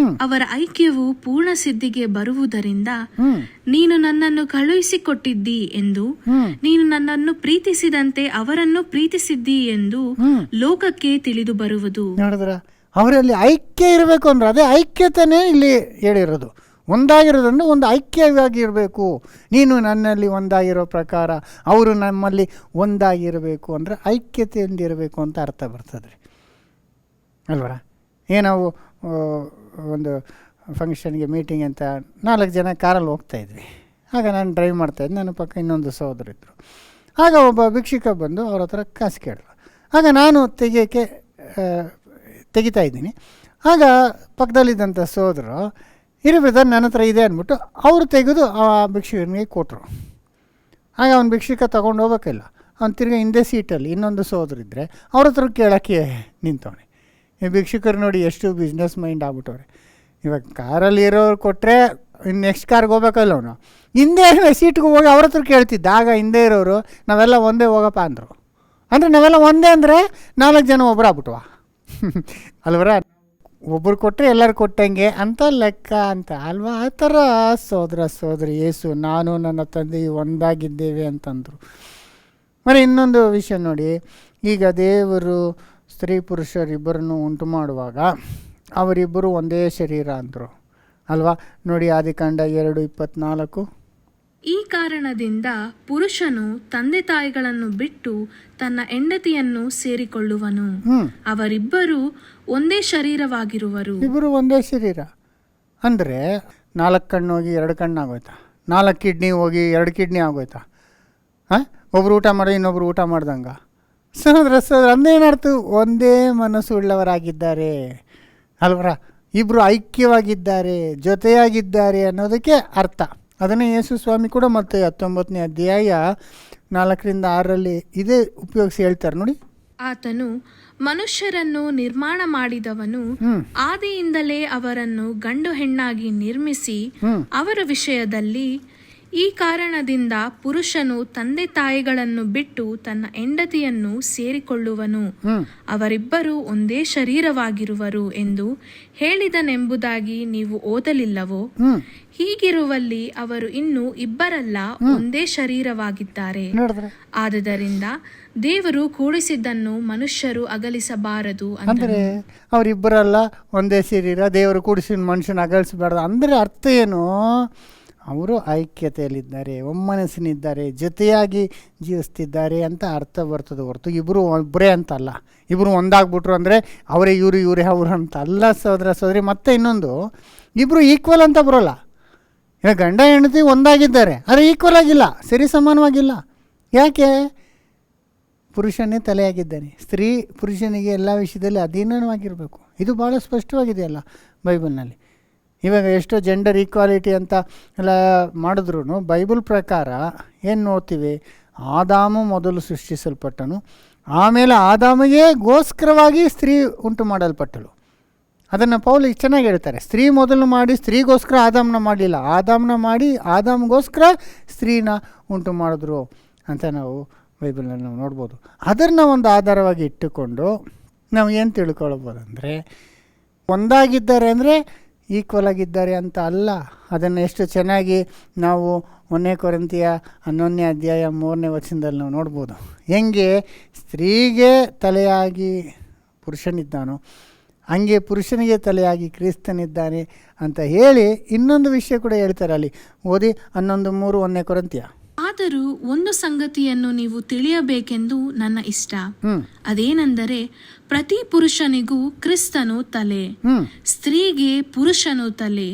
[SPEAKER 2] ಅವರ ಐಕ್ಯವು ಪೂರ್ಣ ಸಿದ್ಧಿಗೆ ಬರುವುದರಿಂದ ನೀನು ನನ್ನನ್ನು ಕಳುಹಿಸಿಕೊಟ್ಟಿದ್ದಿ ಎಂದು ನೀನು ನನ್ನನ್ನು ಪ್ರೀತಿಸಿದಂತೆ ಅವರನ್ನು ಪ್ರೀತಿಸಿದ್ದಿ ಎಂದು ಲೋಕಕ್ಕೆ ತಿಳಿದು ಬರುವುದು.
[SPEAKER 1] ನೋಡಿದ್ರ, ಅವರಲ್ಲಿ ಐಕ್ಯ ಇರಬೇಕು ಅಂದ್ರೆ ಅದೇ ಐಕ್ಯತೆನೇ ಇಲ್ಲಿ ಹೇಳಿರೋದು. ಒಂದಾಗಿರೋದಂದ್ರೆ ಒಂದು ಐಕ್ಯವಾಗಿರಬೇಕು. ನೀನು ನನ್ನಲ್ಲಿ ಒಂದಾಗಿರೋ ಪ್ರಕಾರ ಅವರು ನಮ್ಮಲ್ಲಿ ಒಂದಾಗಿರಬೇಕು ಅಂದರೆ ಐಕ್ಯತೆಯಿಂದಿರಬೇಕು ಅಂತ ಅರ್ಥ ಬರ್ತದೆ ಅಲ್ವರ. ನಾವು ಒಂದು ಫಂಕ್ಷನ್ಗೆ ಮೀಟಿಂಗ್ ಅಂತ 4 ಜನ ಕಾರಲ್ಲಿ ಹೋಗ್ತಾಯಿದ್ವಿ. ಆಗ ನಾನು ಡ್ರೈವ್ ಮಾಡ್ತಾಯಿದ್ದೆ, ನನ್ನ ಪಕ್ಕ ಇನ್ನೊಂದು ಸಹೋದರಿದ್ದರು. ಆಗ ಒಬ್ಬ ಭಿಕ್ಷುಕ ಬಂದು ಅವ್ರ ಹತ್ರ ಕಾಸು ಕೇಳಿದ್ರು. ಆಗ ನಾನು ತೆಗಿತಾ ಇದ್ದೀನಿ. ಆಗ ಪಕ್ಕದಲ್ಲಿದ್ದಂಥ ಸಹೋದರು ಇರಬೇಕಾದ್ರೆ ನನ್ನ ಹತ್ರ ಇದೆ ಅಂದ್ಬಿಟ್ಟು ಅವರು ತೆಗೆದು ಆ ಭಿಕ್ಷುಕನಿಗೆ ಕೊಟ್ಟರು. ಆಗ ಅವನ ಭಿಕ್ಷುಕ ತೊಗೊಂಡು ಹೋಗ್ಬೇಕಿಲ್ಲ. ಅವ್ನು ತಿರ್ಗಿ ಹಿಂದೆ ಸೀಟಲ್ಲಿ ಇನ್ನೊಂದು ಸೋದರಿದ್ದರೆ ಅವ್ರ ಹತ್ರ ಕೇಳೋಕ್ಕೆ ನಿಂತವನೆ. ಈ ಭಿಕ್ಷುಕರು ನೋಡಿ ಎಷ್ಟು ಬಿಸ್ನೆಸ್ ಮೈಂಡ್ ಆಗ್ಬಿಟ್ಟವ್ರೆ. ಇವಾಗ ಕಾರಲ್ಲಿ ಇರೋರು ಕೊಟ್ಟರೆ ಇನ್ನು ನೆಕ್ಸ್ಟ್ ಕಾರ್ಗೆ ಹೋಗ್ಬೇಕಲ್ಲ ಅವನು, ಹಿಂದೆ ಸೀಟ್ಗೆ ಹೋಗಿ ಅವ್ರ ಹತ್ರ ಕೇಳ್ತಿದ್ದ. ಆಗ ಹಿಂದೆ ಇರೋರು ನಾವೆಲ್ಲ ಒಂದೇ ಹೋಗಪ್ಪ ಅಂದರು. ಅಂದರೆ ನಾವೆಲ್ಲ ಒಂದೇ ಅಂದರೆ 4 ಜನ ಒಬ್ಬರಾಗ್ಬಿಟ್ವ ಅಲ್ವರ, ಒಬ್ಬರು ಕೊಟ್ಟರೆ ಎಲ್ಲರೂ ಕೊಟ್ಟಂಗೆ ಅಂತ ಲೆಕ್ಕ ಅಂತ ಅಲ್ವಾ. ಆ ಥರ ಸೋದರ ಸೋದರಿ ಯೇಸು ನಾನು ನನ್ನ ತಂದೆ ಒಂದಾಗಿದ್ದೇವೆ ಅಂತಂದರು. మరి ಇನ್ನೊಂದು ವಿಷಯ ನೋಡಿ, ಈಗ ದೇವರು ಸ್ತ್ರೀ ಪುರುಷರಿಬ್ಬರನ್ನು ಉಂಟು ಮಾಡುವಾಗ ಅವರಿಬ್ಬರು ಒಂದೇ ಶರೀರ ಅಂದರು ಅಲ್ವಾ. ನೋಡಿ ಆದಿಕಾಂಡ 2:24.
[SPEAKER 2] ಈ ಕಾರಣದಿಂದ ಪುರುಷನು ತಂದೆ ತಾಯಿಗಳನ್ನು ಬಿಟ್ಟು ತನ್ನ ಹೆಂಡತಿಯನ್ನು ಸೇರಿಕೊಳ್ಳುವನು, ಅವರಿಬ್ಬರು ಒಂದೇ ಶರೀರವಾಗಿರುವರು.
[SPEAKER 1] ಇಬ್ಬರು ಒಂದೇ ಶರೀರ ಅಂದರೆ 4 ಕಣ್ಣು ಹೋಗಿ 2 ಕಣ್ಣು ಆಗೋಯ್ತಾ, 4 ಕಿಡ್ನಿ ಹೋಗಿ 2 ಕಿಡ್ನಿ ಆಗೋಯ್ತಾ? ಹಾಂ, ಒಬ್ರು ಊಟ ಮಾಡಿ ಇನ್ನೊಬ್ರು ಊಟ ಮಾಡ್ದಂಗ. ಸಹೋದರ ಅಂದೇನರ್ಥ, ಒಂದೇ ಮನಸ್ಸು ಉಳ್ಳವರಾಗಿದ್ದಾರೆ ಅಲ್ವರ, ಇಬ್ಬರು ಐಕ್ಯವಾಗಿದ್ದಾರೆ, ಜೊತೆಯಾಗಿದ್ದಾರೆ ಅನ್ನೋದಕ್ಕೆ ಅರ್ಥ. ಅದನ್ನೇ ಯೇಸು ಸ್ವಾಮಿ ಕೂಡ ಮತ್ತೆ 19ನೇ ಅಧ್ಯಾಯ 4-6 ಇದೇ ಉಪಯೋಗಿಸಿ ಹೇಳ್ತಾರೆ ನೋಡಿ.
[SPEAKER 2] ಆತನು ಮನುಷ್ಯರನ್ನು ನಿರ್ಮಾಣ ಮಾಡಿದವನು, ಆದಿಯಿಂದಲೇ ಅವರನ್ನು ಗಂಡು ಹೆಣ್ಣಾಗಿ ನಿರ್ಮಿಸಿ ಅವರ ವಿಷಯದಲ್ಲಿ ಈ ಕಾರಣದಿಂದ ಪುರುಷನು ತಂದೆ ತಾಯಿಗಳನ್ನು ಬಿಟ್ಟು ತನ್ನ ಹೆಂಡತಿಯನ್ನು ಸೇರಿಕೊಳ್ಳುವನು, ಅವರಿಬ್ಬರು ಒಂದೇ ಶರೀರವಾಗಿರುವರು ಎಂದು ಹೇಳಿದನೆಂಬುದಾಗಿ ನೀವು ಓದಲಿಲ್ಲವೋ? ಹೀಗಿರುವಲ್ಲಿ ಅವರು ಇನ್ನೂ ಇಬ್ಬರಲ್ಲ, ಒಂದೇ ಶರೀರವಾಗಿದ್ದಾರೆ. ಆದುದರಿಂದ ದೇವರು ಕೂಡಿಸಿದ್ದನ್ನು ಮನುಷ್ಯರು ಅಗಲಿಸಬಾರದು.
[SPEAKER 1] ಅಂದರೆ ಅವರಿಬ್ಬರಲ್ಲ ಒಂದೇ ಶರೀರ, ದೇವರು ಕೂಡಿಸಿದ ಮನುಷ್ಯನ ಅಗಲಿಸಬಾರದು ಅಂದರೆ ಅರ್ಥ ಏನು? ಅವರು ಐಕ್ಯತೆಯಲ್ಲಿದ್ದಾರೆ, ಒಮ್ಮನಸ್ಸಿನಿದ್ದಾರೆ, ಜೊತೆಯಾಗಿ ಜೀವಿಸ್ತಿದ್ದಾರೆ ಅಂತ ಅರ್ಥ ಬರ್ತದೆ ಹೊರತು ಇಬ್ಬರು ಒಬ್ಬರೇ ಅಂತಲ್ಲ. ಇಬ್ಬರು ಒಂದಾಗ್ಬಿಟ್ರು ಅಂದರೆ ಅವರೇ ಇವರೇ ಅವರು ಅಂತ ಅಲ್ಲ ಸಹೋದರ ಸಹೋದರಿ. ಮತ್ತು ಇನ್ನೊಂದು, ಇಬ್ಬರು ಈಕ್ವಲ್ ಅಂತ ಬರೋಲ್ಲ. ಈಗ ಗಂಡ ಹೆಂಡತಿ ಒಂದಾಗಿದ್ದಾರೆ, ಆದರೆ ಈಕ್ವಲ್ ಆಗಿಲ್ಲ, ಸರಿ ಸಮಾನವಾಗಿಲ್ಲ. ಯಾಕೆ? ಪುರುಷನೇ ತಲೆಯಾಗಿದ್ದಾನೆ, ಸ್ತ್ರೀ ಪುರುಷನಿಗೆ ಎಲ್ಲ ವಿಷಯದಲ್ಲಿ ಅಧೀನವಾಗಿರಬೇಕು. ಇದು ಭಾಳ ಸ್ಪಷ್ಟವಾಗಿದೆಯಲ್ಲ ಬೈಬಲ್ನಲ್ಲಿ. ಇವಾಗ ಎಷ್ಟೋ ಜೆಂಡರ್ ಈಕ್ವಾಲಿಟಿ ಅಂತ ಎಲ್ಲ ಮಾಡಿದ್ರು ಬೈಬಲ್ ಪ್ರಕಾರ ಏನು ನೋಡ್ತೀವಿ? ಆದಾಮು ಮೊದಲು ಸೃಷ್ಟಿಸಲ್ಪಟ್ಟನು, ಆಮೇಲೆ ಆದಾಮಿಗೆ ಗೋಸ್ಕರವಾಗಿ ಸ್ತ್ರೀ ಉಂಟು ಮಾಡಲ್ಪಟ್ಟಳು. ಅದನ್ನು ಪೌಲ್ ಚೆನ್ನಾಗಿ ಹೇಳ್ತಾರೆ, ಸ್ತ್ರೀ ಮೊದಲು ಮಾಡಿ ಸ್ತ್ರೀಗೋಸ್ಕರ ಆದಾಮನ ಮಾಡಲಿಲ್ಲ, ಆದಾಮನ ಮಾಡಿ ಆದಾಮಗೋಸ್ಕರ ಸ್ತ್ರೀನ ಉಂಟು ಮಾಡಿದ್ರು ಅಂತ ನಾವು ಬೈಬಲ್ನಲ್ಲಿ ನಾವು ನೋಡ್ಬೋದು. ಅದನ್ನು ಒಂದು ಆಧಾರವಾಗಿ ಇಟ್ಟುಕೊಂಡು ನಾವು ಏನು ತಿಳ್ಕೊಳ್ಬೋದಂದರೆ, ಒಂದಾಗಿದ್ದಾರೆ ಅಂದರೆ ಈಕ್ವಲ್ ಆಗಿದ್ದಾರೆ ಅಂತ ಅಲ್ಲ. ಅದನ್ನು ಎಷ್ಟು ಚೆನ್ನಾಗಿ ನಾವು 1 ಕೊರಿಂಥಿಯ 11ನೇ ಅಧ್ಯಾಯ 3ನೇ ವಚನದಲ್ಲಿ ನಾವು ನೋಡ್ಬೋದು. ಹೆಂಗೆ ಸ್ತ್ರೀಗೆ ತಲೆಯಾಗಿ ಪುರುಷನಿದ್ದಾನೋ ಹಂಗೆ ಪುರುಷನಿಗೆ ತಲೆಯಾಗಿ ಕ್ರಿಸ್ತನಿದ್ದಾನೆ ಅಂತ ಹೇಳಿ ಇನ್ನೊಂದು ವಿಷಯ ಕೂಡ ಹೇಳ್ತಾರೆ ಅಲ್ಲಿ. ಓದಿ 11:3 1 ಕೊರಿಂಥಿಯ.
[SPEAKER 2] ಆದರೂ ಒಂದು ಸಂಗತಿಯನ್ನು ನೀವು ತಿಳಿಯಬೇಕೆಂದು ನನ್ನ ಇಷ್ಟ, ಅದೇನೆಂದರೆ ಪ್ರತಿ ಪುರುಷನಿಗೂ ಕ್ರಿಸ್ತನು ತಲೆ, ಸ್ತ್ರೀಗೆ ಪುರುಷನು ತಲೆ,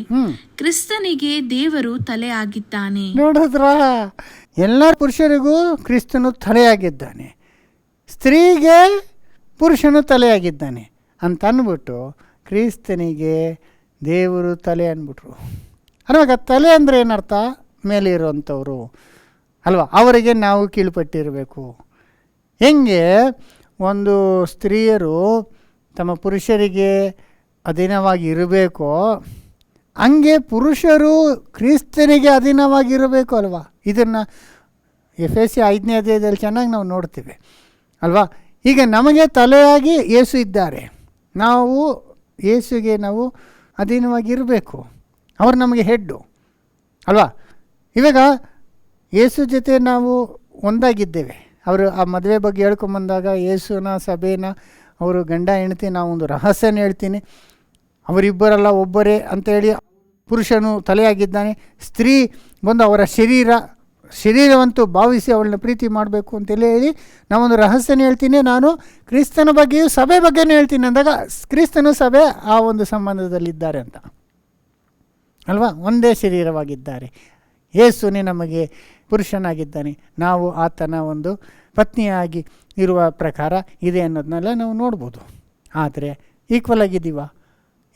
[SPEAKER 2] ಕ್ರಿಸ್ತನಿಗೆ ದೇವರು ತಲೆ ಆಗಿದ್ದಾನೆ.
[SPEAKER 1] ನೋಡಿದ್ರ, ಎಲ್ಲ ಪುರುಷರಿಗೂ ಕ್ರಿಸ್ತನು ತಲೆಯಾಗಿದ್ದಾನೆ, ಸ್ತ್ರೀಗೆ ಪುರುಷನು ತಲೆಯಾಗಿದ್ದಾನೆ ಅಂತ ಅಂದ್ಬಿಟ್ಟು ಕ್ರಿಸ್ತನಿಗೆ ದೇವರು ತಲೆ ಅಂದ್ಬಿಟ್ರು. ಅವಾಗ ತಲೆ ಅಂದರೆ ಏನರ್ಥ? ಮೇಲೆ ಇರೋವಂಥವ್ರು ಅಲ್ವಾ, ಅವರಿಗೆ ನಾವು ಕೀಳ್ಪಟ್ಟಿರಬೇಕು. ಹೆಂಗೆ ಒಂದು ಸ್ತ್ರೀಯರು ತಮ್ಮ ಪುರುಷರಿಗೆ ಅಧೀನವಾಗಿ ಇರಬೇಕೋ ಹಂಗೆ ಪುರುಷರು ಕ್ರಿಸ್ತನಿಗೆ ಅಧೀನವಾಗಿರಬೇಕು ಅಲ್ವಾ. ಇದನ್ನು ಎಫೆಸ 5ನೇ ಅಧ್ಯಾಯದಲ್ಲಿ ಚೆನ್ನಾಗಿ ನಾವು ನೋಡ್ತೀವಿ ಅಲ್ವಾ. ಈಗ ನಮಗೆ ತಲೆಯಾಗಿ ಯೇಸು ಇದ್ದಾರೆ, ನಾವು ಯೇಸುಗೆ ನಾವು ಅಧೀನವಾಗಿರಬೇಕು, ಅವರು ನಮಗೆ ಹೆಡ್ಡು ಅಲ್ವಾ. ಇವಾಗ ಯೇಸು ಜೊತೆ ನಾವು ಒಂದಾಗಿದ್ದೇವೆ. ಅವರು ಆ ಮದುವೆ ಬಗ್ಗೆ ಹೇಳ್ಕೊಂಬಂದಾಗ ಯೇಸುನ ಸಭೆನ ಅವರು ಗಂಡ ಹೆಂಡತಿ, ನಾವು ಒಂದು ರಹಸ್ಯನ ಹೇಳ್ತೀನಿ, ಅವರಿಬ್ಬರಲ್ಲ ಒಬ್ಬರೇ ಅಂತೇಳಿ ಪುರುಷನು ತಲೆಯಾಗಿದ್ದಾನೆ, ಸ್ತ್ರೀ ಬಂದು ಅವರ ಶರೀರವಂತೂ ಭಾವಿಸಿ ಅವಳನ್ನ ಪ್ರೀತಿ ಮಾಡಬೇಕು ಅಂತೇಳಿ ಹೇಳಿ ನಾವೊಂದು ರಹಸ್ಯನ ಹೇಳ್ತೀನಿ. ನಾನು ಕ್ರಿಸ್ತನ ಬಗ್ಗೆಯೂ ಸಭೆ ಬಗ್ಗೆನೂ ಹೇಳ್ತೀನಿ ಅಂದಾಗ ಕ್ರಿಸ್ತನು ಸಭೆ ಆ ಒಂದು ಸಂಬಂಧದಲ್ಲಿದ್ದಾರೆ ಅಂತ ಅಲ್ವಾ. ಒಂದೇ ಶರೀರವಾಗಿದ್ದಾರೆ. ಯೇಸುನೇ ನಮಗೆ ಪುರುಷನಾಗಿದ್ದಾನೆ, ನಾವು ಆತನ ಒಂದು ಪತ್ನಿಯಾಗಿ ಇರುವ ಪ್ರಕಾರ ಇದೆ ಅನ್ನೋದನ್ನೆಲ್ಲ ನಾವು ನೋಡ್ಬೋದು. ಆದರೆ ಈಕ್ವಲ್ ಆಗಿದ್ದೀವ?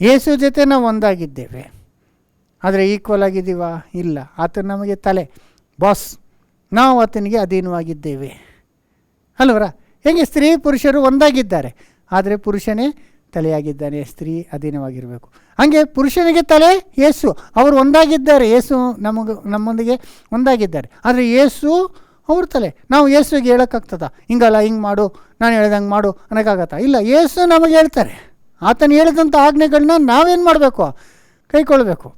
[SPEAKER 1] ಯೇಸು ಜೊತೆ ನಾವು ಒಂದಾಗಿದ್ದೇವೆ, ಆದರೆ ಈಕ್ವಲ್ ಆಗಿದ್ದೀವ? ಇಲ್ಲ. ಆತ ನಮಗೆ ತಲೆ, ಬಾಸ್, ನಾವು ಆತನಿಗೆ ಅಧೀನವಾಗಿದ್ದೇವೆ ಅಲ್ವರ? ಹೇಗೆ ಸ್ತ್ರೀ ಪುರುಷರು ಒಂದಾಗಿದ್ದಾರೆ, ಆದರೆ ಪುರುಷನೇ ತಲೆಯಾಗಿದ್ದಾನೆ, ಸ್ತ್ರೀ ಅಧೀನವಾಗಿರಬೇಕು. ಹಾಗೆ ಪುರುಷನಿಗೆ ತಲೆ ಯೇಸು, ಅವರು ಒಂದಾಗಿದ್ದಾರೆ. ಯೇಸು ನಮ್ಮೊಂದಿಗೆ ಒಂದಾಗಿದ್ದಾರೆ, ಆದರೆ ಯೇಸು ಅವ್ರ ತಲೆ. ನಾವು ಯೇಸುಗೆ ಹೇಳೋಕ್ಕಾಗ್ತದ? ಹಿಂಗಲ್ಲ, ಹಿಂಗೆ ಮಾಡು, ನಾನು ಹೇಳ್ದಂಗೆ ಮಾಡು ಅನ್ನೋಕ್ಕಾಗತ್ತಾ? ಇಲ್ಲ, ಯೇಸು ನಮಗೆ ಹೇಳ್ತಾರೆ. ಆತನು ಹೇಳಿದಂಥ ಆಜ್ಞೆಗಳನ್ನ ನಾವೇನು ಮಾಡಬೇಕು? ಕೈಗೊಳ್ಬೇಕು.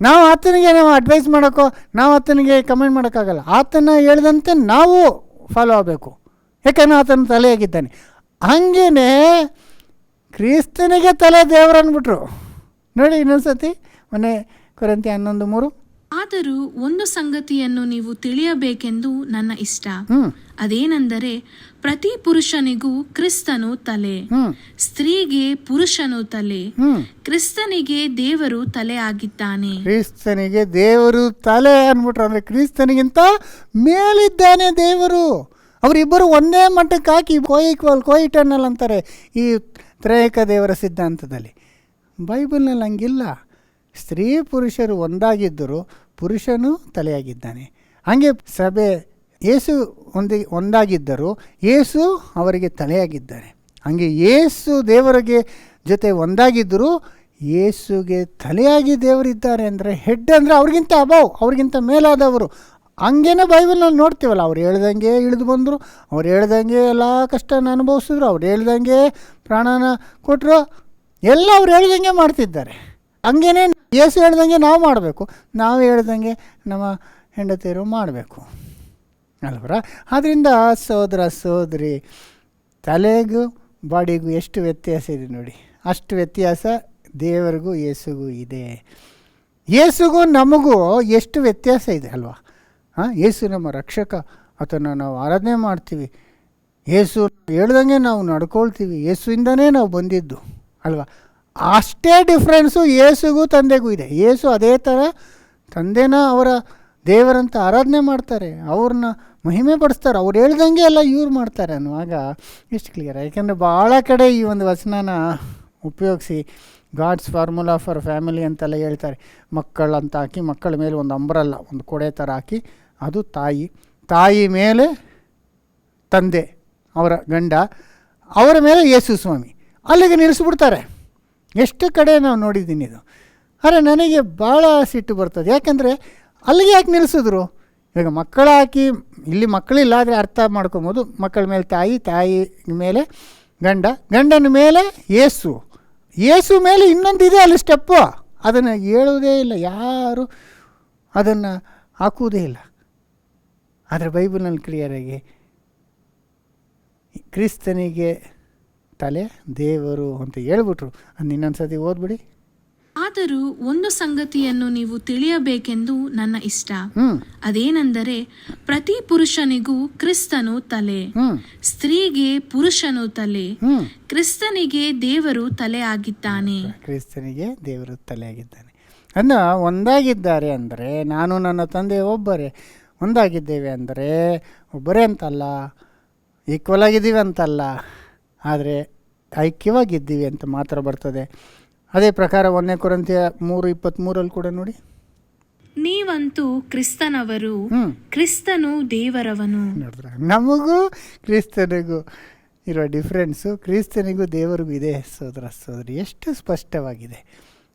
[SPEAKER 1] ನಾವು ಆತನಿಗೆ ಅಡ್ವೈಸ್ ಮಾಡೋಕ್ಕೋ, ನಾವು ಆತನಿಗೆ ಕಮೆಂಟ್ ಮಾಡೋಕ್ಕಾಗಲ್ಲ. ಆತನ ಹೇಳಿದಂತೆ ನಾವು ಫಾಲೋ ಆಗಬೇಕು, ಯಾಕಂದರೆ ಆತನ ತಲೆಯಾಗಿದ್ದಾನೆ. ಹಾಗೇ ಕ್ರಿಸ್ತನಿಗೆ ತಲೆ ದೇವರು ಅಂದ್ಬಿಟ್ರು ನೋಡಿ. ಇನ್ನೊಂದ್ಸತಿ ಮೊನ್ನೆ ಕೊರಿಂಥಿ 11:3,
[SPEAKER 2] ಆದರೂ ಒಂದು ಸಂಗತಿಯನ್ನು ನೀವು ತಿಳಿಯಬೇಕೆಂದು ನನ್ನ ಇಷ್ಟ, ಅದೇನೆಂದರೆ ಪ್ರತಿ ಪುರುಷನಿಗೂ ಕ್ರಿಸ್ತನು ತಲೆ, ಸ್ತ್ರೀಗೆ ಪುರುಷನು ತಲೆ, ಕ್ರಿಸ್ತನಿಗೆ ದೇವರು ತಲೆ ಆಗಿದ್ದಾನೆ.
[SPEAKER 1] ಕ್ರಿಸ್ತನಿಗೆ ದೇವರು ತಲೆ ಅಂದ್ಬಿಟ್ರು, ಅಂದರೆ ಕ್ರಿಸ್ತನಿಗಿಂತ ಮೇಲಿದ್ದಾನೆ ದೇವರು. ಅವರಿಬ್ಬರು ಒಂದೇ ಮಟ್ಟಕ್ಕೆ ಹಾಕಿ ಕೋಯಿಟರ್ನಲ್ ಅಂತಾರೆ ಈ ತ್ರೈಕ ದೇವರ ಸಿದ್ಧಾಂತದಲ್ಲಿ. ಬೈಬಲ್ನಲ್ಲಿ ಹಂಗಿಲ್ಲ. ಸ್ತ್ರೀ ಪುರುಷರು ಒಂದಾಗಿದ್ದರು, ಪುರುಷನು ತಲೆಯಾಗಿದ್ದಾನೆ. ಹಾಗೆ ಸಭೆ ಯೇಸು ಒಂದಾಗಿದ್ದರು, ಯೇಸು ಅವರಿಗೆ ತಲೆಯಾಗಿದ್ದಾರೆ. ಹಾಗೆ ಯೇಸು ದೇವರಿಗೆ ಜೊತೆ ಒಂದಾಗಿದ್ದರು, ಯೇಸುಗೆ ತಲೆಯಾಗಿ ದೇವರಿದ್ದಾರೆ. ಅಂದರೆ ಹೆಡ್ ಅಂದರೆ ಅವ್ರಿಗಿಂತ ಅಬೌವ್, ಅವ್ರಿಗಿಂತ ಮೇಲಾದವರು. ಹಂಗೇನೆ ಬೈಬಲ್ನಲ್ಲಿ ನೋಡ್ತೀವಲ್ಲ, ಅವ್ರು ಹೇಳ್ದಂಗೆ ಇಳಿದು ಬಂದರು, ಅವ್ರು ಹೇಳ್ದಂಗೆ ಎಲ್ಲ ಕಷ್ಟನ ಅನುಭವಿಸಿದ್ರು, ಅವ್ರು ಹೇಳ್ದಂಗೆ ಪ್ರಾಣನ ಕೊಟ್ಟರು, ಎಲ್ಲ ಅವ್ರು ಹೇಳ್ದಂಗೆ ಮಾಡ್ತಿದ್ದಾರೆ. ಹಂಗೇನೆ ಯೇಸು ಹೇಳ್ದಂಗೆ ನಾವು ಮಾಡಬೇಕು, ನಾವು ಹೇಳ್ದಂಗೆ ನಮ್ಮ ಹೆಂಡತಿಯರು ಮಾಡಬೇಕು ಅಲ್ವರ? ಆದ್ದರಿಂದ ಸಹೋದರ ಸಹೋದರಿ, ತಲೆಗೂ ಬಾಡಿಗೂ ಎಷ್ಟು ವ್ಯತ್ಯಾಸ ಇದೆ ನೋಡಿ. ಅಷ್ಟು ವ್ಯತ್ಯಾಸ ದೇವರಿಗೂ ಯೇಸುಗೂ ಇದೆ. ಯೇಸುಗೂ ನಮಗೂ ಎಷ್ಟು ವ್ಯತ್ಯಾಸ ಇದೆ ಅಲ್ವಾ? ಯೇಸು ನಮ್ಮ ರಕ್ಷಕ, ಆತನ ನಾವು ಆರಾಧನೆ ಮಾಡ್ತೀವಿ, ಯೇಸು ಹೇಳ್ದಂಗೆ ನಾವು ನಡ್ಕೊಳ್ತೀವಿ, ಯೇಸುವಿಂದನೇ ನಾವು ಬಂದಿದ್ದು ಅಲ್ವಾ? ಅಷ್ಟೇ ಡಿಫ್ರೆನ್ಸು ಯೇಸುಗೂ ತಂದೆಗೂ ಇದೆ. ಯೇಸು ಅದೇ ಥರ ತಂದೆನ ಅವರ ದೇವರಂತ ಆರಾಧನೆ ಮಾಡ್ತಾರೆ, ಅವ್ರನ್ನ ಮಹಿಮೆ ಪಡಿಸ್ತಾರೆ, ಅವ್ರು ಹೇಳ್ದಂಗೆ ಎಲ್ಲ ಇವ್ರು ಮಾಡ್ತಾರೆ ಅನ್ನುವಾಗ ಎಷ್ಟು ಕ್ಲಿಯರ್. ಯಾಕೆಂದರೆ ಭಾಳ ಕಡೆ ಈ ಒಂದು ವಚನನ ಉಪಯೋಗಿಸಿ ಗಾಡ್ಸ್ ಫಾರ್ಮುಲಾ ಫಾರ್ ಫ್ಯಾಮಿಲಿ ಅಂತೆಲ್ಲ ಹೇಳ್ತಾರೆ. ಮಕ್ಕಳಂತ ಹಾಕಿ, ಮಕ್ಕಳ ಮೇಲೆ ಒಂದು ಅಂಬ್ರಲ್ಲ, ಒಂದು ಕೊಡೆ ಥರ ಹಾಕಿ, ಅದು ತಾಯಿ ಮೇಲೆ ತಂದೆ ಅವರ ಗಂಡ, ಅವರ ಮೇಲೆ ಯೇಸು ಸ್ವಾಮಿ, ಅಲ್ಲಿಗೆ ನಿಲ್ಲಿಸ್ಬಿಡ್ತಾರೆ. ಎಷ್ಟು ಕಡೆ ನಾವು ನೋಡಿದ್ದೀನಿ ಇದು. ಆದರೆ ನನಗೆ ಭಾಳ ಸಿಟ್ಟು ಬರ್ತದೆ. ಯಾಕೆಂದರೆ ಅಲ್ಲಿಗೆ ಯಾಕೆ ನಿಲ್ಲಿಸಿದ್ರು? ಇವಾಗ ಮಕ್ಕಳು ಹಾಕಿ, ಇಲ್ಲಿ ಮಕ್ಕಳಿಲ್ಲ ಆದರೆ ಅರ್ಥ ಮಾಡ್ಕೊಬೋದು. ಮಕ್ಕಳ ಮೇಲೆ ತಾಯಿ ಮೇಲೆ ಗಂಡನ ಮೇಲೆ ಯೇಸು ಮೇಲೆ ಇನ್ನೊಂದಿದೆ ಅಲ್ಲಿ ಸ್ಟೆಪ್ಪು, ಅದನ್ನು ಹೇಳುವುದೇ ಇಲ್ಲ, ಯಾರು ಅದನ್ನು ಹಾಕುವುದೇ ಇಲ್ಲ. ಆದರೆ ಬೈಬಲ್ನಲ್ಲಿ ಕ್ಲಿಯರಾಗಿ ಕ್ರಿಸ್ತನಿಗೆ ತಲೆ ದೇವರು ಅಂತ ಹೇಳ್ಬಿಟ್ರು. ಅದು ಇನ್ನೊಂದು ಸತಿ ಓದ್ಬಿಡಿ.
[SPEAKER 2] ಆದರೂ ಒಂದು ಸಂಗತಿಯನ್ನು ನೀವು ತಿಳಿಯಬೇಕೆಂದು ನನ್ನ ಇಷ್ಟ, ಅದೇನೆಂದರೆ ಪ್ರತಿ ಪುರುಷನಿಗೂ ಕ್ರಿಸ್ತನು ತಲೆ, ಸ್ತ್ರೀಗೆ ಪುರುಷನು ತಲೆ, ಕ್ರಿಸ್ತನಿಗೆ ದೇವರು ತಲೆ ಆಗಿದ್ದಾನೆ.
[SPEAKER 1] ಕ್ರಿಸ್ತನಿಗೆ ದೇವರು ತಲೆ ಆಗಿದ್ದಾನೆ. ಅದನ್ನ ಒಂದಾಗಿದ್ದಾರೆ ಅಂದರೆ, ನಾನು ನನ್ನ ತಂದೆ ಒಬ್ಬರೇ, ಒಂದಾಗಿದ್ದೇವೆ ಅಂದರೆ ಒಬ್ಬರೇ ಅಂತಲ್ಲ, ಈಕ್ವಲ್ ಆಗಿದ್ದೀವಿ ಅಂತಲ್ಲ, ಆದರೆ ಐಕ್ಯವಾಗಿದ್ದೀವಿ ಅಂತ ಮಾತ್ರ ಬರ್ತದೆ. ಅದೇ ಪ್ರಕಾರ 1 ಕೊರಿಂಥಿ 3:23 ಕೂಡ ನೋಡಿ,
[SPEAKER 2] ನೀವಂತೂ ಕ್ರಿಸ್ತನವರು, ಕ್ರಿಸ್ತನು ದೇವರವನು.
[SPEAKER 1] ನೋಡಿದ್ರೆ ನಮಗೂ ಕ್ರಿಸ್ತನಿಗೂ ಇರೋ ಡಿಫ್ರೆನ್ಸು ಕ್ರಿಸ್ತನಿಗೂ ದೇವರಿಗೂ ಇದೆ. ಸೋದರ ಸೋದರಿ, ಎಷ್ಟು ಸ್ಪಷ್ಟವಾಗಿದೆ.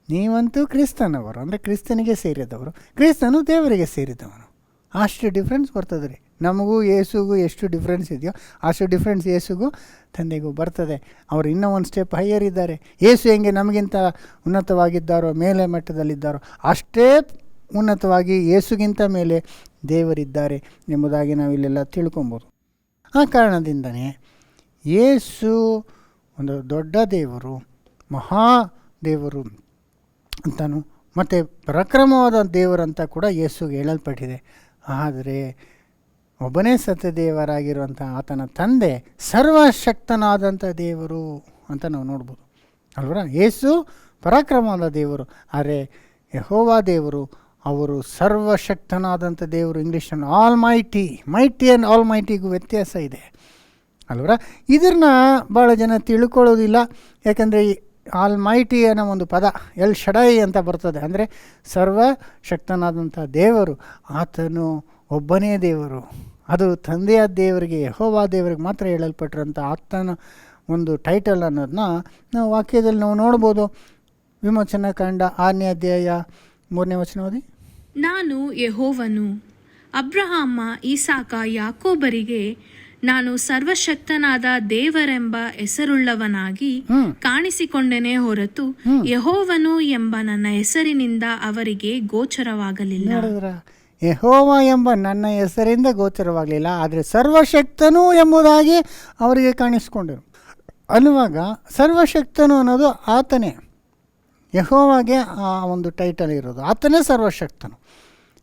[SPEAKER 1] ನೀವಂತೂ ಕ್ರಿಸ್ತನವರು ಅಂದರೆ ಕ್ರಿಸ್ತನಿಗೆ ಸೇರಿದವರು, ಕ್ರಿಸ್ತನು ದೇವರಿಗೆ ಸೇರಿದವನು. ಅಷ್ಟು ಡಿಫ್ರೆನ್ಸ್ ಬರ್ತದೆ ರೀ. ನಮಗೂ ಯೇಸುಗೂ ಎಷ್ಟು ಡಿಫ್ರೆನ್ಸ್ ಇದೆಯೋ ಅಷ್ಟು ಡಿಫ್ರೆನ್ಸ್ ಯೇಸುಗೂ ತಂದೆಗೂ ಬರ್ತದೆ. ಅವರು ಇನ್ನೂ ಒಂದು ಸ್ಟೆಪ್ ಹೈಯರ್ ಇದ್ದಾರೆ. ಯೇಸು ಹೆಂಗೆ ನಮಗಿಂತ ಉನ್ನತವಾಗಿದ್ದಾರೋ, ಮೇಲೆ ಮಟ್ಟದಲ್ಲಿದ್ದಾರೋ, ಅಷ್ಟೇ ಉನ್ನತವಾಗಿ ಯೇಸುಗಿಂತ ಮೇಲೆ ದೇವರಿದ್ದಾರೆ ಎಂಬುದಾಗಿ ನಾವು ಇಲ್ಲೆಲ್ಲ ತಿಳ್ಕೊಬೋದು. ಆ ಕಾರಣದಿಂದನೇ ಯೇಸು ಒಂದು ದೊಡ್ಡ ದೇವರು, ಮಹಾ ದೇವರು ಅಂತಲೂ ಮತ್ತು ಪರಾಕ್ರಮವಾದ ದೇವರಂತ ಕೂಡ ಯೇಸುಗೆ ಹೇಳಲ್ಪಟ್ಟಿದೆ. ಆದರೆ ಒಬ್ಬನೇ ಸತ್ಯದೇವರಾಗಿರುವಂಥ ಆತನ ತಂದೆ ಸರ್ವಶಕ್ತನಾದಂಥ ದೇವರು ಅಂತ ನಾವು ನೋಡ್ಬೋದು ಅಲ್ವರ? ಯೇಸು ಪರಾಕ್ರಮವಾದ ದೇವರು, ಆದರೆ ಯೆಹೋವ ದೇವರು ಅವರು ಸರ್ವಶಕ್ತನಾದಂಥ ದೇವರು. ಇಂಗ್ಲೀಷನ್ನು ಆಲ್ ಮೈಟಿ ಆ್ಯಂಡ್ ಆಲ್ ಮೈಟಿಗೂ ವ್ಯತ್ಯಾಸ ಇದೆ ಅಲ್ವರ? ಇದನ್ನ ಭಾಳ ಜನ ತಿಳ್ಕೊಳ್ಳೋದಿಲ್ಲ. ಯಾಕಂದರೆ ಆಲ್ ಮೈಟಿ ಅನ್ನೋ ಒಂದು ಪದ ಎಲ್ ಶಡೈ ಅಂತ ಬರ್ತದೆ, ಅಂದರೆ ಸರ್ವಶಕ್ತನಾದಂಥ ದೇವರು, ಆತನು ಒಬ್ಬನೇ ದೇವರು. ಅದು ತಂದೆಯ ದೇವರಿಗೆ, ಯೆಹೋವ ದೇವರಿಗೆ ಮಾತ್ರ ಹೇಳಲ್ಪಟ್ಟಿರೋಂಥ ಆತನ ಒಂದು ಟೈಟಲ್ ಅನ್ನೋದನ್ನ ನಾವು ವಾಕ್ಯದಲ್ಲಿ ನಾವು ನೋಡ್ಬೋದು. ವಿಮೋಚನಾ ಕಾಂಡ 6ನೇ ಅಧ್ಯಾಯ 3ನೇ ವಚನ ಓದಿ.
[SPEAKER 2] ನಾನು ಯೆಹೋವನು, ಅಬ್ರಹಾಮ, ಇಸಾಕ, ಯಾಕೋಬರಿಗೆ ನಾನು ಸರ್ವಶಕ್ತನಾದ ದೇವರೆಂಬ ಹೆಸರುಳ್ಳವನಾಗಿ ಕಾಣಿಸಿಕೊಂಡೆನೇ ಹೊರತು ಯೆಹೋವನು ಎಂಬ ನನ್ನ ಹೆಸರಿನಿಂದ ಅವರಿಗೆ ಗೋಚರವಾಗಲಿಲ್ಲ.
[SPEAKER 1] ನೋಡಿದ್ರ, ಯೆಹೋವ ಎಂಬ ನನ್ನ ಹೆಸರಿಂದ ಗೋಚರವಾಗಲಿಲ್ಲ, ಆದರೆ ಸರ್ವಶಕ್ತನು ಎಂಬುದಾಗಿ ಅವರಿಗೆ ಕಾಣಿಸ್ಕೊಂಡರು ಅನ್ನುವಾಗ ಸರ್ವಶಕ್ತನು ಅನ್ನೋದು ಆತನೇ. ಯೆಹೋವಾಗೆ ಆ ಒಂದು ಟೈಟಲ್ ಇರೋದು, ಆತನೇ ಸರ್ವಶಕ್ತನು.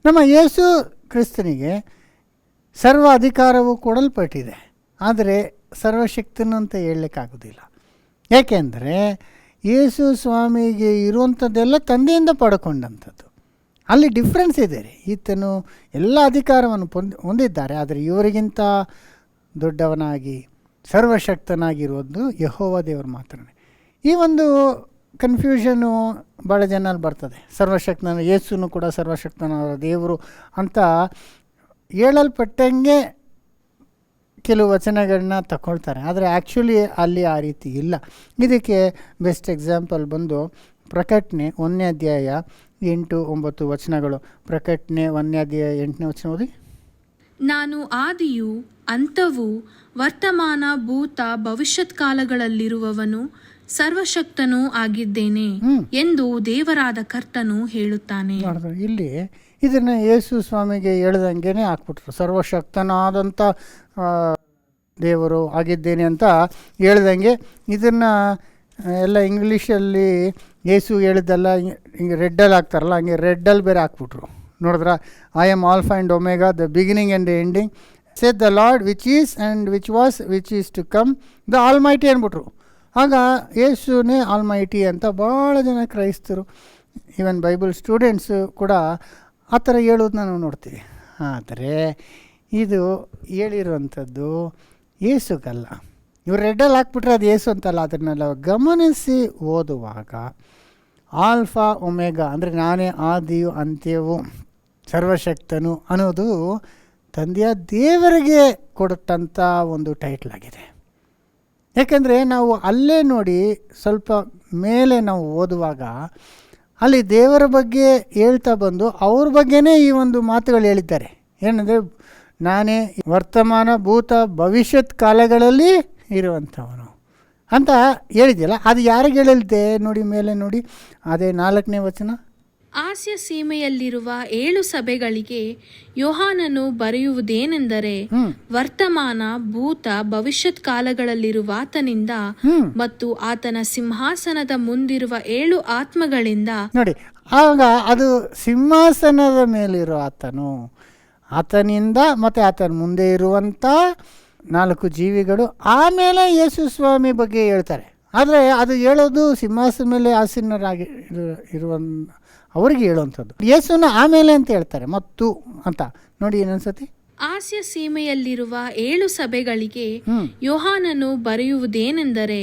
[SPEAKER 1] ನಮ್ಮ ಯೇಸು ಕ್ರಿಸ್ತನಿಗೆ ಸರ್ವ ಅಧಿಕಾರವು ಕೊಡಲ್ಪಟ್ಟಿದೆ, ಆದರೆ ಸರ್ವಶಕ್ತನು ಅಂತ ಹೇಳಲಿಕ್ಕಾಗೋದಿಲ್ಲ. ಯಾಕೆಂದರೆ ಯೇಸು ಸ್ವಾಮಿಗೆ ಇರುವಂಥದ್ದೆಲ್ಲ ತಂದೆಯಿಂದ ಪಡ್ಕೊಂಡಂಥದ್ದು. ಅಲ್ಲಿ ಡಿಫ್ರೆನ್ಸ್ ಇದೆ ರೀ. ಈತನು ಎಲ್ಲ ಅಧಿಕಾರವನ್ನು ಹೊಂದಿದ್ದಾರೆ, ಆದರೆ ಇವರಿಗಿಂತ ದೊಡ್ಡವನಾಗಿ ಸರ್ವಶಕ್ತನಾಗಿರೋದು ಯೆಹೋವ ದೇವರು ಮಾತ್ರ. ಈ ಒಂದು ಕನ್ಫ್ಯೂಷನು ಭಾಳ ಜನಲ್ಲಿ ಬರ್ತದೆ. ಸರ್ವಶಕ್ತನ ಯೇಸುನು ಕೂಡ ಸರ್ವಶಕ್ತನಾದ ದೇವರು ಅಂತ ಹೇಳಲ್ಪಟ್ಟಂಗೆ ಕೆಲವು ವಚನಗಳನ್ನ ತಗೊಳ್ತಾರೆ, ಆದರೆ ಆ್ಯಕ್ಚುಲಿ ಅಲ್ಲಿ ಆ ರೀತಿ ಇಲ್ಲ. ಇದಕ್ಕೆ ಬೆಸ್ಟ್ ಎಕ್ಸಾಂಪಲ್ ಬಂದು ಪ್ರಕಟಣೆ 1ನೇ ಅಧ್ಯಾಯ 8-9 ವಚನಗಳು. ಪ್ರಕಟಣೆ 1ನೇ ಅಧ್ಯಾಯ 8ನೇ ವಚನ ಓದಿ.
[SPEAKER 2] ನಾನು ಆದಿಯೂ ಅಂತವೂ ವರ್ತಮಾನ ಭೂತ ಭವಿಷ್ಯತ್ ಕಾಲಗಳಲ್ಲಿರುವವನು ಸರ್ವಶಕ್ತನೂ ಆಗಿದ್ದೇನೆ ಎಂದು ದೇವರಾದ ಕರ್ತನು ಹೇಳುತ್ತಾನೆ.
[SPEAKER 1] ಇಲ್ಲಿ ಇದನ್ನು ಯೇಸು ಸ್ವಾಮಿಗೆ ಹೇಳ್ದಂಗೆ ಹಾಕ್ಬಿಟ್ರು. ಸರ್ವಶಕ್ತನಾದಂಥ ದೇವರು ಆಗಿದ್ದೇನೆ ಅಂತ ಹೇಳ್ದಂಗೆ ಇದನ್ನು ಎಲ್ಲ ಇಂಗ್ಲೀಷಲ್ಲಿ ಯೇಸು ಹೇಳಿದ್ದೆಲ್ಲ ಹಿಂಗೆ ರೆಡ್ಡಲ್ಲಿ ಹಾಕ್ತಾರಲ್ಲ, ಹಂಗೆ ರೆಡ್ಡಲ್ಲಿ ಬೇರೆ ಹಾಕ್ಬಿಟ್ರು. ನೋಡಿದ್ರ, I am alpha and omega, the beginning and the ending, saith the Lord which is and which was which is to come, the almighty ಅಂದ್ಬಿಟ್ರು. ಆಗ ಯೇಸುನೇ ಆಲ್ಮೈಟಿ ಅಂತ ಭಾಳ ಜನ ಕ್ರೈಸ್ತರು, ಈವನ್ ಬೈಬಲ್ ಸ್ಟೂಡೆಂಟ್ಸು ಕೂಡ ಆ ಥರ ಹೇಳೋದನ್ನ ನಾವು ನೋಡ್ತೀವಿ. ಆದರೆ ಇದು ಹೇಳಿರುವಂಥದ್ದು ಯೇಸುಗಲ್ಲ. ಇವ್ರು ರೆಡ್ಡಲ್ಲಿ ಹಾಕ್ಬಿಟ್ರೆ ಅದು ಯೇಸು ಅಂತಲ್ಲ. ಅದನ್ನೆಲ್ಲ ಗಮನಿಸಿ ಓದುವಾಗ ಆಲ್ಫಾ ಒಮೆಗಾ ಅಂದರೆ ನಾನೇ ಆದಿಯು ಅಂತ್ಯವು ಸರ್ವಶಕ್ತನು ಅನ್ನೋದು ತಂದೆಯ ದೇವರಿಗೆ ಕೊಟ್ಟಂಥ ಒಂದು ಟೈಟ್ಲ್ ಆಗಿದೆ. ಯಾಕೆಂದರೆ ನಾವು ಅಲ್ಲೇ ನೋಡಿ ಸ್ವಲ್ಪ ಮೇಲೆ ನಾವು ಓದುವಾಗ ಅಲ್ಲಿ ದೇವರ ಬಗ್ಗೆ ಹೇಳ್ತಾ ಬಂದು ಅವ್ರ ಬಗ್ಗೆನೇ ಈ ಒಂದು ಮಾತುಗಳು ಹೇಳಿದ್ದಾರೆ. ಏನಂದರೆ ನಾನೇ ವರ್ತಮಾನ ಭೂತ ಭವಿಷ್ಯತ್ ಕಾಲಗಳಲ್ಲಿ ಇರುವಂಥವನು ಅಂತ ಹೇಳಿದ್ಯಲ್ಲ, ಅದು ಯಾರಿಗೆ ಹೇಳಿದ್ದೆ ನೋಡಿ, ಮೇಲೆ ನೋಡಿ, ಅದೇ 4ನೇ ವಚನ.
[SPEAKER 2] ಆಸ್ಯ ಸೀಮೆಯಲ್ಲಿರುವ 7 ಸಭೆಗಳಿಗೆ ಯೋಹಾನನು ಬರೆಯುವುದೇನೆಂದರೆ, ವರ್ತಮಾನ ಭೂತ ಭವಿಷ್ಯತ್ ಕಾಲಗಳಲ್ಲಿರುವಾತನಿಂದ ಮತ್ತು ಆತನ ಸಿಂಹಾಸನದ ಮುಂದಿರುವ 7 ಆತ್ಮಗಳಿಂದ.
[SPEAKER 1] ನೋಡಿ, ಆಗ ಅದು ಸಿಂಹಾಸನದ ಮೇಲಿರೋ ಆತನು, ಆತನಿಂದ ಮತ್ತು ಆತನ ಮುಂದೆ ಇರುವಂಥ 4 ಜೀವಿಗಳು, ಆಮೇಲೆ ಯೇಸು ಸ್ವಾಮಿ ಬಗ್ಗೆ ಹೇಳ್ತಾರೆ. ಆದರೆ ಅದು ಹೇಳೋದು ಸಿಂಹಾಸನ ಮೇಲೆ ಆಸೀನರಾಗಿ ಇರುವ ಅವರಿಗೆ ಹೇಳುವಂಥದ್ದು. ಯೇಸುನ ಆಮೇಲೆ ಅಂತ ಹೇಳ್ತಾರೆ, ಮತ್ತು ಅಂತ ನೋಡಿ ಏನನ್ಸತಿ.
[SPEAKER 2] ಆಸ್ಯ ಸೀಮೆಯಲ್ಲಿರುವ 7 ಸಭೆಗಳಿಗೆ ಯೋಹಾನನು ಬರೆಯುವುದೇನೆಂದರೆ,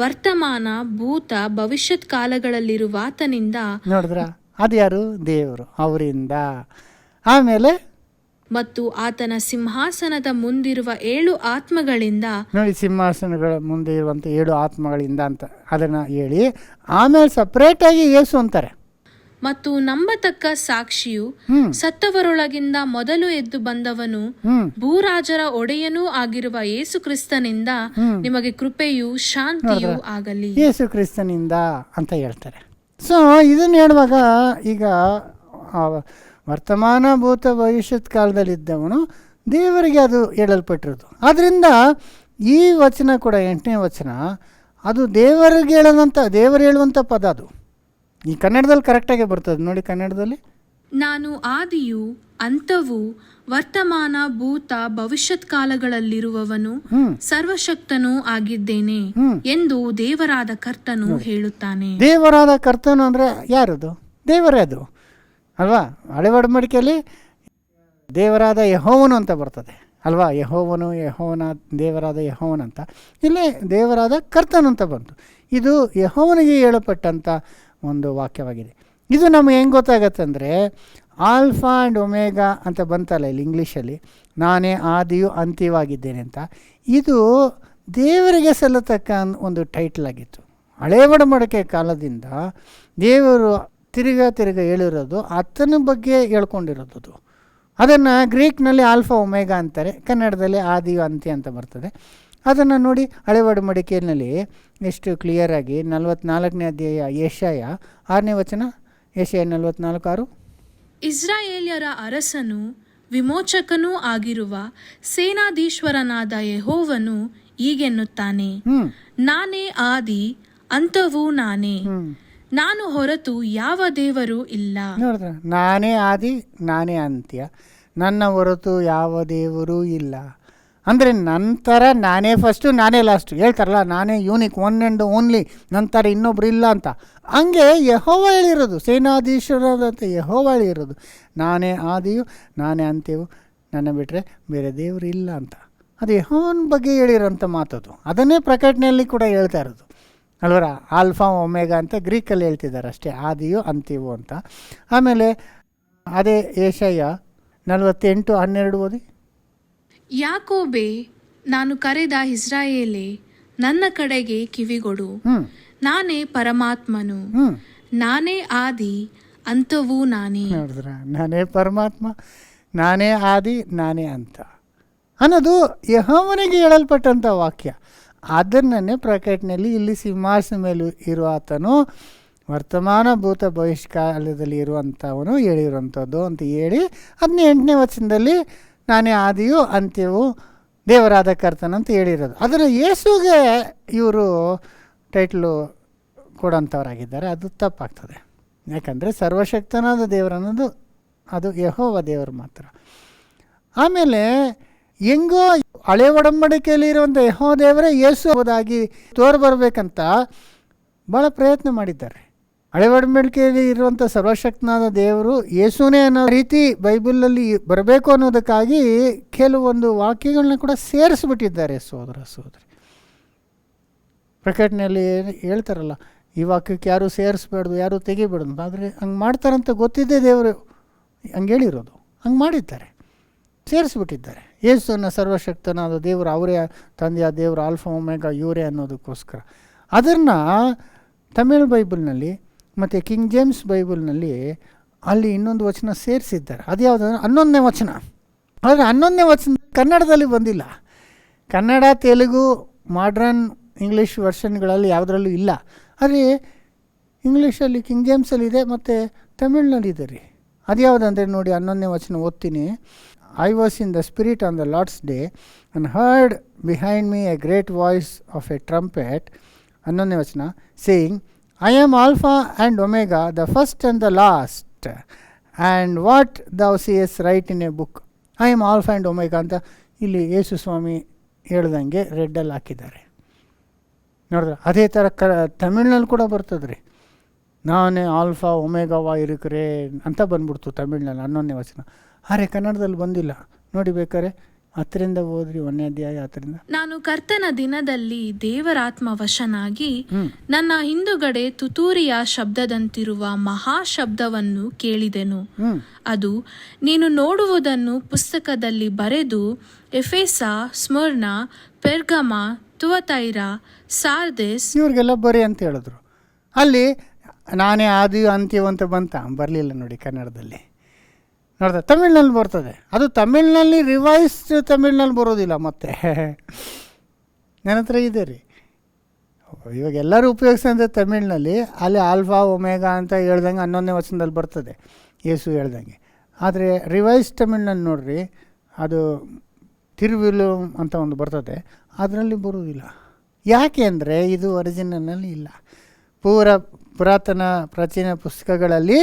[SPEAKER 2] ವರ್ತಮಾನ ಭೂತ ಭವಿಷ್ಯತ್ ಕಾಲಗಳಲ್ಲಿರುವಾತನಿಂದ.
[SPEAKER 1] ನೋಡಿದ್ರ, ಅದು ಯಾರು? ದೇವರು, ಅವರಿಂದ. ಆಮೇಲೆ
[SPEAKER 2] ಮತ್ತು ಆತನ ಸಿಂಹಾಸನದ ಮುಂದಿರುವ 7 ಆತ್ಮಗಳಿಂದ.
[SPEAKER 1] ನೋಡಿ, ಸಿಂಹಾಸನಗಳ ಮುಂದೆ ಇರುವಂಥ 7 ಆತ್ಮಗಳಿಂದ ಅಂತ ಅದನ್ನು ಹೇಳಿ ಆಮೇಲೆ ಸಪ್ರೇಟಾಗಿ ಯೇಸು ಅಂತಾರೆ.
[SPEAKER 2] ಮತ್ತು ನಂಬತಕ್ಕ ಸಾಕ್ಷಿಯು ಸತ್ತವರೊಳಗಿಂದ ಮೊದಲು ಎದ್ದು ಬಂದವನು ಭೂರಾಜರ ಒಡೆಯನೂ ಆಗಿರುವ ಯೇಸು ಕ್ರಿಸ್ತನಿಂದ ನಿಮಗೆ ಕೃಪೆಯೂ ಶಾಂತಿಯೂ ಆಗಲಿ.
[SPEAKER 1] ಯೇಸು ಕ್ರಿಸ್ತನಿಂದ ಅಂತ ಹೇಳ್ತಾರೆ. ಸೊ ಇದನ್ನು ಹೇಳುವಾಗ ಈಗ ವರ್ತಮಾನ ಭೂತ ಭವಿಷ್ಯತ್ ಕಾಲದಲ್ಲಿದ್ದವನು ದೇವರಿಗೆ ಅದು ಹೇಳಲ್ಪಟ್ಟಿರೋದು. ಆದ್ದರಿಂದ ಈ ವಚನ ಕೂಡ 8ನೇ ವಚನ ಅದು ದೇವರಿಗೆ ದೇವರು ಹೇಳುವಂಥ ಪದ. ಅದು ಈ ಕನ್ನಡದಲ್ಲಿ ಕರೆಕ್ಟಾಗಿ ಬರ್ತದೆ ನೋಡಿ. ಕನ್ನಡದಲ್ಲಿ
[SPEAKER 2] ನಾನು ಆದಿಯೂ ಅಂತವೂ ವರ್ತಮಾನ ಭೂತ ಭವಿಷ್ಯತ್ ಕಾಲಗಳಲ್ಲಿರುವವನು ಸರ್ವಶಕ್ತನೂ ಆಗಿದ್ದೇನೆ ಎಂದು ದೇವರಾದ ಕರ್ತನು ಹೇಳುತ್ತಾನೆ.
[SPEAKER 1] ದೇವರಾದ ಕರ್ತನು ಅಂದರೆ ಯಾರದು? ದೇವರೇ ಅದು ಅಲ್ವಾ? ಹಳೆ ಒಡಂಬಡಿಕೆಯಲ್ಲಿ ದೇವರಾದ ಯೆಹೋವನು ಅಂತ ಬರ್ತದೆ ಅಲ್ವಾ? ಯೆಹೋವನ ದೇವರಾದ ಯೆಹೋವನ ಅಂತ. ಇಲ್ಲಿ ದೇವರಾದ ಕರ್ತನು ಅಂತ ಬಂತು. ಇದು ಯೆಹೋವನಿಗೆ ಹೇಳಲ್ಪಟ್ಟಂಥ ಒಂದು ವಾಕ್ಯವಾಗಿದೆ. ಇದು ನಮಗೆ ಹೆಂಗೆ ಗೊತ್ತಾಗತ್ತೆ ಅಂದರೆ, ಆಲ್ಫಾ ಆ್ಯಂಡ್ ಒಮೇಗಾ ಅಂತ ಬಂತಲ್ಲ ಇಲ್ಲಿ ಇಂಗ್ಲೀಷಲ್ಲಿ, ನಾನೇ ಆದಿಯು ಅಂತ್ಯವಾಗಿದ್ದೇನೆ ಅಂತ. ಇದು ದೇವರಿಗೆ ಸಲ್ಲತಕ್ಕ ಒಂದು ಟೈಟಲ್ ಆಗಿತ್ತು. ಹಳೇ ಒಡಂಬಡಿಕೆ ಕಾಲದಿಂದ ದೇವರು ತಿರುಗ ಹೇಳಿರೋದು ಆತನ ಬಗ್ಗೆ ಹೇಳ್ಕೊಂಡಿರೋದು. ಅದನ್ನು ಗ್ರೀಕ್ನಲ್ಲಿ ಆಲ್ಫಾ ಒಮೇಗಾ ಅಂತಾರೆ, ಕನ್ನಡದಲ್ಲಿ ಆದಿಯು ಅಂತ್ಯ ಅಂತ ಬರ್ತದೆ. ಅದನ್ನು ನೋಡಿ ಹಳೆ ಒಡಂಬಡಿಕೆಯಲ್ಲಿ ಎಷ್ಟು ಕ್ಲಿಯರಾಗಿ 44ನೇ ಅಧ್ಯಾಯ ಯೆಶಾಯ 6ನೇ ವಚನ, ಯೆಶಾಯ 44:6.
[SPEAKER 2] ಇಸ್ರಾಯೇಲ್ಯರ ಅರಸನು ವಿಮೋಚಕನೂ ಆಗಿರುವ ಸೇನಾಧೀಶ್ವರನಾದ ಯೆಹೋವನು ಹೀಗೆನ್ನುತ್ತಾನೆ, ನಾನೇ ಆದಿ ಅಂತವೂ ನಾನೇ, ನಾನು ಹೊರತು ಯಾವ ದೇವರು ಇಲ್ಲ.
[SPEAKER 1] ನೋಡಿದ್ರೆ, ನಾನೇ ಆದಿ ನಾನೇ ಅಂತ್ಯ, ನನ್ನ ಹೊರತು ಯಾವ ದೇವರೂ ಇಲ್ಲ. ಅಂದರೆ ನಂತರ ನಾನೇ ಫಸ್ಟು ನಾನೇ ಲಾಸ್ಟು ಹೇಳ್ತಾರಲ್ಲ, ನಾನೇ ಯೂನಿಕ್, ಒನ್ ಆ್ಯಂಡ್ ಓನ್ಲಿ, ನಂತರ ಇನ್ನೊಬ್ರು ಇಲ್ಲ ಅಂತ. ಹಂಗೆ ಯೆಹೋವ ಹೇಳಿರೋದು, ಸೇನಾಧೀಶ್ವರದಂತ ಯೆಹೋವ ಹೇಳಿರೋದು, ನಾನೇ ಆದಿಯು ನಾನೇ ಅಂತ್ಯವು, ನನ್ನ ಬಿಟ್ಟರೆ ಬೇರೆ ದೇವರು ಇಲ್ಲ ಅಂತ. ಅದು ಯೆಹೋವನ ಬಗ್ಗೆ ಹೇಳಿರೋಂಥ ಮಾತದು. ಅದನ್ನೇ ಪ್ರಕಟಣೆಯಲ್ಲಿ ಕೂಡ ಹೇಳ್ತಾ ಇರೋದು ಅಲ್ವರ. ಆಲ್ಫಾ ಒಮೇಗಾ ಅಂತ ಗ್ರೀಕಲ್ಲಿ ಹೇಳ್ತಿದ್ದಾರೆ ಅಷ್ಟೇ, ಆದಿಯು ಅಂತ್ಯವು ಅಂತ. ಆಮೇಲೆ ಅದೇ ಯೆಶಾಯ 48:12 ಓದಿ.
[SPEAKER 2] ಯಾಕೋಬೇ, ನಾನು ಕರೆದ ಇಸ್ರಾಯೇಲೇ, ನನ್ನ ಕಡೆಗೆ ಕಿವಿಗೊಡು, ನಾನೇ ಪರಮಾತ್ಮನು, ನಾನೇ ಆದಿ ಅಂತವೂ ನಾನೇ.
[SPEAKER 1] ನೋಡಿದ್ರ, ನಾನೇ ಪರಮಾತ್ಮ, ನಾನೇ ಆದಿ ನಾನೇ ಅಂತ ಅನ್ನೋದು ಯೆಹೋವನಿಗೆ ಹೇಳಲ್ಪಟ್ಟಂಥ ವಾಕ್ಯ. ಅದನ್ನೇ ಪ್ರಕಟಣೆಯಲ್ಲಿ ಇಲ್ಲಿ ಸಿಂಹಾಸನ ಮೇಲೂ ಇರುವ ಆತನು ವರ್ತಮಾನ ಭೂತ ಭವಿಷ್ಯಕಾಲದಲ್ಲಿ ಇರುವಂಥವನು ಹೇಳಿರುವಂಥದ್ದು ಅಂತ ಹೇಳಿ 18ನೇ ವಚನದಲ್ಲಿ ನಾನೇ ಆದಿಯು ಅಂತ್ಯವು ದೇವರಾದ ಕರ್ತನಂತ ಹೇಳಿರೋದು. ಅದನ್ನು ಯೇಸುಗೆ ಇವರು ಟೈಟ್ಲು ಕೊಡೋಂಥವ್ರಾಗಿದ್ದಾರೆ. ಅದು ತಪ್ಪಾಗ್ತದೆ. ಯಾಕಂದರೆ ಸರ್ವಶಕ್ತನಾದ ದೇವರನ್ನೋದು ಅದು ಯೆಹೋವ ದೇವರು ಮಾತ್ರ. ಆಮೇಲೆ ಹೆಂಗೋ ಹಳೆ ಒಡಂಬಡಿಕೆಯಲ್ಲಿ ಇರುವಂಥ ಯೆಹೋವ ದೇವರೇ ಯೇಸು ಹೋದಾಗಿ ತೋರ್ಬರ್ಬೇಕಂತ ಭಾಳ ಪ್ರಯತ್ನ ಮಾಡಿದ್ದಾರೆ. ಹಳೆ ಒಡಂಬಡಿಕೆಯಲ್ಲಿ ಇರುವಂಥ ಸರ್ವಶಕ್ತನಾದ ದೇವರು ಯೇಸುನೇ ಅನ್ನೋ ರೀತಿ ಬೈಬಲಲ್ಲಿ ಬರಬೇಕು ಅನ್ನೋದಕ್ಕಾಗಿ ಕೆಲವೊಂದು ವಾಕ್ಯಗಳನ್ನ ಕೂಡ ಸೇರಿಸ್ಬಿಟ್ಟಿದ್ದಾರೆ ಸೋದರಿ. ಪ್ರಕಟಣೆಯಲ್ಲಿ ಹೇಳ್ತಾರಲ್ಲ, ಈ ವಾಕ್ಯಕ್ಕೆ ಯಾರು ಸೇರಿಸ್ಬಾರ್ದು, ಯಾರು ತೆಗಿಬಾರ್ದು. ಆದರೆ ಹಂಗೆ ಮಾಡ್ತಾರಂತ ಗೊತ್ತಿದ್ದೇ ದೇವರು ಹಂಗೆ ಹೇಳಿರೋದು, ಹಂಗೆ ಮಾಡಿದ್ದಾರೆ, ಸೇರಿಸ್ಬಿಟ್ಟಿದ್ದಾರೆ. ಯೇಸುನ ಸರ್ವಶಕ್ತನಾದ ದೇವರು ಅವರೇ, ತಂದೆಯ ದೇವರು, ಆಲ್ಫಾ ಒಮೇಗಾ ಇವರೇ ಅನ್ನೋದಕ್ಕೋಸ್ಕರ. ಅದನ್ನು ತಮಿಳ್ ಬೈಬಲ್ನಲ್ಲಿ ಮತ್ತು ಕಿಂಗ್ ಜೇಮ್ಸ್ ಬೈಬಲ್ನಲ್ಲಿ ಅಲ್ಲಿ ಇನ್ನೊಂದು ವಚನ ಸೇರಿಸಿದ್ದಾರೆ. ಅದು ಯಾವುದಂದ್ರೆ 11ನೇ ವಚನ. ಆದರೆ 11ನೇ ವಚನ ಕನ್ನಡದಲ್ಲಿ ಬಂದಿಲ್ಲ. ಕನ್ನಡ, ತೆಲುಗು, ಮಾಡ್ರನ್ ಇಂಗ್ಲೀಷ್ ವರ್ಷನ್ಗಳಲ್ಲಿ ಯಾವುದರಲ್ಲೂ ಇಲ್ಲ. ಆದರೆ ಇಂಗ್ಲೀಷಲ್ಲಿ ಕಿಂಗ್ ಜೇಮ್ಸಲ್ಲಿದೆ ಮತ್ತು ತಮಿಳ್ನಲ್ಲಿದೆ ರೀ. ಅದು ಯಾವುದಂದರೆ ನೋಡಿ, 11ನೇ ವಚನ ಓದ್ತೀನಿ. I was in the spirit on the Lord's day and heard behind me a great voice of a trumpet, 11ನೇ ವಚನ, saying, I am Alpha and Omega, the first and the last, and what thou seest write in a book. I am Alpha and Omega ಅಂತ ಇಲ್ಲಿ ಯೇಸು ಸ್ವಾಮಿ ಹೇಳ್ದಂಗೆ ರೆಡ್ಡಲ್ಲಿ ಹಾಕಿದ್ದಾರೆ. ನೋಡಿದ್ರೆ ಅದೇ ಥರ ತಮಿಳ್ನಲ್ಲಿ ಕೂಡ ಬರ್ತದೆ ರೀ, ನಾನೇ ಆಲ್ಫಾ ಒಮೇಗಾವಾ ಇರುಕ್ರೆ ಅಂತ ಬಂದ್ಬಿಡ್ತು ತಮಿಳ್ನಲ್ಲಿ 11ನೇ ವಚನ. ಆದರೆ ಕನ್ನಡದಲ್ಲಿ ಬಂದಿಲ್ಲ ನೋಡಿ. ಬೇಕಾದ್ರೆ 10ರಿಂದ ಓದ್ರಿ, 1ನೇ ಅಧ್ಯಾಯ 10ರಿಂದ.
[SPEAKER 2] ನಾನು ಕರ್ತನ ದಿನದಲ್ಲಿ ದೇವರಾತ್ಮ ವಶನಾಗಿ ನನ್ನ ಹಿಂದುಗಡೆ ತುತೂರಿಯ ಶಬ್ದದಂತಿರುವ ಮಹಾಶಬ್ದವನ್ನು ಕೇಳಿದೆನು. ಅದು ನೀನು ನೋಡುವುದನ್ನು ಪುಸ್ತಕದಲ್ಲಿ ಬರೆದು ಎಫೆಸ, ಸ್ಮರ್ನ, ಪೆರ್ಗಮ, ತುವತೈರ, ಸಾರ್ದಿಸ್
[SPEAKER 1] ಇವ್ರಿಗೆಲ್ಲ ಬರೀ ಅಂತ ಹೇಳಿದ್ರು. ಅಲ್ಲಿ ನಾನೇ ಆದಿಯು ಅಂತ್ಯವು ಅಂತ ಬರಲಿಲ್ಲ ನೋಡಿ ಕನ್ನಡದಲ್ಲಿ. ನೋಡ್ದೆ ತಮಿಳ್ನಲ್ಲಿ ಬರ್ತದೆ. ಅದು ತಮಿಳ್ನಲ್ಲಿ ರಿವೈಸ್ಡ್ ತಮಿಳ್ನಲ್ಲಿ ಬರೋದಿಲ್ಲ. ಮತ್ತೆ ನನ್ನ ಹತ್ರ ಇದೆ ರೀ, ಇವಾಗ ಎಲ್ಲರೂ ಉಪಯೋಗಿಸಂದ್ರೆ ತಮಿಳ್ನಲ್ಲಿ. ಅಲ್ಲಿ ಆಲ್ಫಾ ಒಮೇಗಾ ಅಂತ ಹೇಳ್ದಂಗೆ 11ನೇ ವಚನದಲ್ಲಿ ಬರ್ತದೆ ಯೇಸು ಹೇಳ್ದಂಗೆ. ಆದರೆ ರಿವೈಸ್ ತಮಿಳ್ನಲ್ಲಿ ನೋಡ್ರಿ, ಅದು ತಿರುವಿಲು ಅಂತ ಒಂದು ಬರ್ತದೆ, ಅದರಲ್ಲಿ ಬರೋದಿಲ್ಲ. ಯಾಕೆ ಅಂದರೆ ಇದು ಒರಿಜಿನಲ್ನಲ್ಲಿ ಇಲ್ಲ. ಪುರಾತನ ಪ್ರಾಚೀನ ಪುಸ್ತಕಗಳಲ್ಲಿ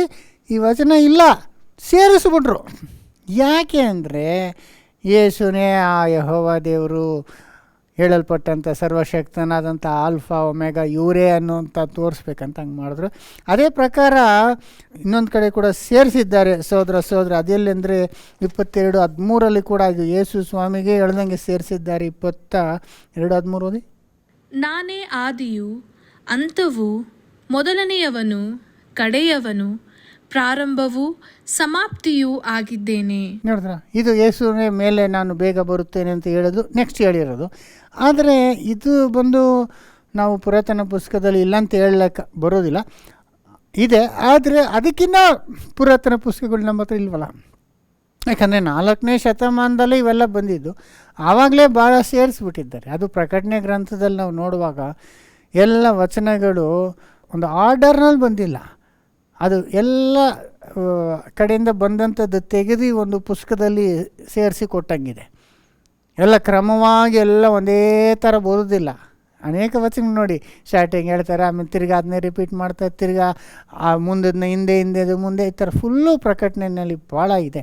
[SPEAKER 1] ಈ ವಚನ ಇಲ್ಲ, ಸೇರಿಸ್ಬಿಟ್ರು. ಯಾಕೆ ಅಂದರೆ ಯೇಸುನೇ ಆ ಯೆಹೋವ ದೇವರು ಹೇಳಲ್ಪಟ್ಟಂಥ ಸರ್ವಶಕ್ತನಾದಂಥ ಆಲ್ಫಾ ಒಮೇಗಾ ಇವರೇ ಅನ್ನೋಂಥ ತೋರಿಸ್ಬೇಕಂತ ಹಂಗೆ ಮಾಡಿದ್ರು. ಅದೇ ಪ್ರಕಾರ ಇನ್ನೊಂದು ಕಡೆ ಕೂಡ ಸೇರಿಸಿದ್ದಾರೆ ಸೋದರ. ಅದೆಲ್ಲಂದರೆ 22:13 ಕೂಡ ಇದು ಯೇಸು ಸ್ವಾಮಿಗೆ ಹೇಳ್ದಂಗೆ ಸೇರಿಸಿದ್ದಾರೆ. 22:13 ಓದಿ.
[SPEAKER 2] ನಾನೇ ಆದಿಯು ಅಂತವು, ಮೊದಲನೆಯವನು ಕಡೆಯವನು, ಪ್ರಾರಂಭವೂ ಸಮಾಪ್ತಿಯೂ ಆಗಿದ್ದೇನೆ.
[SPEAKER 1] ನೋಡಿದ್ರ, ಇದು ಯೇಸುವಿನ ಮೇಲೆ ನಾನು ಬೇಗ ಬರುತ್ತೇನೆ ಅಂತ ಹೇಳೋದು ನೆಕ್ಸ್ಟ್ ಹೇಳಿರೋದು. ಆದರೆ ಇದು ಬಂದು ನಾವು ಪುರಾತನ ಪುಸ್ತಕದಲ್ಲಿ ಇಲ್ಲ ಅಂತ ಹೇಳಕ್ಕೆ ಬರೋದಿಲ್ಲ, ಇದೆ. ಆದರೆ ಅದಕ್ಕಿಂತ ಪುರಾತನ ಪುಸ್ತಕಗಳು ನಮ್ಮ ಹತ್ರ ಇಲ್ವಲ್ಲ. ಯಾಕಂದರೆ 4ನೇ ಶತಮಾನದಲ್ಲೇ ಇವೆಲ್ಲ ಬಂದಿದ್ದು. ಆವಾಗಲೇ ಭಾಳ ಸೇರಿಸ್ಬಿಟ್ಟಿದ್ದಾರೆ. ಅದು ಪ್ರಕಟಣೆ ಗ್ರಂಥದಲ್ಲಿ ನಾವು ನೋಡುವಾಗ ಎಲ್ಲ ವಚನಗಳು ಒಂದು ಆರ್ಡರ್ನಲ್ಲಿ ಬಂದಿಲ್ಲ. ಅದು ಎಲ್ಲ ಕಡೆಯಿಂದ ಬಂದಂಥದ್ದು ತೆಗೆದು ಒಂದು ಪುಸ್ತಕದಲ್ಲಿ ಸೇರಿಸಿ ಕೊಟ್ಟಂಗಿದೆ. ಎಲ್ಲ ಕ್ರಮವಾಗಿ ಎಲ್ಲ ಒಂದೇ ಥರ ಬರೋದಿಲ್ಲ. ಅನೇಕ ವಚನ ನೋಡಿ, ಸ್ಟಾರ್ಟಿಂಗ್ ಹೇಳ್ತಾರೆ, ಆಮೇಲೆ ತಿರ್ಗಿ ಅದನ್ನೇ ರಿಪೀಟ್ ಮಾಡ್ತಾರೆ, ತಿರ್ಗಾ ಮುಂದದನ್ನ ಹಿಂದೆ ಮುಂದೆ, ಈ ಥರ ಫುಲ್ಲು ಪ್ರಕಟಣೆಯಲ್ಲಿ ಭಾಳ ಇದೆ.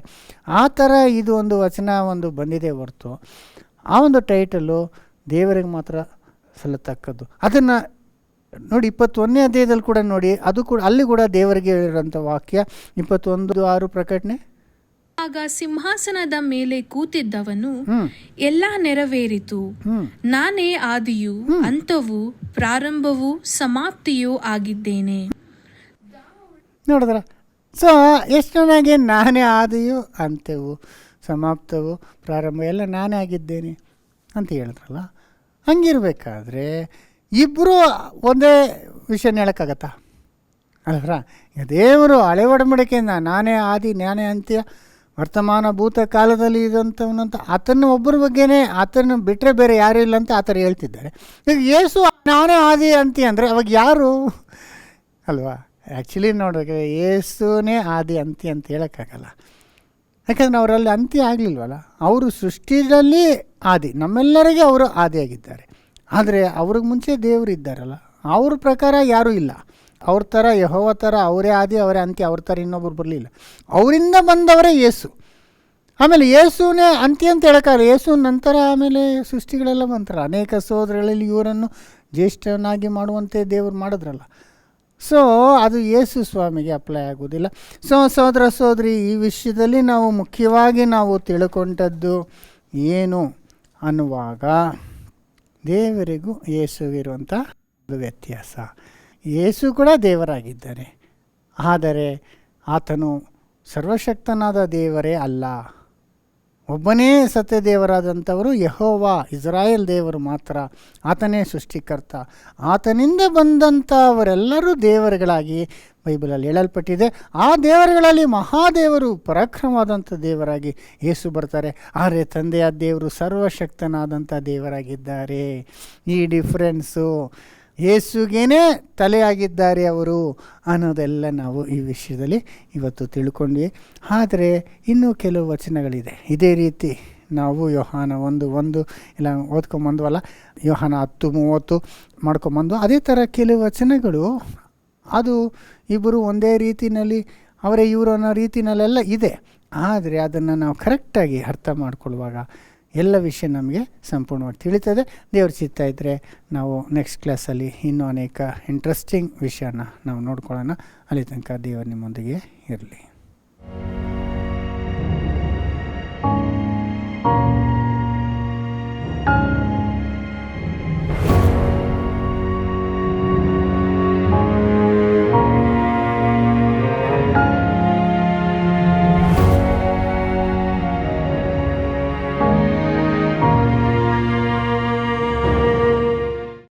[SPEAKER 1] ಆ ಥರ ಇದು ಒಂದು ವಚನ ಒಂದು ಬಂದಿದೆ ಹೊರತು ಆ ಒಂದು ಟೈಟಲು ದೇವರಿಗೆ ಮಾತ್ರ ಸಲ್ಲತಕ್ಕದ್ದು. ಅದನ್ನು ನೋಡಿ 21ನೇ ಅಧ್ಯಾಯದಲ್ಲಿ ಕೂಡ ನೋಡಿ, ಅದು ಕೂಡ ಅಲ್ಲಿ ಕೂಡ ದೇವರಿಗೆ ಹೇಳಿರೋಂಥ ವಾಕ್ಯ 21:6 ಪ್ರಕಟಣೆ.
[SPEAKER 2] ಆಗ ಸಿಂಹಾಸನದ ಮೇಲೆ ಕೂತಿದ್ದವನು ಎಲ್ಲ ನೆರವೇರಿತು, ನಾನೇ ಆದಿಯೂ ಅಂತವೂ ಪ್ರಾರಂಭವೂ ಸಮಾಪ್ತಿಯೂ ಆಗಿದ್ದೇನೆ.
[SPEAKER 1] ನೋಡಿದ್ರ, ಸೊ ಎಷ್ಟು ಚೆನ್ನಾಗಿ ನಾನೇ ಆದಿಯೂ ಅಂತ್ಯವೂ ಸಮಾಪ್ತವು ಪ್ರಾರಂಭ ಎಲ್ಲ ನಾನೇ ಆಗಿದ್ದೇನೆ ಅಂತ ಹೇಳಿದ್ರಲ್ಲ. ಹಂಗಿರ್ಬೇಕಾದ್ರೆ ಇಬ್ಬರು ಒಂದೇ ವಿಷಯನ ಹೇಳೋಕ್ಕಾಗತ್ತಾ ಅಲ್ರ? ಈಗ ದೇವರು ಹಳೆ ಒಡಂಬಡಿಕೆಯಿಂದ ನಾನೇ ಆದಿ ನಾನೇ ಅಂತ್ಯ ವರ್ತಮಾನ ಭೂತ ಕಾಲದಲ್ಲಿ ಇದಂಥವನಂತ ಆತನ ಒಬ್ಬರ ಬಗ್ಗೆನೇ, ಆತನ ಬಿಟ್ಟರೆ ಬೇರೆ ಯಾರೂ ಇಲ್ಲ ಅಂತ ಆ ಥರ ಹೇಳ್ತಿದ್ದಾರೆ. ಈಗ ಯೇಸು ನಾನೇ ಆದಿ ಅಂತ್ಯ ಅಂದರೆ ಅವಾಗ ಯಾರು ಅಲ್ವಾ? ಆ್ಯಕ್ಚುಲಿ ನೋಡ್ಬೇಕು, ಯೇಸುನೇ ಆದಿ ಅಂತ್ಯ ಅಂತ ಹೇಳೋಕ್ಕಾಗಲ್ಲ. ಯಾಕಂದರೆ ಅವರಲ್ಲಿ ಅಂತ್ಯ ಆಗಲಿಲ್ವಲ್ಲ. ಅವರು ಸೃಷ್ಟಿಯಲ್ಲಿ ಆದಿ, ನಮ್ಮೆಲ್ಲರಿಗೆ ಅವರು ಆದಿಯಾಗಿದ್ದಾರೆ. ಆದರೆ ಅವ್ರಿಗೆ ಮುಂಚೆ ದೇವರು ಇದ್ದಾರಲ್ಲ, ಅವ್ರ ಪ್ರಕಾರ ಯಾರೂ ಇಲ್ಲ. ಅವ್ರ ಥರ ಯೆಹೋವ ಥರ ಅವರೇ ಆದಿ ಅವರೇ ಅಂತ್ಯ, ಅವ್ರ ಥರ ಇನ್ನೊಬ್ಬರು ಬರಲಿಲ್ಲ. ಅವರಿಂದ ಬಂದವರೇ ಯೇಸು. ಆಮೇಲೆ ಯೇಸುನೇ ಅಂತ್ಯ ಅಂತ ಹೇಳೋಕ್ಕಾಗಲ್ಲ. ಯೇಸು ನಂತರ ಆಮೇಲೆ ಸೃಷ್ಟಿಗಳೆಲ್ಲ ಬಂತಾರೆ. ಅನೇಕ ಸಹೋದರಗಳಲ್ಲಿ ಇವರನ್ನು ಜ್ಯೇಷ್ಠನಾಗಿ ಮಾಡುವಂತೆ ದೇವರು ಮಾಡಿದ್ರಲ್ಲ. ಸೊ ಅದು ಯೇಸು ಸ್ವಾಮಿಗೆ ಅಪ್ಲೈ ಆಗೋದಿಲ್ಲ. ಸೊ ಸಹೋದರ ಸಹೋದರಿ, ಈ ವಿಷಯದಲ್ಲಿ ನಾವು ಮುಖ್ಯವಾಗಿ ನಾವು ತಿಳ್ಕೊಂಡದ್ದು ಏನು ಅನ್ನುವಾಗ, ದೇವರಿಗೂ ಯೇಸುವಿರುವಂಥ ಒಂದು ವ್ಯತ್ಯಾಸ. ಯೇಸು ಕೂಡ ದೇವರಾಗಿದ್ದಾನೆ, ಆದರೆ ಆತನು ಸರ್ವಶಕ್ತನಾದ ದೇವರೇ ಅಲ್ಲ. ಒಬ್ಬನೇ ಸತ್ಯ ದೇವರಾದಂಥವರು ಯೆಹೋವ, ಇಸ್ರಾಯೇಲ್ ದೇವರು ಮಾತ್ರ. ಆತನೇ ಸೃಷ್ಟಿಕರ್ತ. ಆತನಿಂದ ಬಂದಂಥವರೆಲ್ಲರೂ ದೇವರುಗಳಾಗಿ ಬೈಬಲಲ್ಲಿ ಹೇಳಲ್ಪಟ್ಟಿದೆ. ಆ ದೇವರುಗಳಲ್ಲಿ ಮಹಾದೇವರು, ಪರಾಕ್ರಮವಾದಂಥ ದೇವರಾಗಿ ಯೇಸು ಬರ್ತಾರೆ. ಆದರೆ ತಂದೆಯ ದೇವರು ಸರ್ವಶಕ್ತನಾದಂಥ ದೇವರಾಗಿದ್ದಾರೆ. ಈ ಡಿಫ್ರೆನ್ಸು ಯೇಸುಗೇನೆ ತಲೆಯಾಗಿದ್ದಾರೆ ಅವರು ಅನ್ನೋದೆಲ್ಲ ನಾವು ಈ ವಿಷಯದಲ್ಲಿ ಇವತ್ತು ತಿಳ್ಕೊಂಡ್ವಿ. ಆದರೆ ಇನ್ನೂ ಕೆಲವು ವಚನಗಳಿದೆ. ಇದೇ ರೀತಿ ನಾವು ಯೋಹಾನ 1:1 ಇಲ್ಲ ಓದ್ಕೊಂಬಂದ್ವಲ್ಲ, ಯೋಹಾನ 10:30 ಮಾಡ್ಕೊಂಬಂದು, ಅದೇ ಥರ ಕೆಲವು ವಚನಗಳು ಅದು ಇಬ್ಬರು ಒಂದೇ ರೀತಿಯಲ್ಲಿ ಅವರೇ ಇವರು ಅನ್ನೋ ರೀತಿಯಲ್ಲೆಲ್ಲ ಇದೆ. ಆದರೆ ಅದನ್ನು ನಾವು ಕರೆಕ್ಟಾಗಿ ಅರ್ಥ ಮಾಡ್ಕೊಳ್ಳುವಾಗ ಎಲ್ಲ ವಿಷಯ ನಮಗೆ ಸಂಪೂರ್ಣವಾಗಿ ತಿಳಿತದೆ. ದೇವ್ರ ಚಿತ್ತ ಇದ್ದರೆ ನಾವು ನೆಕ್ಸ್ಟ್ ಕ್ಲಾಸಲ್ಲಿ ಇನ್ನೂ ಅನೇಕ ಇಂಟ್ರೆಸ್ಟಿಂಗ್ ವಿಷಯನ ನಾವು ನೋಡ್ಕೊಳ್ಳೋಣ. ಅಲ್ಲಿ ತನಕ ದೇವರು ನಿಮ್ಮೊಂದಿಗೆ ಇರಲಿ.